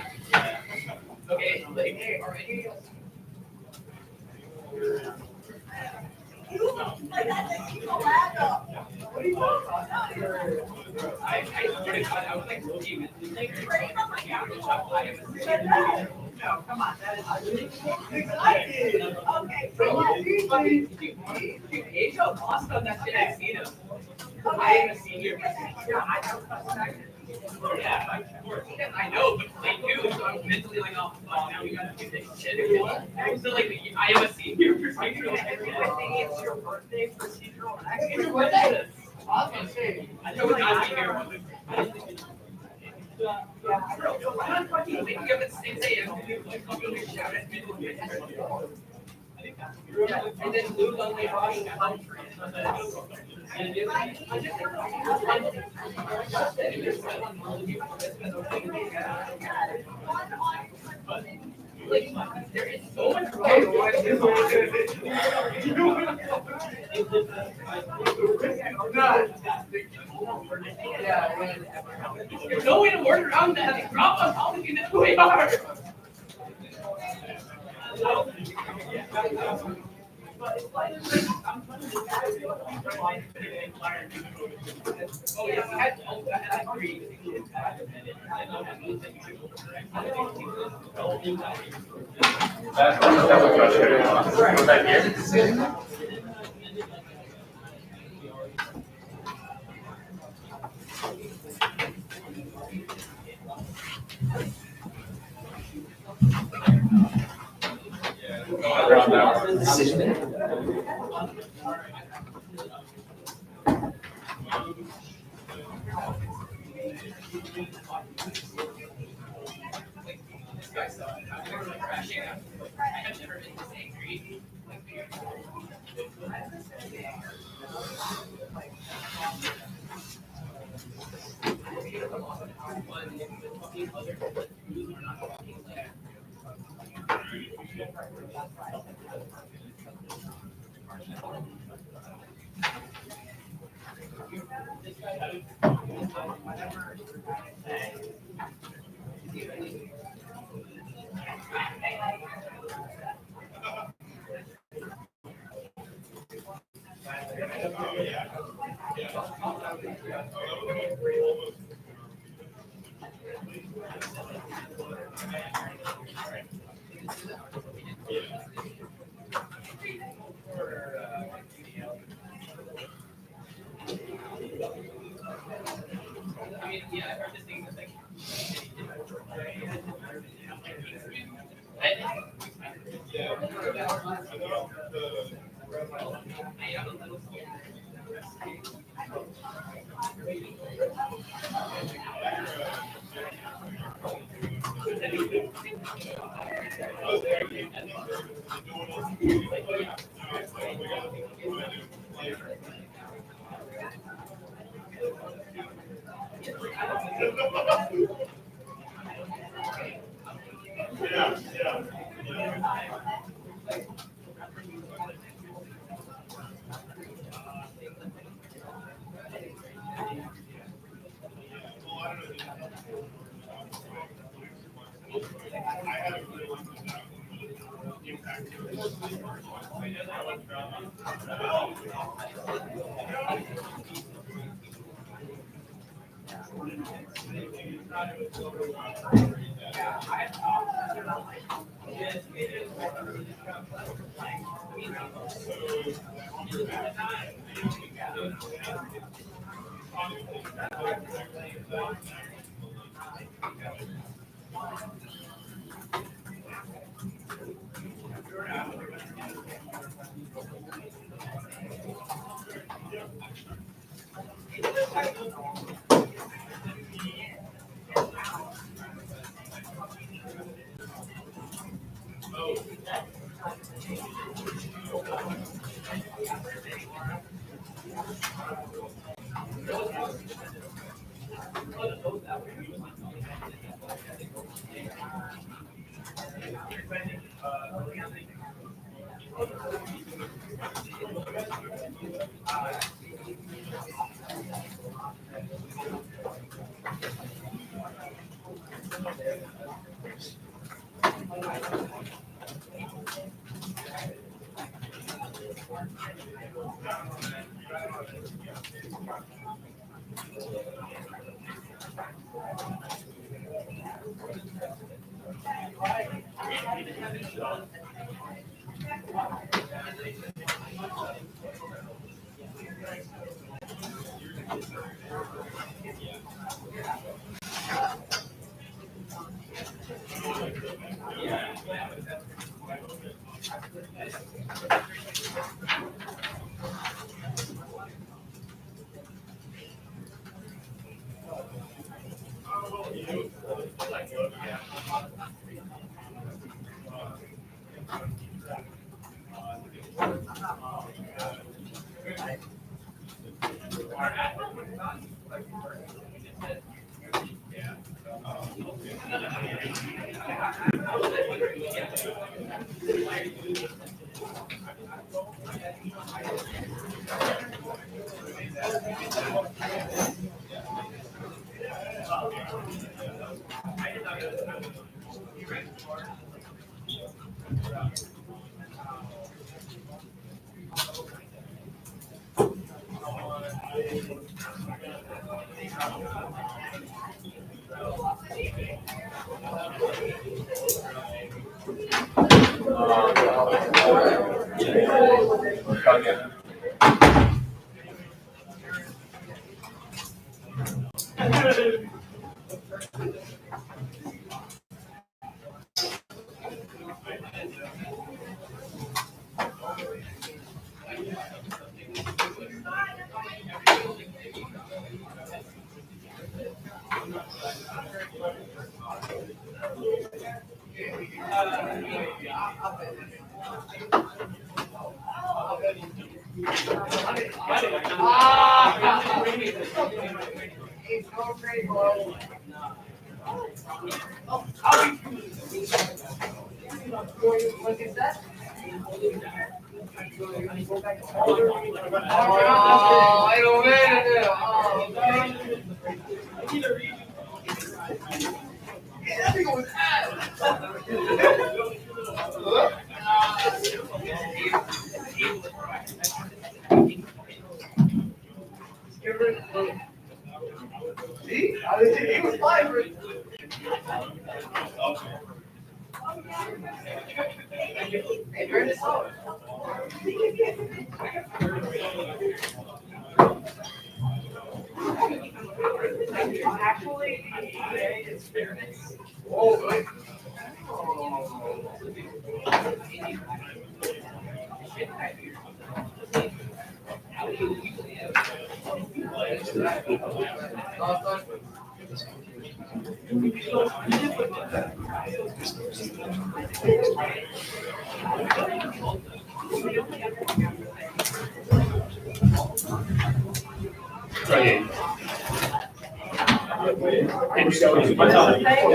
Okay, like hey, are any Like that, keep a lag up. what are you talking about? I swear to God, I was like looking at this thing. No, come on, that is I did. Okay, so Angel lost on that shit. I've seen him. I am a senior. Yeah, I know. Yeah, I know, but they do, so I'm mentally like, oh, fuck, now we gotta do this shit again. So, like, I am a senior procedural. It's your birthday procedural. It's your birthday? I was gonna say, I know it's not here. Yeah, so why not fucking wake up at 6 a.m. and shout at me? And then Luke only brought country. There is so much. There's no way to work around that. Drop us all if you know who we are. Oh yeah, I had three.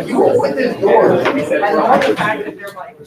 You open this door. I love the fact that they're like.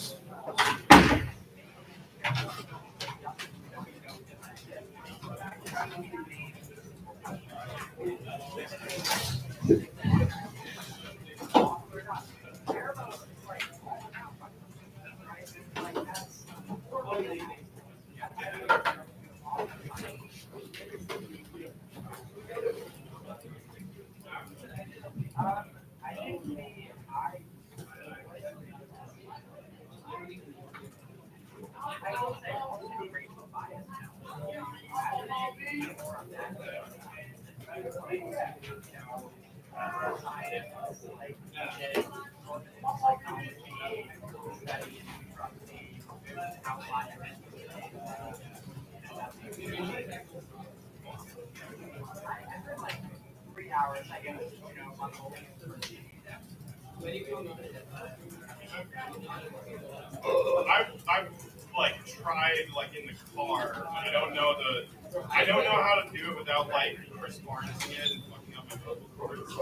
I've like tried like in the car. I don't know how to do it without like Chris harnessing it and fucking up my vocal cords.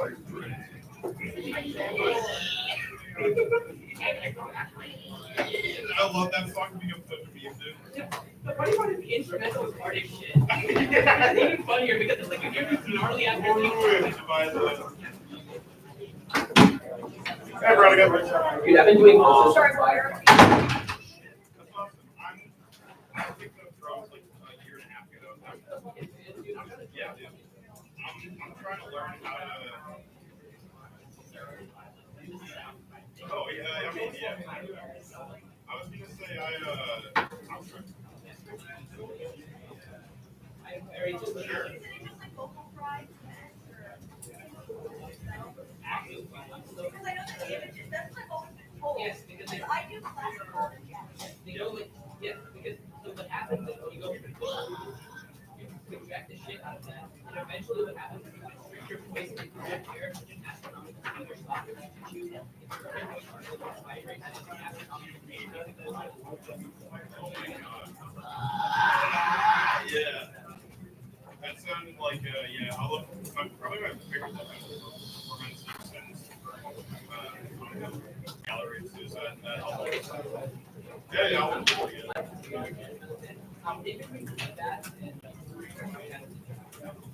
I love that song become such a meme, dude. The funny part is the instrumental is hard as shit. It's even funnier because it's like you hear these gnarly ass Hey, Veronica. Dude, I've been doing also. Sorry, Wire. That's awesome. I picked up drums like a year and a half ago. Yeah, dude. I'm trying to learn how to. Oh yeah, I mean yeah. I was gonna say I'm trying. Sure. Yes, because they do classical and jazz. They don't like, yeah, because what happens is when you go you project the shit out of that, and eventually what happens is you restrict your voice and you project air to just astronomical other stuff that you choose. It's very much vibrate as an astronomical.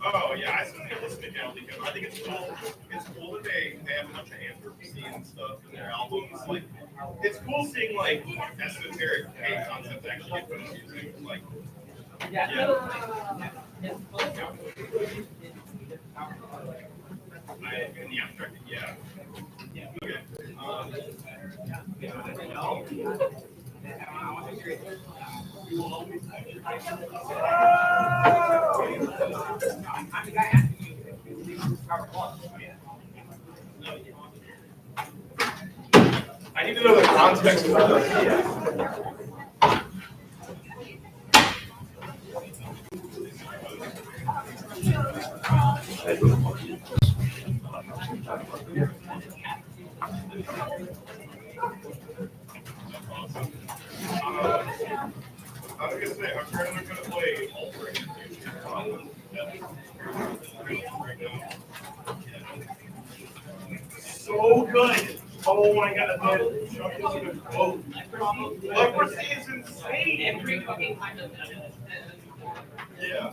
Oh yeah, I still need to listen to County Code. I think it's cool. It's cool that they have a bunch of Anthropocene stuff in their albums. Like, it's cool seeing like esoteric K concepts actually get put in music. Like, yeah. In the abstract, yeah. Okay. I need to know the context of that. I was gonna say, I'm currently gonna play alternate so good. Oh my god, I'll show you some good quote. Leprosy is insane. Every fucking time. Yeah.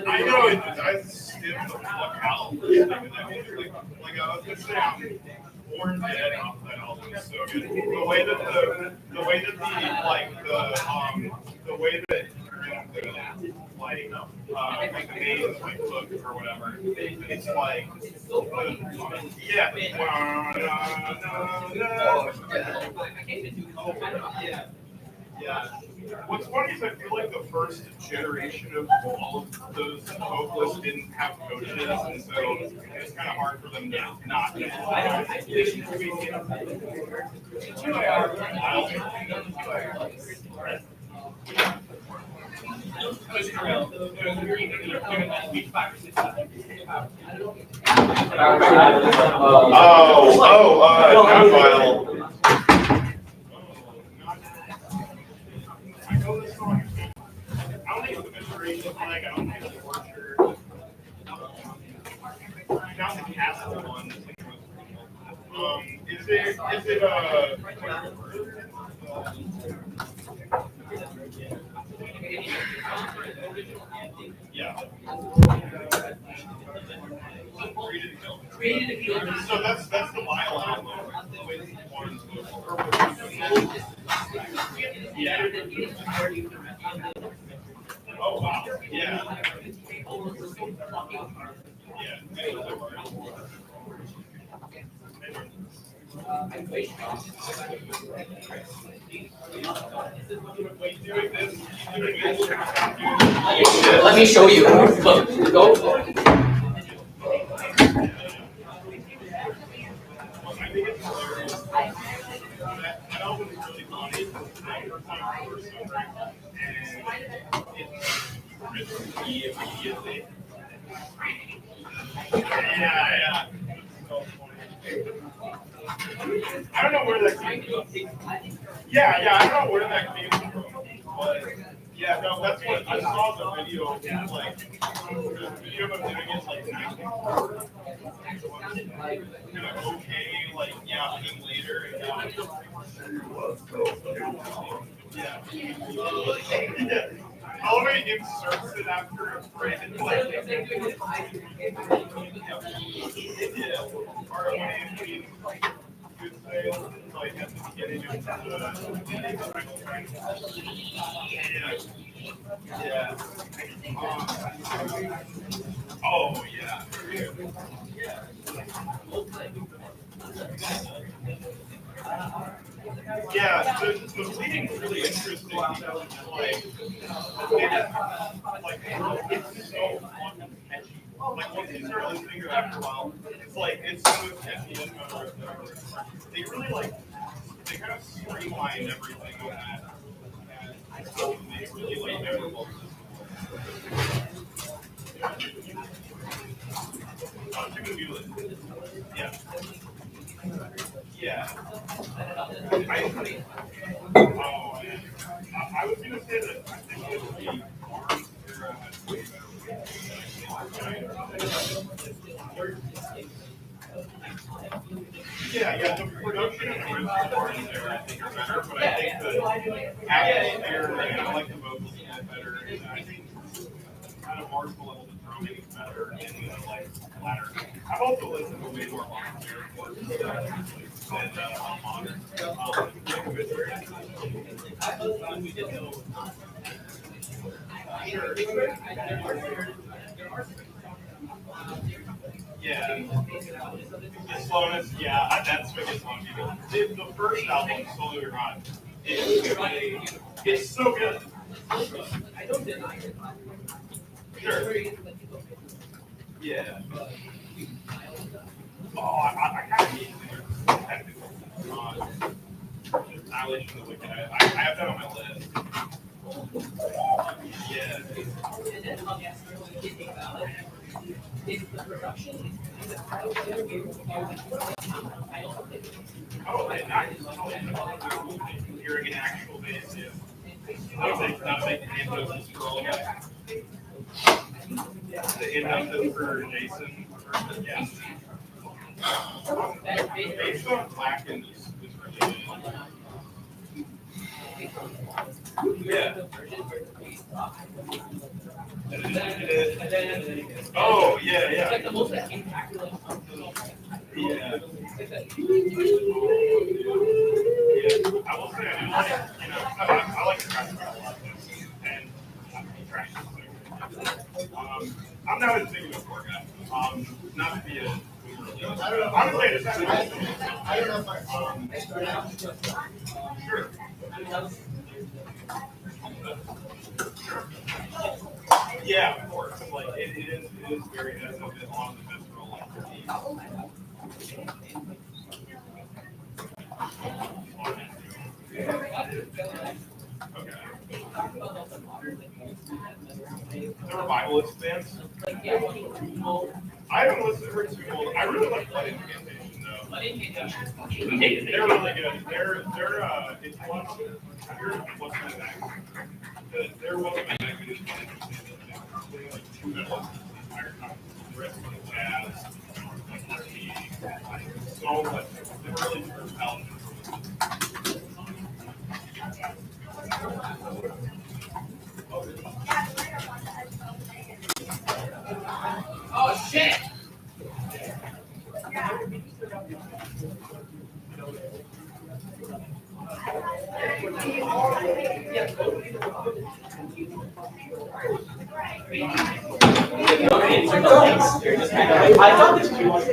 I know it. I stim the fuck out. Like I was gonna say, I'm born dead off that album. It's so good. The way that the way that the way that like the main like hook or whatever, it's like yeah. Yeah. What's funny is I feel like the first generation of all of those vocalists didn't have coaches, and so it's kind of hard for them to not. Non-violent. I don't think it's the Restoration flag. I don't think it's the Orchard. Not the Castle one. Is it yeah. So that's the Lyle album. Yeah. Oh wow. Yeah. Let me show you. Look, go. That album is really funny. Yeah. I don't know where that came from. Yeah, I don't know where that came from. But yeah, no, that's what I saw the video of like the video of him doing it like kind of okay, like yeah, and then later yeah. How many inserts it after a Brandon like yeah. Or when Anthony good sales like at the beginning of yeah. Oh yeah. Yeah, the bleeding's really interesting because it's like it's so fucking catchy. Like once you start listening to it after a while, it's like it's so catchy and they really like they kind of streamline everything on that. And so it's really like memorable. Yeah. Yeah. I was gonna say that I think it would be Arms era has way better. Yeah, the production and the rest of the Arms era I think are better, but I think actually fair, and I like the vocals a bit better, and I think kind of marginal level of drumming is better in the like latter. I've also listened to way more long-term courses than modern. Sure. Yeah. The slowness, yeah, that's what gets on people. The first album, Slowly or Not, it's so good. Sure. Yeah. Oh, I kind of need technical. Annihilation of the Wicked. I have that on my list. Yeah. Oh, and hearing an actual bass, yeah. Not like the hypnosis for all guys. The hypnosis for Jason. Yeah. Based on Blacken is really good. Yeah. Oh, yeah, yeah. Like the most spectacular. Yeah. Yeah. I will say, I like the track a lot. And track I'm not as big of a core guy. Not to be a I don't know. I don't know if sure. Yeah, of course. Like it is very has a bit on the visceral like The Revivalist bands. I haven't listened to her too old. I really like Blood Incantation though. They're really good. They're it's one what's the name? There wasn't a negative like two metals the entire time. The rest of the jazz, so much. They're really versatile. Oh shit! I thought this was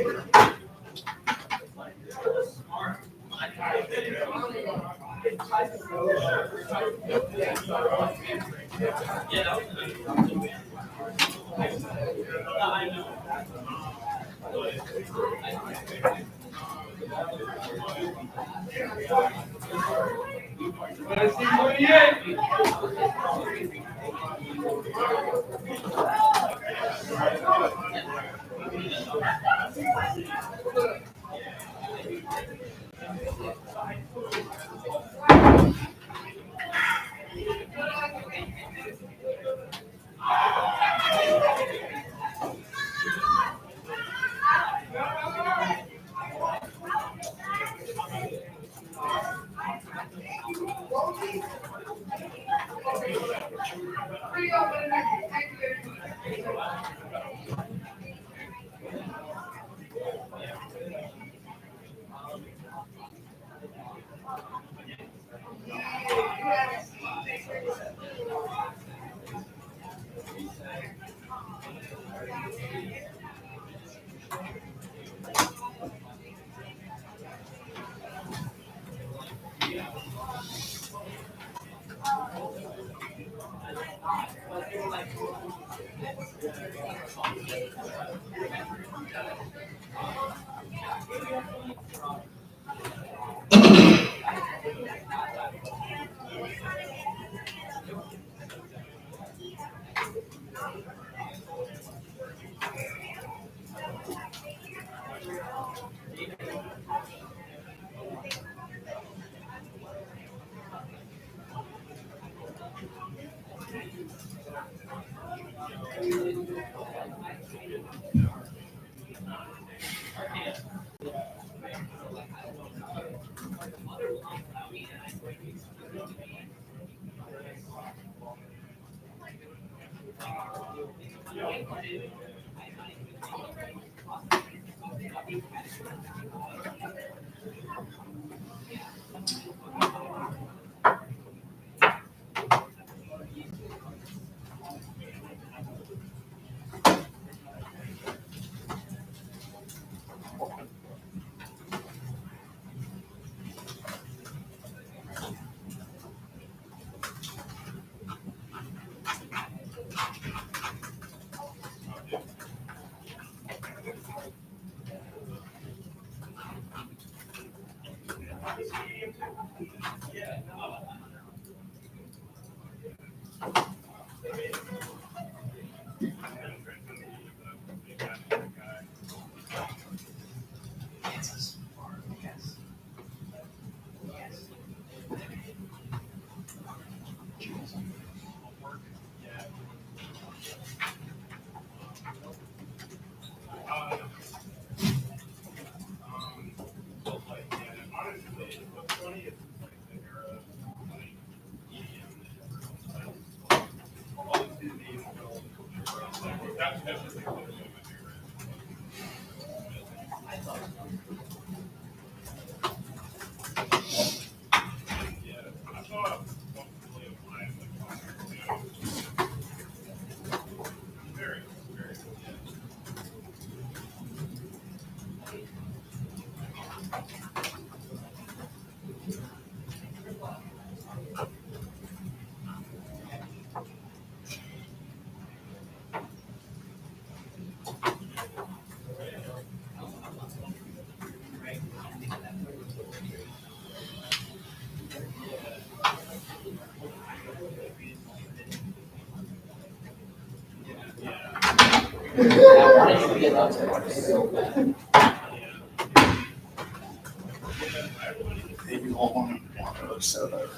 Maybe all one so that.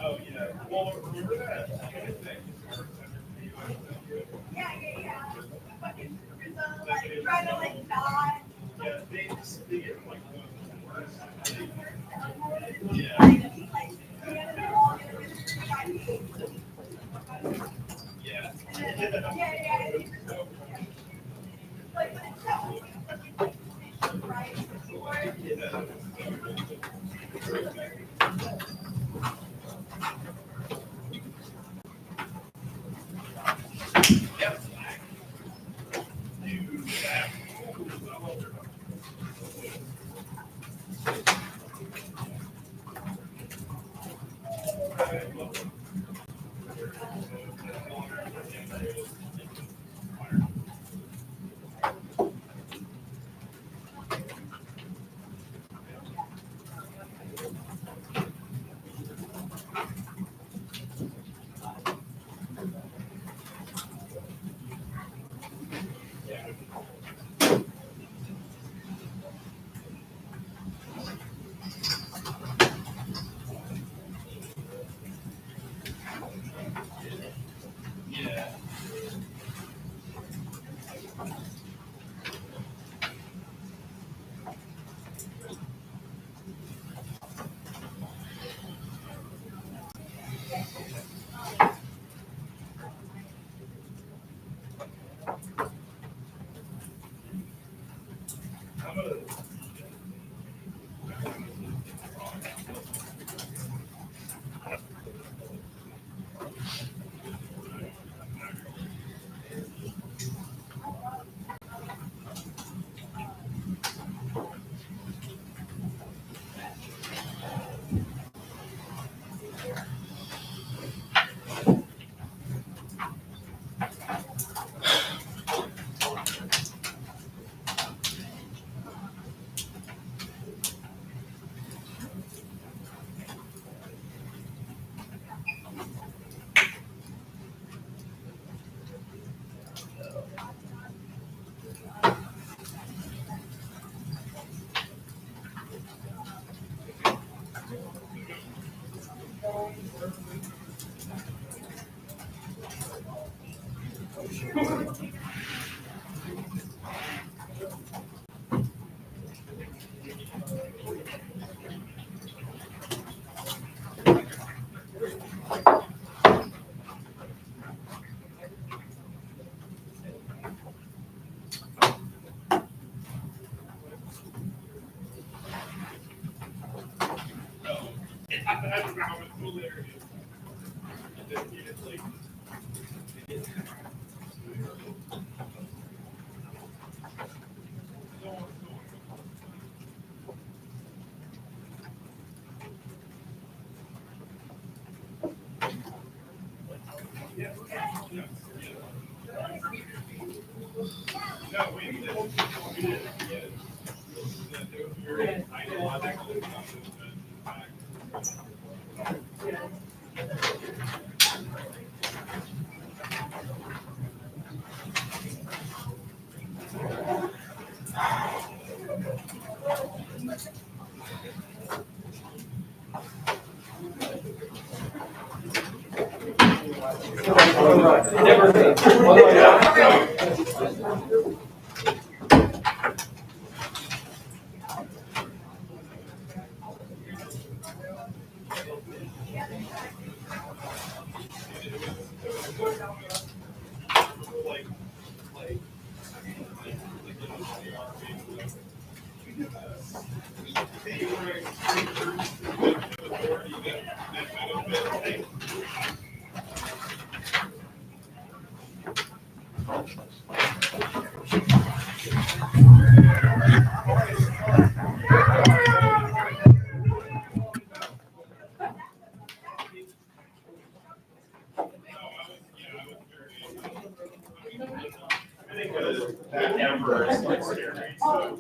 Oh, yeah. Well, remember that? Yeah, they just, they get like, had to become a tool later. It's like, that emperor is like scary. So.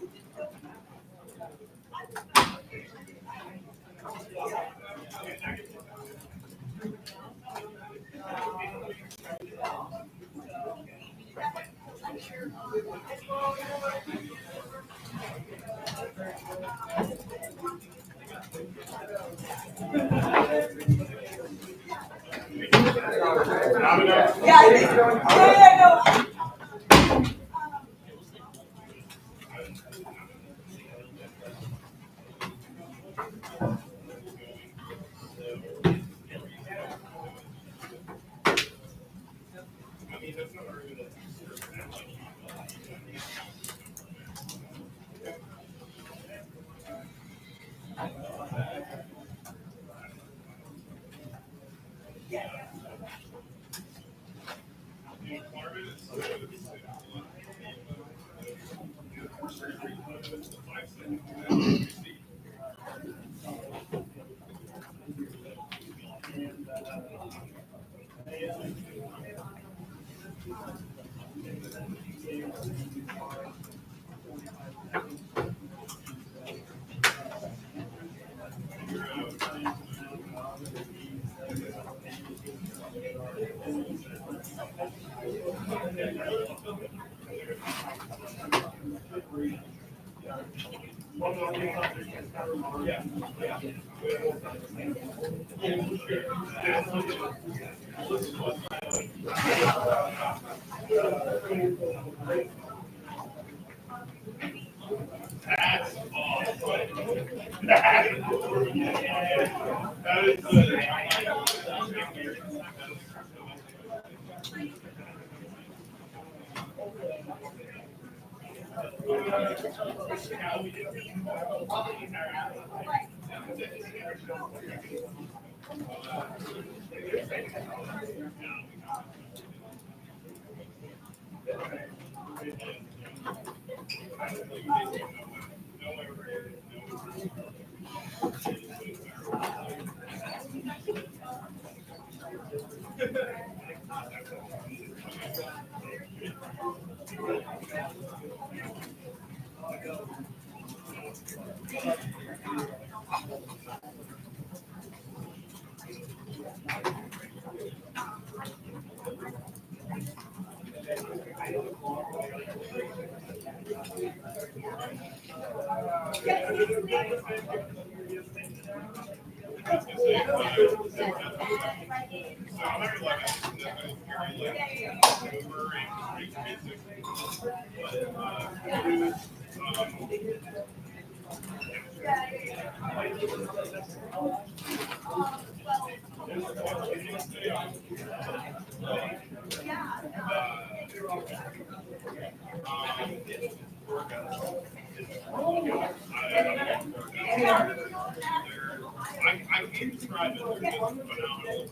I can describe phenomenal.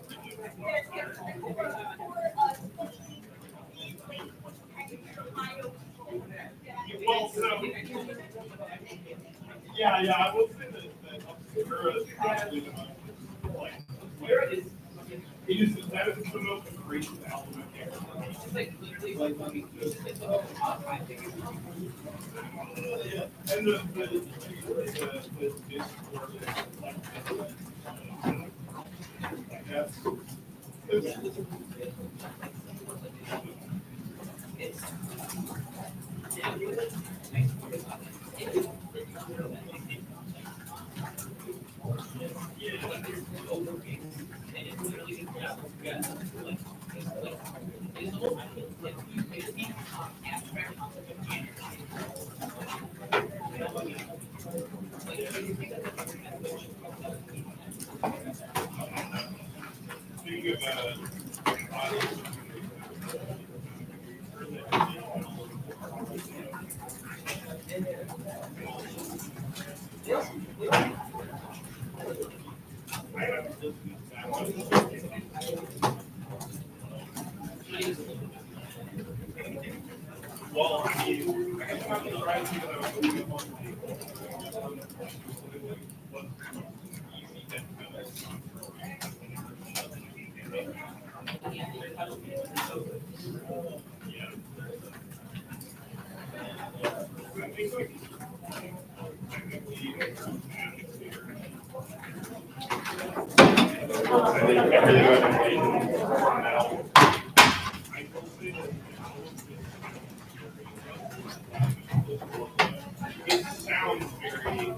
Well, so, yeah, I will say that Obscura is probably the most, like, it is, that is the most egregious element here. And the discord is like, that's, speaking of well, I mean, I guess I'm surprised because it sounds very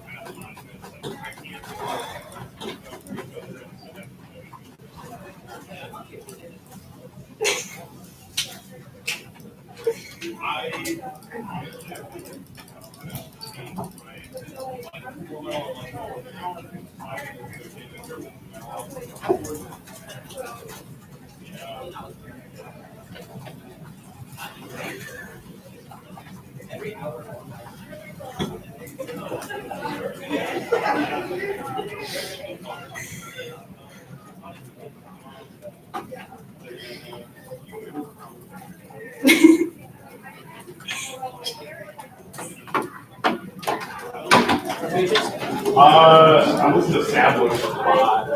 I was established a lot.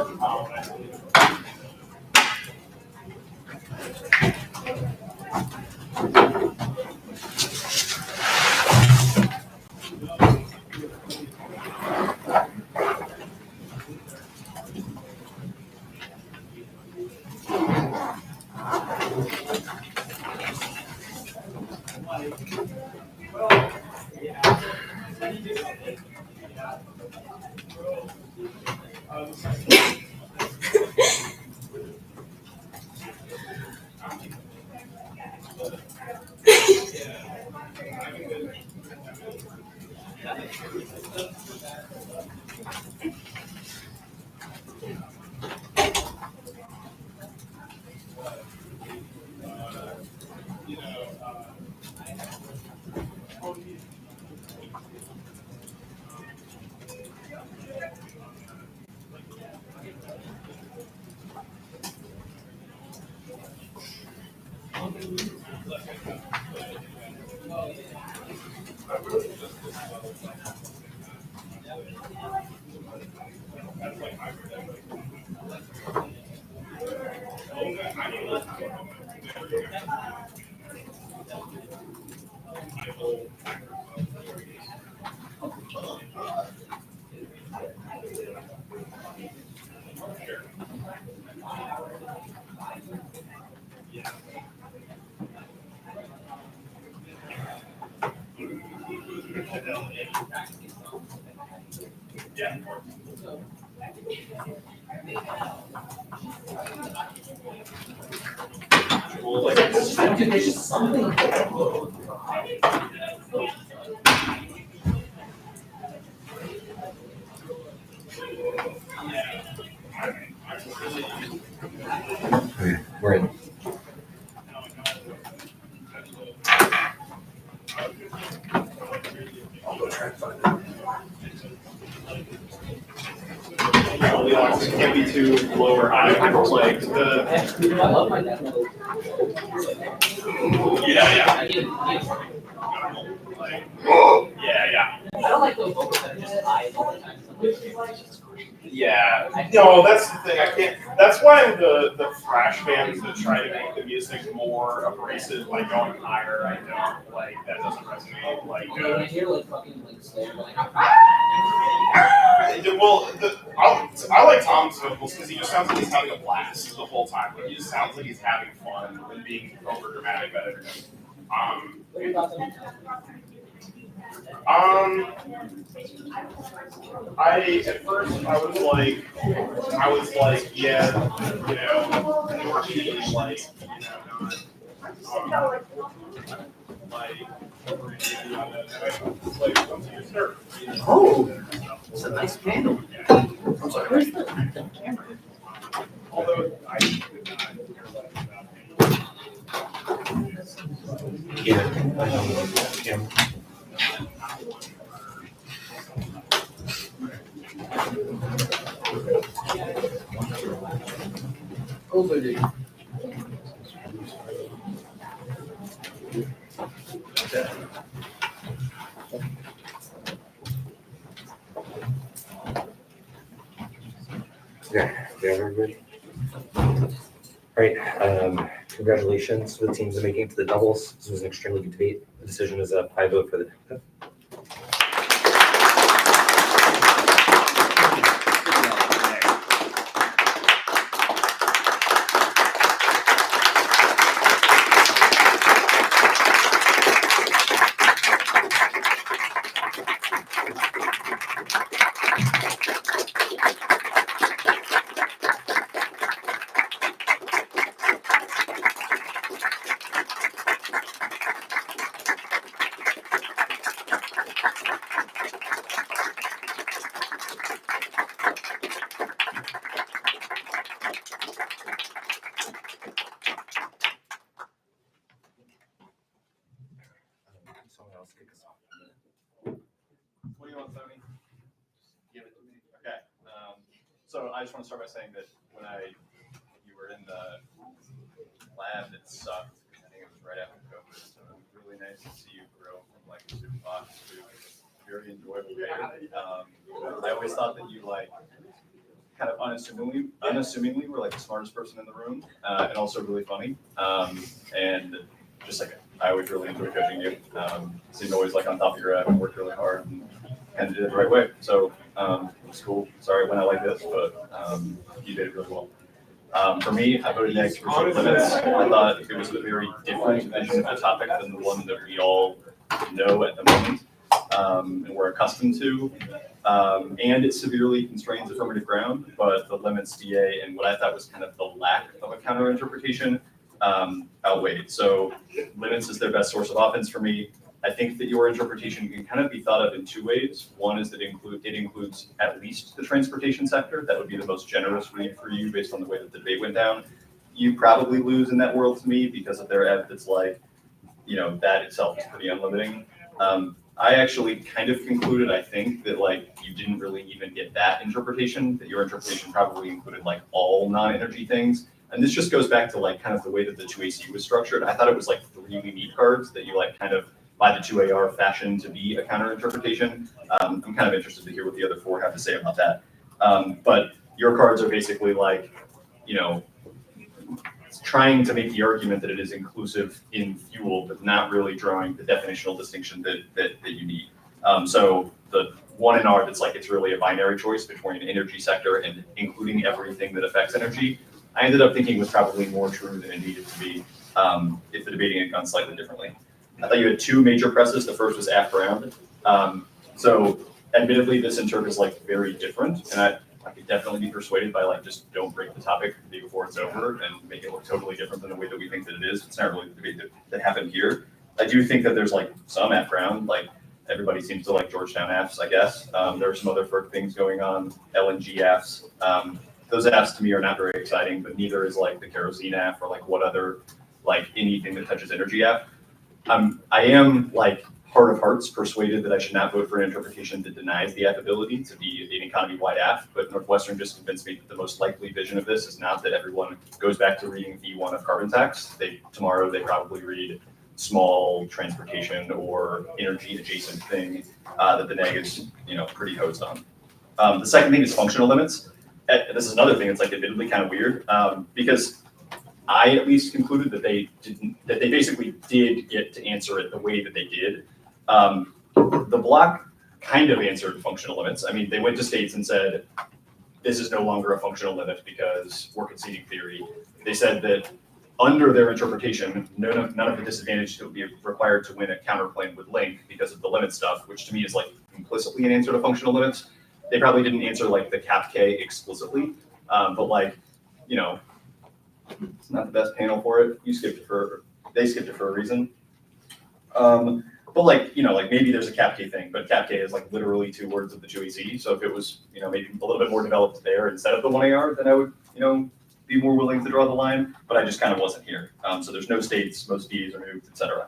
We're in. I'll go try and find it. It can't be too low or high. Like the. I love my dad. Yeah. Yeah. I don't like those vocals that are just high all the time. Yeah, no, that's the thing. I can't. That's why the thrash bands that try to make the music more abrasive by going higher, I don't like. That doesn't resonate. Like, When I hear like fucking like slow, like I like Tom's vocals because he just sounds like he's having a blast the whole time. Like, he just sounds like he's having fun and being over dramatic about everything. what are your thoughts on At first I was like, yeah, you know, Yorkie, like, you know, like, once you start. Oh, it's a nice candle. I'm sorry. Where's the camera? Although I did not hear about Yeah. Yeah, everybody. All right, congratulations to the teams that making it to the doubles. This was an extremely good debate. The decision is a 5 vote for the. Someone else kick us off. What do you want, Tony? Give it to me. Okay. So I just want to start by saying that when you were in the lab, it sucked. I think it was right after COVID, so it was really nice to see you grow from like a soup box to very enjoyable baby. I always thought that you like kind of unassumingly were like the smartest person in the room, and also really funny. And just like I always really enjoyed coaching you. Seemed always like on top of your app and worked really hard and kind of did it the right way. So it was cool. Sorry it went out like this, but you did it really well. For me, I voted next for short limits. I thought it was a very different vision of the topic than the one that we all know at the moment and we're accustomed to. And it severely constrains affirmative ground, but the limits DA and what I thought was kind of the lack of a counter interpretation outweighed. So limits is their best source of offense for me. I think that your interpretation can kind of be thought of in two ways. One is that it includes at least the transportation sector. That would be the most generous read for you based on the way that the debate went down. You probably lose in that world to me because of their ev that's like, that itself is pretty unlimiting. I actually kind of concluded, I think, that like you didn't really even get that interpretation, that your interpretation probably included like all non-energy things. And this just goes back to like kind of the way that the 2AC was structured. I thought it was like 3 unique cards that you like kind of by the 2AR fashion to be a counter interpretation. I'm kind of interested to hear what the other 4 have to say about that. But your cards are basically like, trying to make the argument that it is inclusive in fuel, but not really drawing the definitional distinction that you need. So the one in R that's like it's really a binary choice between an energy sector and including everything that affects energy, I ended up thinking was probably more true than it needed to be if the debating had gone slightly differently. I thought you had 2 major presses. The first was aft round. So admittedly, this interp is like very different, and I could definitely be persuaded by like just don't break the topic the day before it's over and make it look totally different than the way that we think that it is. It's not really the debate that happened here. I do think that there's like some aft round, like everybody seems to like Georgetown afts, I guess. There are some other FERC things going on, LNG afts. Those apps to me are not very exciting, but neither is like the kerosene app or like what other like anything that touches energy app. I am like heart of hearts persuaded that I should not vote for an interpretation that denies the F ability to be an economy-wide F, but Northwestern just convinced me that the most likely vision of this is not that everyone goes back to reading V1 of carbon tax. Tomorrow they probably read small transportation or energy adjacent thing that the neg is pretty hosed on. The second thing is functional limits. This is another thing that's like admittedly kind of weird because I at least concluded that they basically did get to answer it the way that they did. The block kind of answered functional limits. I mean, they went to states and said, this is no longer a functional limit because we're conceding theory. They said that under their interpretation, none of the disadvantage that would be required to win a counterclaim would link because of the limit stuff, which to me is like implicitly an answer to functional limits. They probably didn't answer like the cap K explicitly, but like, it's not the best panel for it. They skipped it for a reason. But like maybe there's a cap K thing, but cap K is like literally 2 words of the 2AZ. So if it was, maybe a little bit more developed there instead of the 1AR, then I would, be more willing to draw the line, but I just kind of wasn't here. So there's no states, most Ds are moved, etc.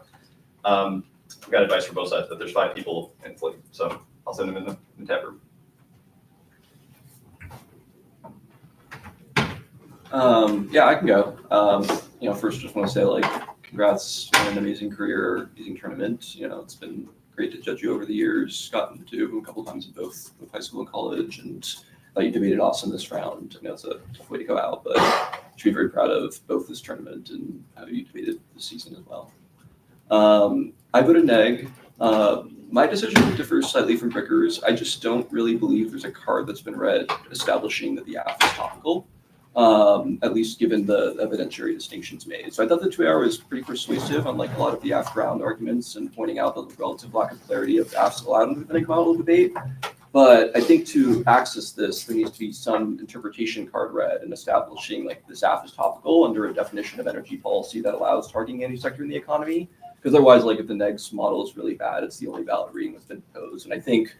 I've got advice for both sides, but there's 5 people in fleet, so I'll send them in the tap room. Yeah, I can go. First just want to say like, congrats on an amazing career, amazing tournament. It's been great to judge you over the years. Gotten to do a couple times in both high school and college, and you debated awesome this round. I know it's a tough way to go out, but you should be very proud of both this tournament and how you debated this season as well. I voted neg. My decision differs slightly from Bricker's. I just don't really believe there's a card that's been read establishing that the AF is topical. At least given the evidentiary distinctions made. So I thought the 2AR was pretty persuasive on like a lot of the AF ground arguments and pointing out the relative lack of clarity of AFs allowed in the rabbinic model debate. But I think to access this, there needs to be some interpretation card read and establishing like this AF is topical under a definition of energy policy that allows targeting any sector in the economy. Because otherwise, like if the neg's model is really bad, it's the only valid reading that's been proposed. And I think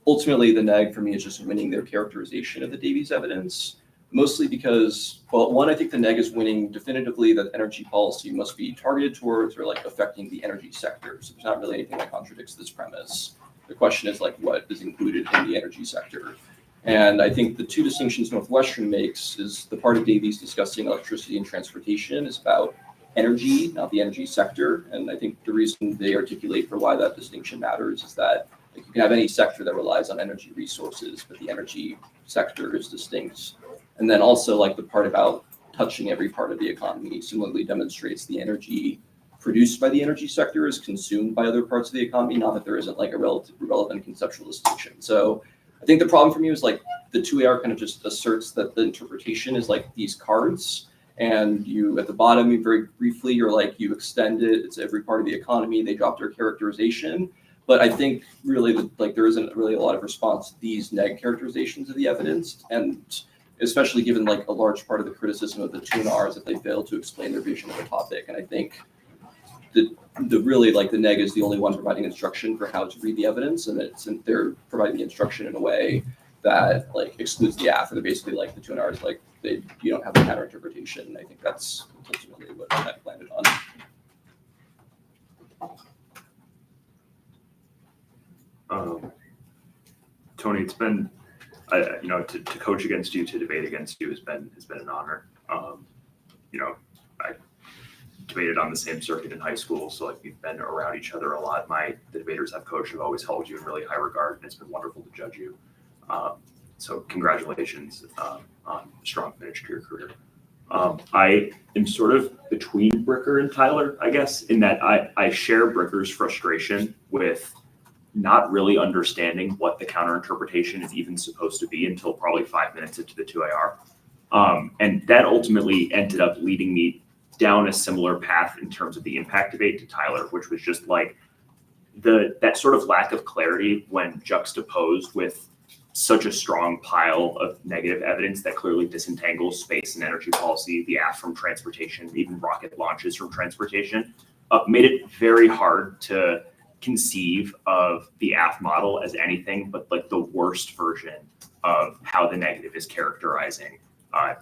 ultimately the neg for me is just winning their characterization of the Davies evidence. Mostly because, well, one, I think the neg is winning definitively that energy policy must be targeted towards or like affecting the energy sector. So there's not really anything that contradicts this premise. The question is like what is included in the energy sector. And I think the 2 distinctions Northwestern makes is the part of Davies discussing electricity and transportation is about energy, not the energy sector. And I think the reason they articulate for why that distinction matters is that like, you can have any sector that relies on energy resources, but the energy sector is distinct. And then also like the part about touching every part of the economy similarly demonstrates the energy produced by the energy sector is consumed by other parts of the economy, not that there isn't like a relevant conceptual distinction. So I think the problem for me is like the 2AR kind of just asserts that the interpretation is like these cards, and you at the bottom, you very briefly, you're like, you extend it, it's every part of the economy, they drop their characterization. But I think really like there isn't really a lot of response to these neg characterizations of the evidence, and especially given like a large part of the criticism of the 2NR is that they fail to explain their vision of the topic. And I think the really like the neg is the only one providing instruction for how to read the evidence, and they're providing the instruction in a way that like excludes the AF, and they're basically like the 2NR is like you don't have a counter interpretation. And I think that's ultimately what I landed on. Tony, it's been to coach against you, to debate against you has been an honor. I debated on the same circuit in high school, so like we've been around each other a lot. The debaters I've coached have always held you in really high regard, and it's been wonderful to judge you. So congratulations on a strong finish to your career. I am sort of between Bricker and Tyler, I guess, in that I share Bricker's frustration with not really understanding what the counter interpretation is even supposed to be until probably 5 minutes into the 2AR. And that ultimately ended up leading me down a similar path in terms of the impact debate to Tyler, which was just like that sort of lack of clarity when juxtaposed with such a strong pile of negative evidence that clearly disentangles space and energy policy, the AF from transportation, even rocket launches from transportation, made it very hard to conceive of the AF model as anything but like the worst version of how the negative is characterizing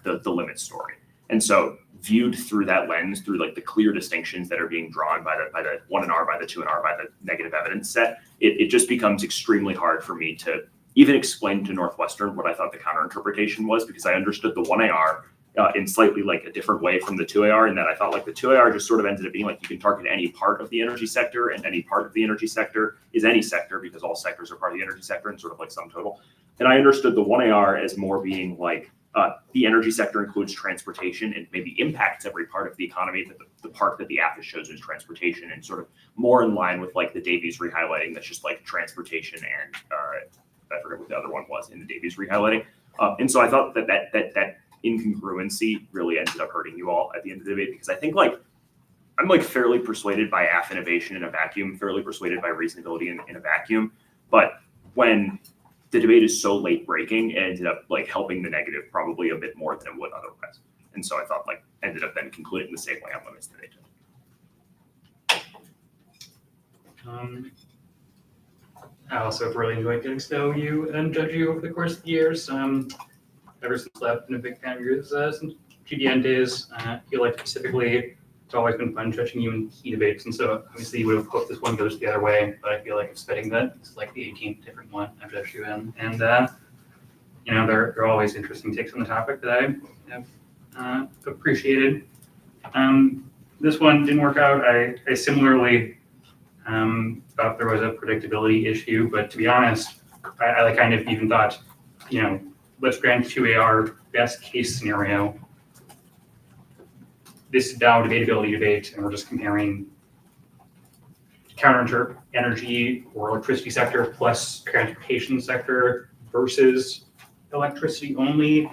the limit story. And so viewed through that lens, through like the clear distinctions that are being drawn by the 1 and R, by the 2 and R, by the negative evidence set, it just becomes extremely hard for me to even explain to Northwestern what I thought the counter interpretation was, because I understood the 1AR in slightly like a different way from the 2AR, in that I thought like the 2AR just sort of ended up being like you can target any part of the energy sector, and any part of the energy sector is any sector because all sectors are part of the energy sector and sort of like sum total. And I understood the 1AR as more being like the energy sector includes transportation and maybe impacts every part of the economy. That the part that the app shows is transportation, and sort of more in line with like the Davies rehighlighting that's just like transportation and I forget what the other one was in the Davies rehighlighting. And so I thought that incongruency really ended up hurting you all at the end of the debate, because I think like I'm like fairly persuaded by app innovation in a vacuum, fairly persuaded by reasonability in a vacuum, but when the debate is so late breaking, it ended up like helping the negative probably a bit more than it would otherwise. And so I thought like ended up then concluding the same way on limits today. I also have really enjoyed getting to know you and judge you over the course of the years. Ever since I've been a big fan of yours since GDN days. I feel like specifically it's always been fun judging you in key debates, and so obviously you would have hoped this one goes the other way, but I feel like it's fitting that it's like the 18th different one I've judged you in, and you know, there are always interesting takes on the topic that I have appreciated. This one didn't work out. I similarly thought there was a predictability issue, but to be honest, I like kind of even thought, you know, let's grant 2AR best case scenario. This is now debatability debate, and we're just comparing counter energy or electricity sector plus transportation sector versus electricity only.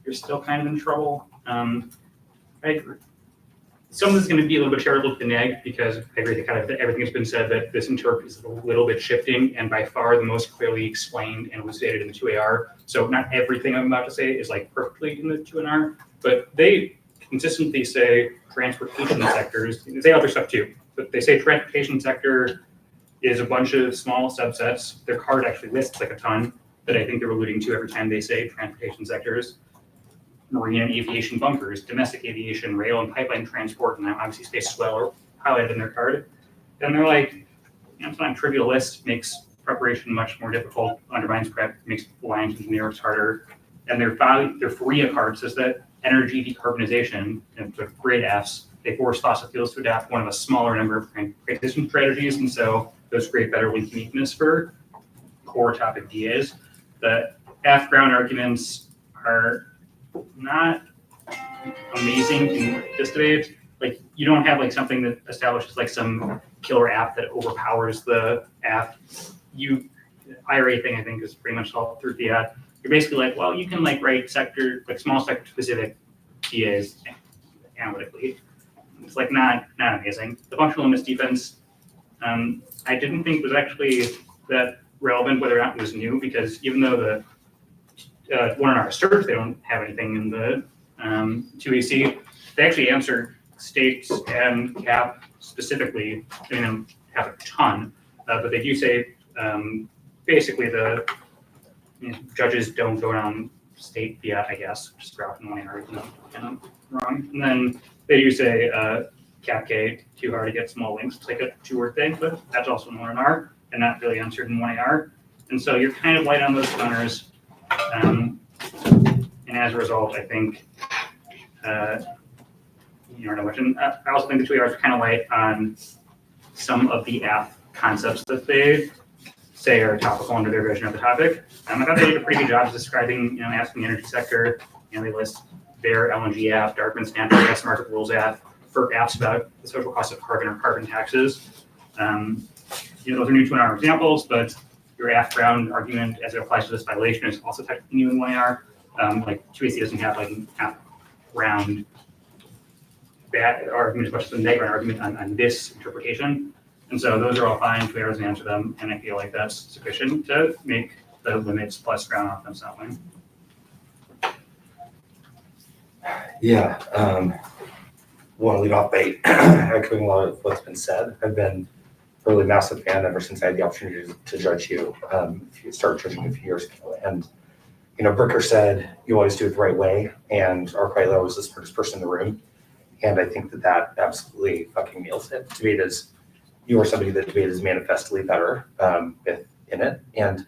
You're still kind of in trouble. Some of this is going to be a little bit charitable to the neg, because I agree that kind of everything has been said that this interp is a little bit shifting, and by far the most clearly explained and elucidated in the 2AR. So not everything I'm about to say is like perfectly in the 2NR, but they consistently say transportation sectors. They say other stuff too, but they say transportation sector is a bunch of small subsets. Their card actually lists like a ton that I think they're alluding to every time they say transportation sectors. Marine and aviation bunkers, domestic aviation, rail and pipeline transport, and now obviously space as well are highlighted in their card. And they're like, you know, it's not a trivial list, makes preparation much more difficult, undermines prep, makes lines and generics harder. And their FORIA card says that energy decarbonization, and the grade Fs, they force fossil fuels to adapt one of a smaller number of transition strategies, and so those create better link uniqueness for core topic DAs. The F ground arguments are not amazing in this debate. Like, you don't have like something that establishes like some killer app that overpowers the app. IRA thing I think is pretty much all through the app. You're basically like, well, you can like write sector, like small sector specific DAs analytically. It's like not amazing. The functional limits defense, I didn't think was actually that relevant whether or not it was new, because even though the 1R search, they don't have anything in the 2AC, they actually answer states and cap specifically. I mean, they don't have a ton, but they do say basically the judges don't vote on state yet, I guess, just throughout in one area, kind of wrong. And then they do say cap K, too hard to get small links. It's like a 2-word thing, but that's also in 1R and not really answered in 1AR. And so you're kind of light on those counters. And as a result, I think you don't know much. And I also think the 2ARs are kind of light on some of the app concepts that they say are topical under their version of the topic. I thought they did a pretty good job describing, you know, asking the energy sector. You know, they list their LNG app, Darkman's natural gas market rules app, for apps about the social cost of carbon or carbon taxes. You know, those are new 2NR examples, but your app ground argument as it applies to this violation is also technically new in 1AR. Like 2AC doesn't have like an app ground bad argument as much as the negative argument on this interpretation. And so those are all fine. 2ARs and answer them, and I feel like that's sufficient to make the limits plus ground offense not win. Yeah, want to lead off by echoing a lot of what's been said. I've been a really massive fan ever since I had the opportunity to judge you. If you started judging a few years ago, and you know, Bricker said you always do it the right way, and Arkwright was the smartest person in the room. And I think that that absolutely fucking nails it. Debate is, you are somebody that debate is manifestly better in it. And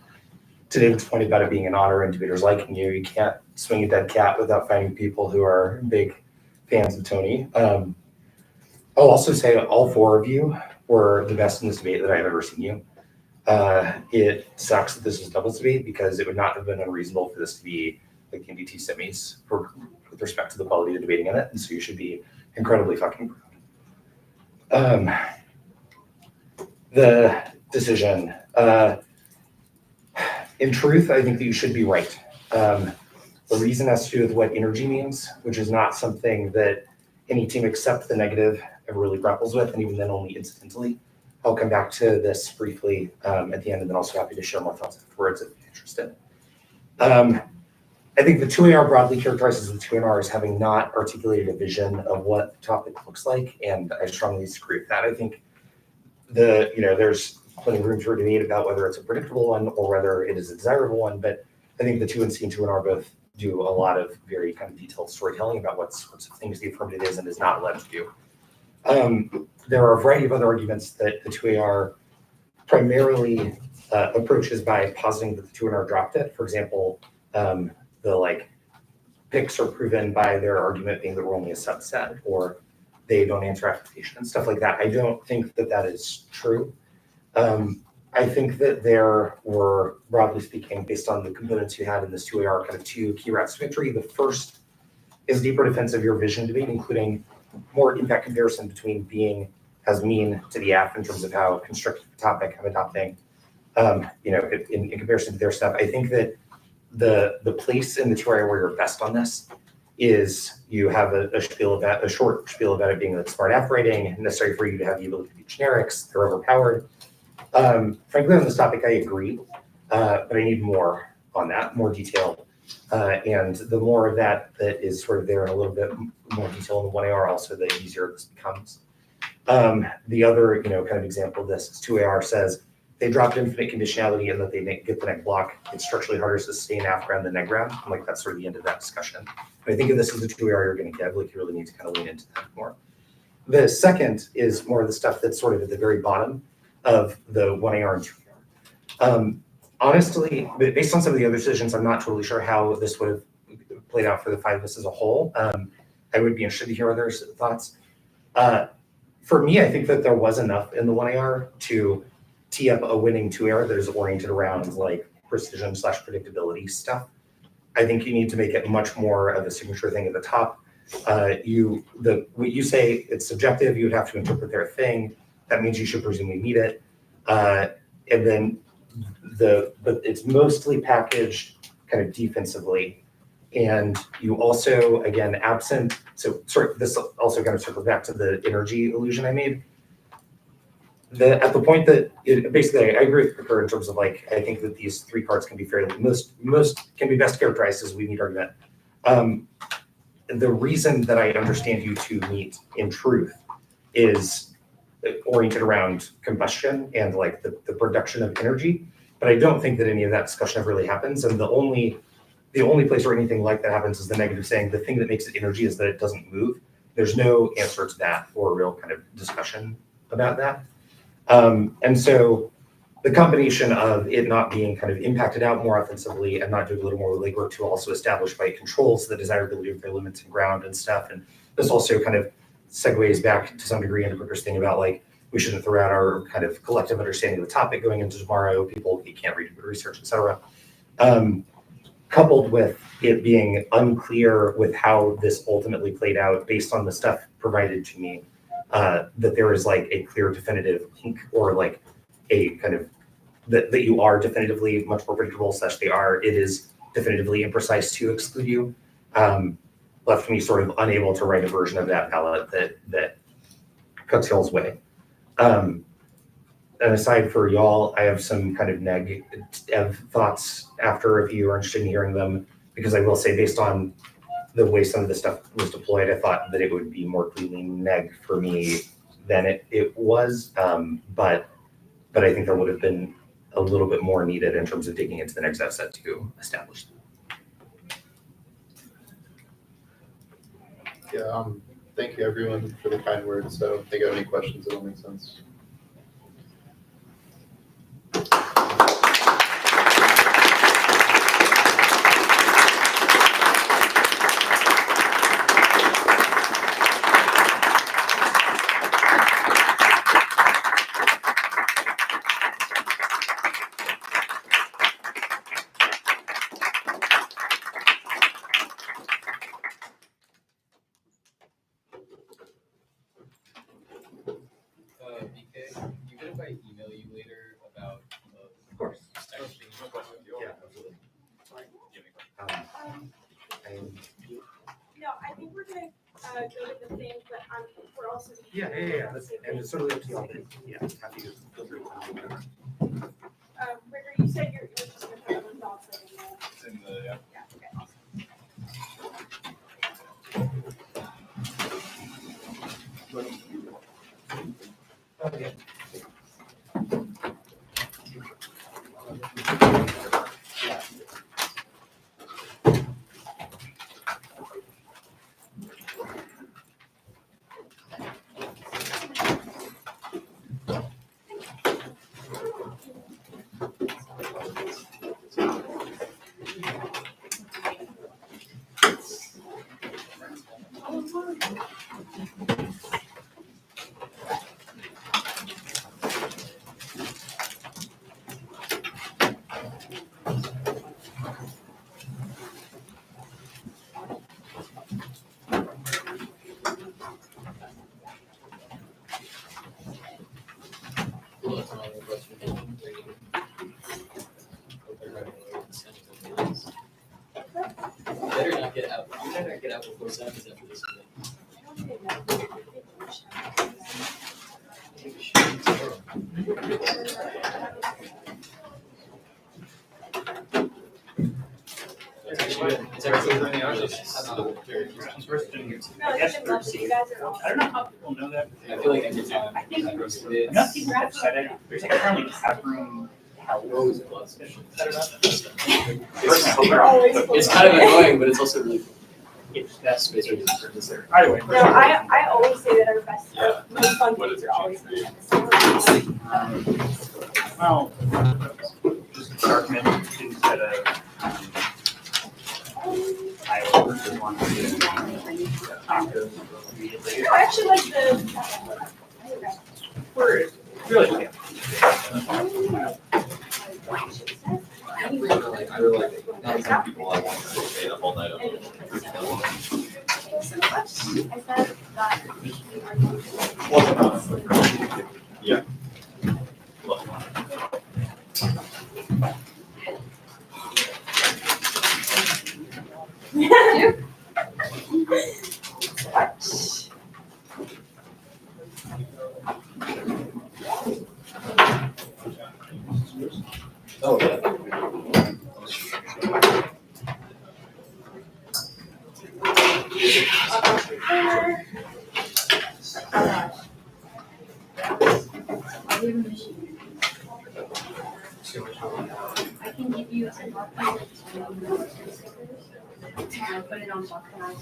to David's point about it being an honor and debaters liking you, you can't swing a dead cat without finding people who are big fans of Tony. I'll also say all four of you were the best in this debate that I've ever seen you. It sucks that this is doubles debate because it would not have been unreasonable for this to be like the NDT semis with respect to the quality of debating in it. And so you should be incredibly fucking proud. The decision, in truth, I think that you should be right. The reason has to do with what energy means, which is not something that any team except the negative ever really grapples with, and even then only incidentally. I'll come back to this briefly at the end, and then also happy to share more thoughts afterwards if you're interested. I think the 2AR broadly characterizes the 2NR as having not articulated a vision of what the topic looks like, and I strongly disagree with that. I think there's plenty of room for debate about whether it's a predictable one or whether it is a desirable one, but I think the 2NC and 2NR both do a lot of very kind of detailed storytelling about what sorts of things the affirmative is and is not allowed to do. There are a variety of other arguments that the 2AR primarily approaches by positing that the 2NR dropped it. For example, the picks are proven by their argument being that we're only a subset, or they don't answer application and stuff like that. I don't think that that is true. I think that there were, broadly speaking, based on the components you had in this 2AR, kind of two key routes to victory. The first is deeper defense of your vision debate, including more impact comparison between being as mean to the F in terms of how constructive the topic I'm adopting, in comparison to their stuff. I think that the place in the 2AR where you're best on this is you have a short spiel about it being like smart F writing, necessary for you to have the ability to do generics. They're overpowered. Frankly, on this topic, I agree, but I need more on that, more detail. And the more of that is sort of there in a little bit more detail in the 1AR, also the easier this becomes. The other, kind of example of this is 2AR says they dropped infinite conditionality and that they get the neg block. It's structurally harder to sustain half ground than neg ground. Like that's sort of the end of that discussion. But I think if this is the 2AR you're going to get, like you really need to kind of lean into that more. The second is more of the stuff that's sort of at the very bottom of the 1AR and 2AR. Honestly, based on some of the other decisions, I'm not totally sure how this would have played out for the five of us as a whole. I would be interested to hear others' thoughts. For me, I think that there was enough in the 1AR to tee up a winning 2AR that is oriented around like precision / predictability stuff. I think you need to make it much more of a signature thing at the top. What you say it's subjective, you would have to interpret their thing. That means you should presumably meet it. And then but it's mostly packaged kind of defensively. And you also, again, this also kind of circles back to the energy illusion I made. At the point that basically I agree with Picker in terms of I think that these three cards can be most can be best characterized as we meet argument. The reason that I understand you to meet in truth is oriented around combustion and the production of energy, but I don't think that any of that discussion ever really happens. And the only place where anything like that happens is the negative saying the thing that makes it energy is that it doesn't move. There's no answer to that or a real kind of discussion about that. And so the combination of it not being kind of impacted out more offensively and not doing a little more legwork to also establish by controls the desirability of their limits and ground and stuff. And this also kind of segues back to some degree into Booker's thing about we shouldn't throw out our kind of collective understanding of the topic going into tomorrow. People, you can't read research, etc. Coupled with it being unclear with how this ultimately played out based on the stuff provided to me, that there is a clear definitive link or a kind of that you are definitively much more predictable / it is definitively imprecise to exclude you, left me sort of unable to write a version of that ballot that cooks Hill's way. And aside for y'all, I have some kind of neg thoughts after if you are interested in hearing them, because I will say based on the way some of the stuff was deployed, I thought that it would be more cleanly neg for me than it was. But I think there would have been a little bit more needed in terms of digging into the next set to establish them. Yeah, thank you everyone for the kind words. So if they got any questions, it'll make sense. BK, you get if I email you later about Of course. Yeah, absolutely. No, I think we're gonna go to the thing, but we're also. Yeah. And it's certainly up to y'all. Yeah, happy to feel free to. Ricker, you said you're just gonna put other thoughts in there. It's in the, yeah. Yeah, okay, awesome. Okay. Better not get out. You better not get out before 7 after this It's actually in the office. No, it's been lovely. You guys are awesome. I don't know how people know that. I feel like every time I think Enough people have said it. There's like apparently tap room help. It's kind of annoying, but it's also really cool. It's that Space for is there. Either way. No, I always say that our best, most fun things are always. Well, just document instead of Iowa versus one. No, I actually like the. We're really okay. I really like it. Not some people I want to stay up all night. Yeah. Oh, yeah. I can give you a mark put it on document.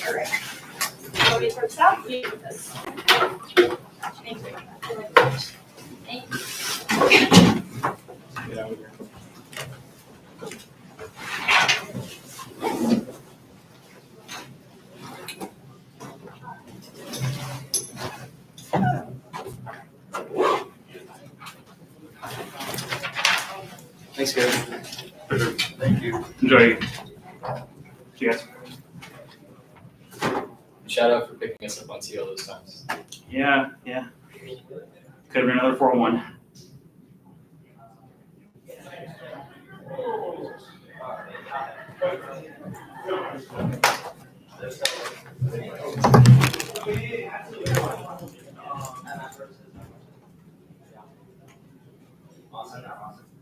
Alright. Nobody starts out, you do this. Thank you. Thank you. Get out of here. Thanks, guys. Thank you. Enjoy. See you guys. Shout out for picking us up on TL those times. Yeah. Could have been another 401. Awesome.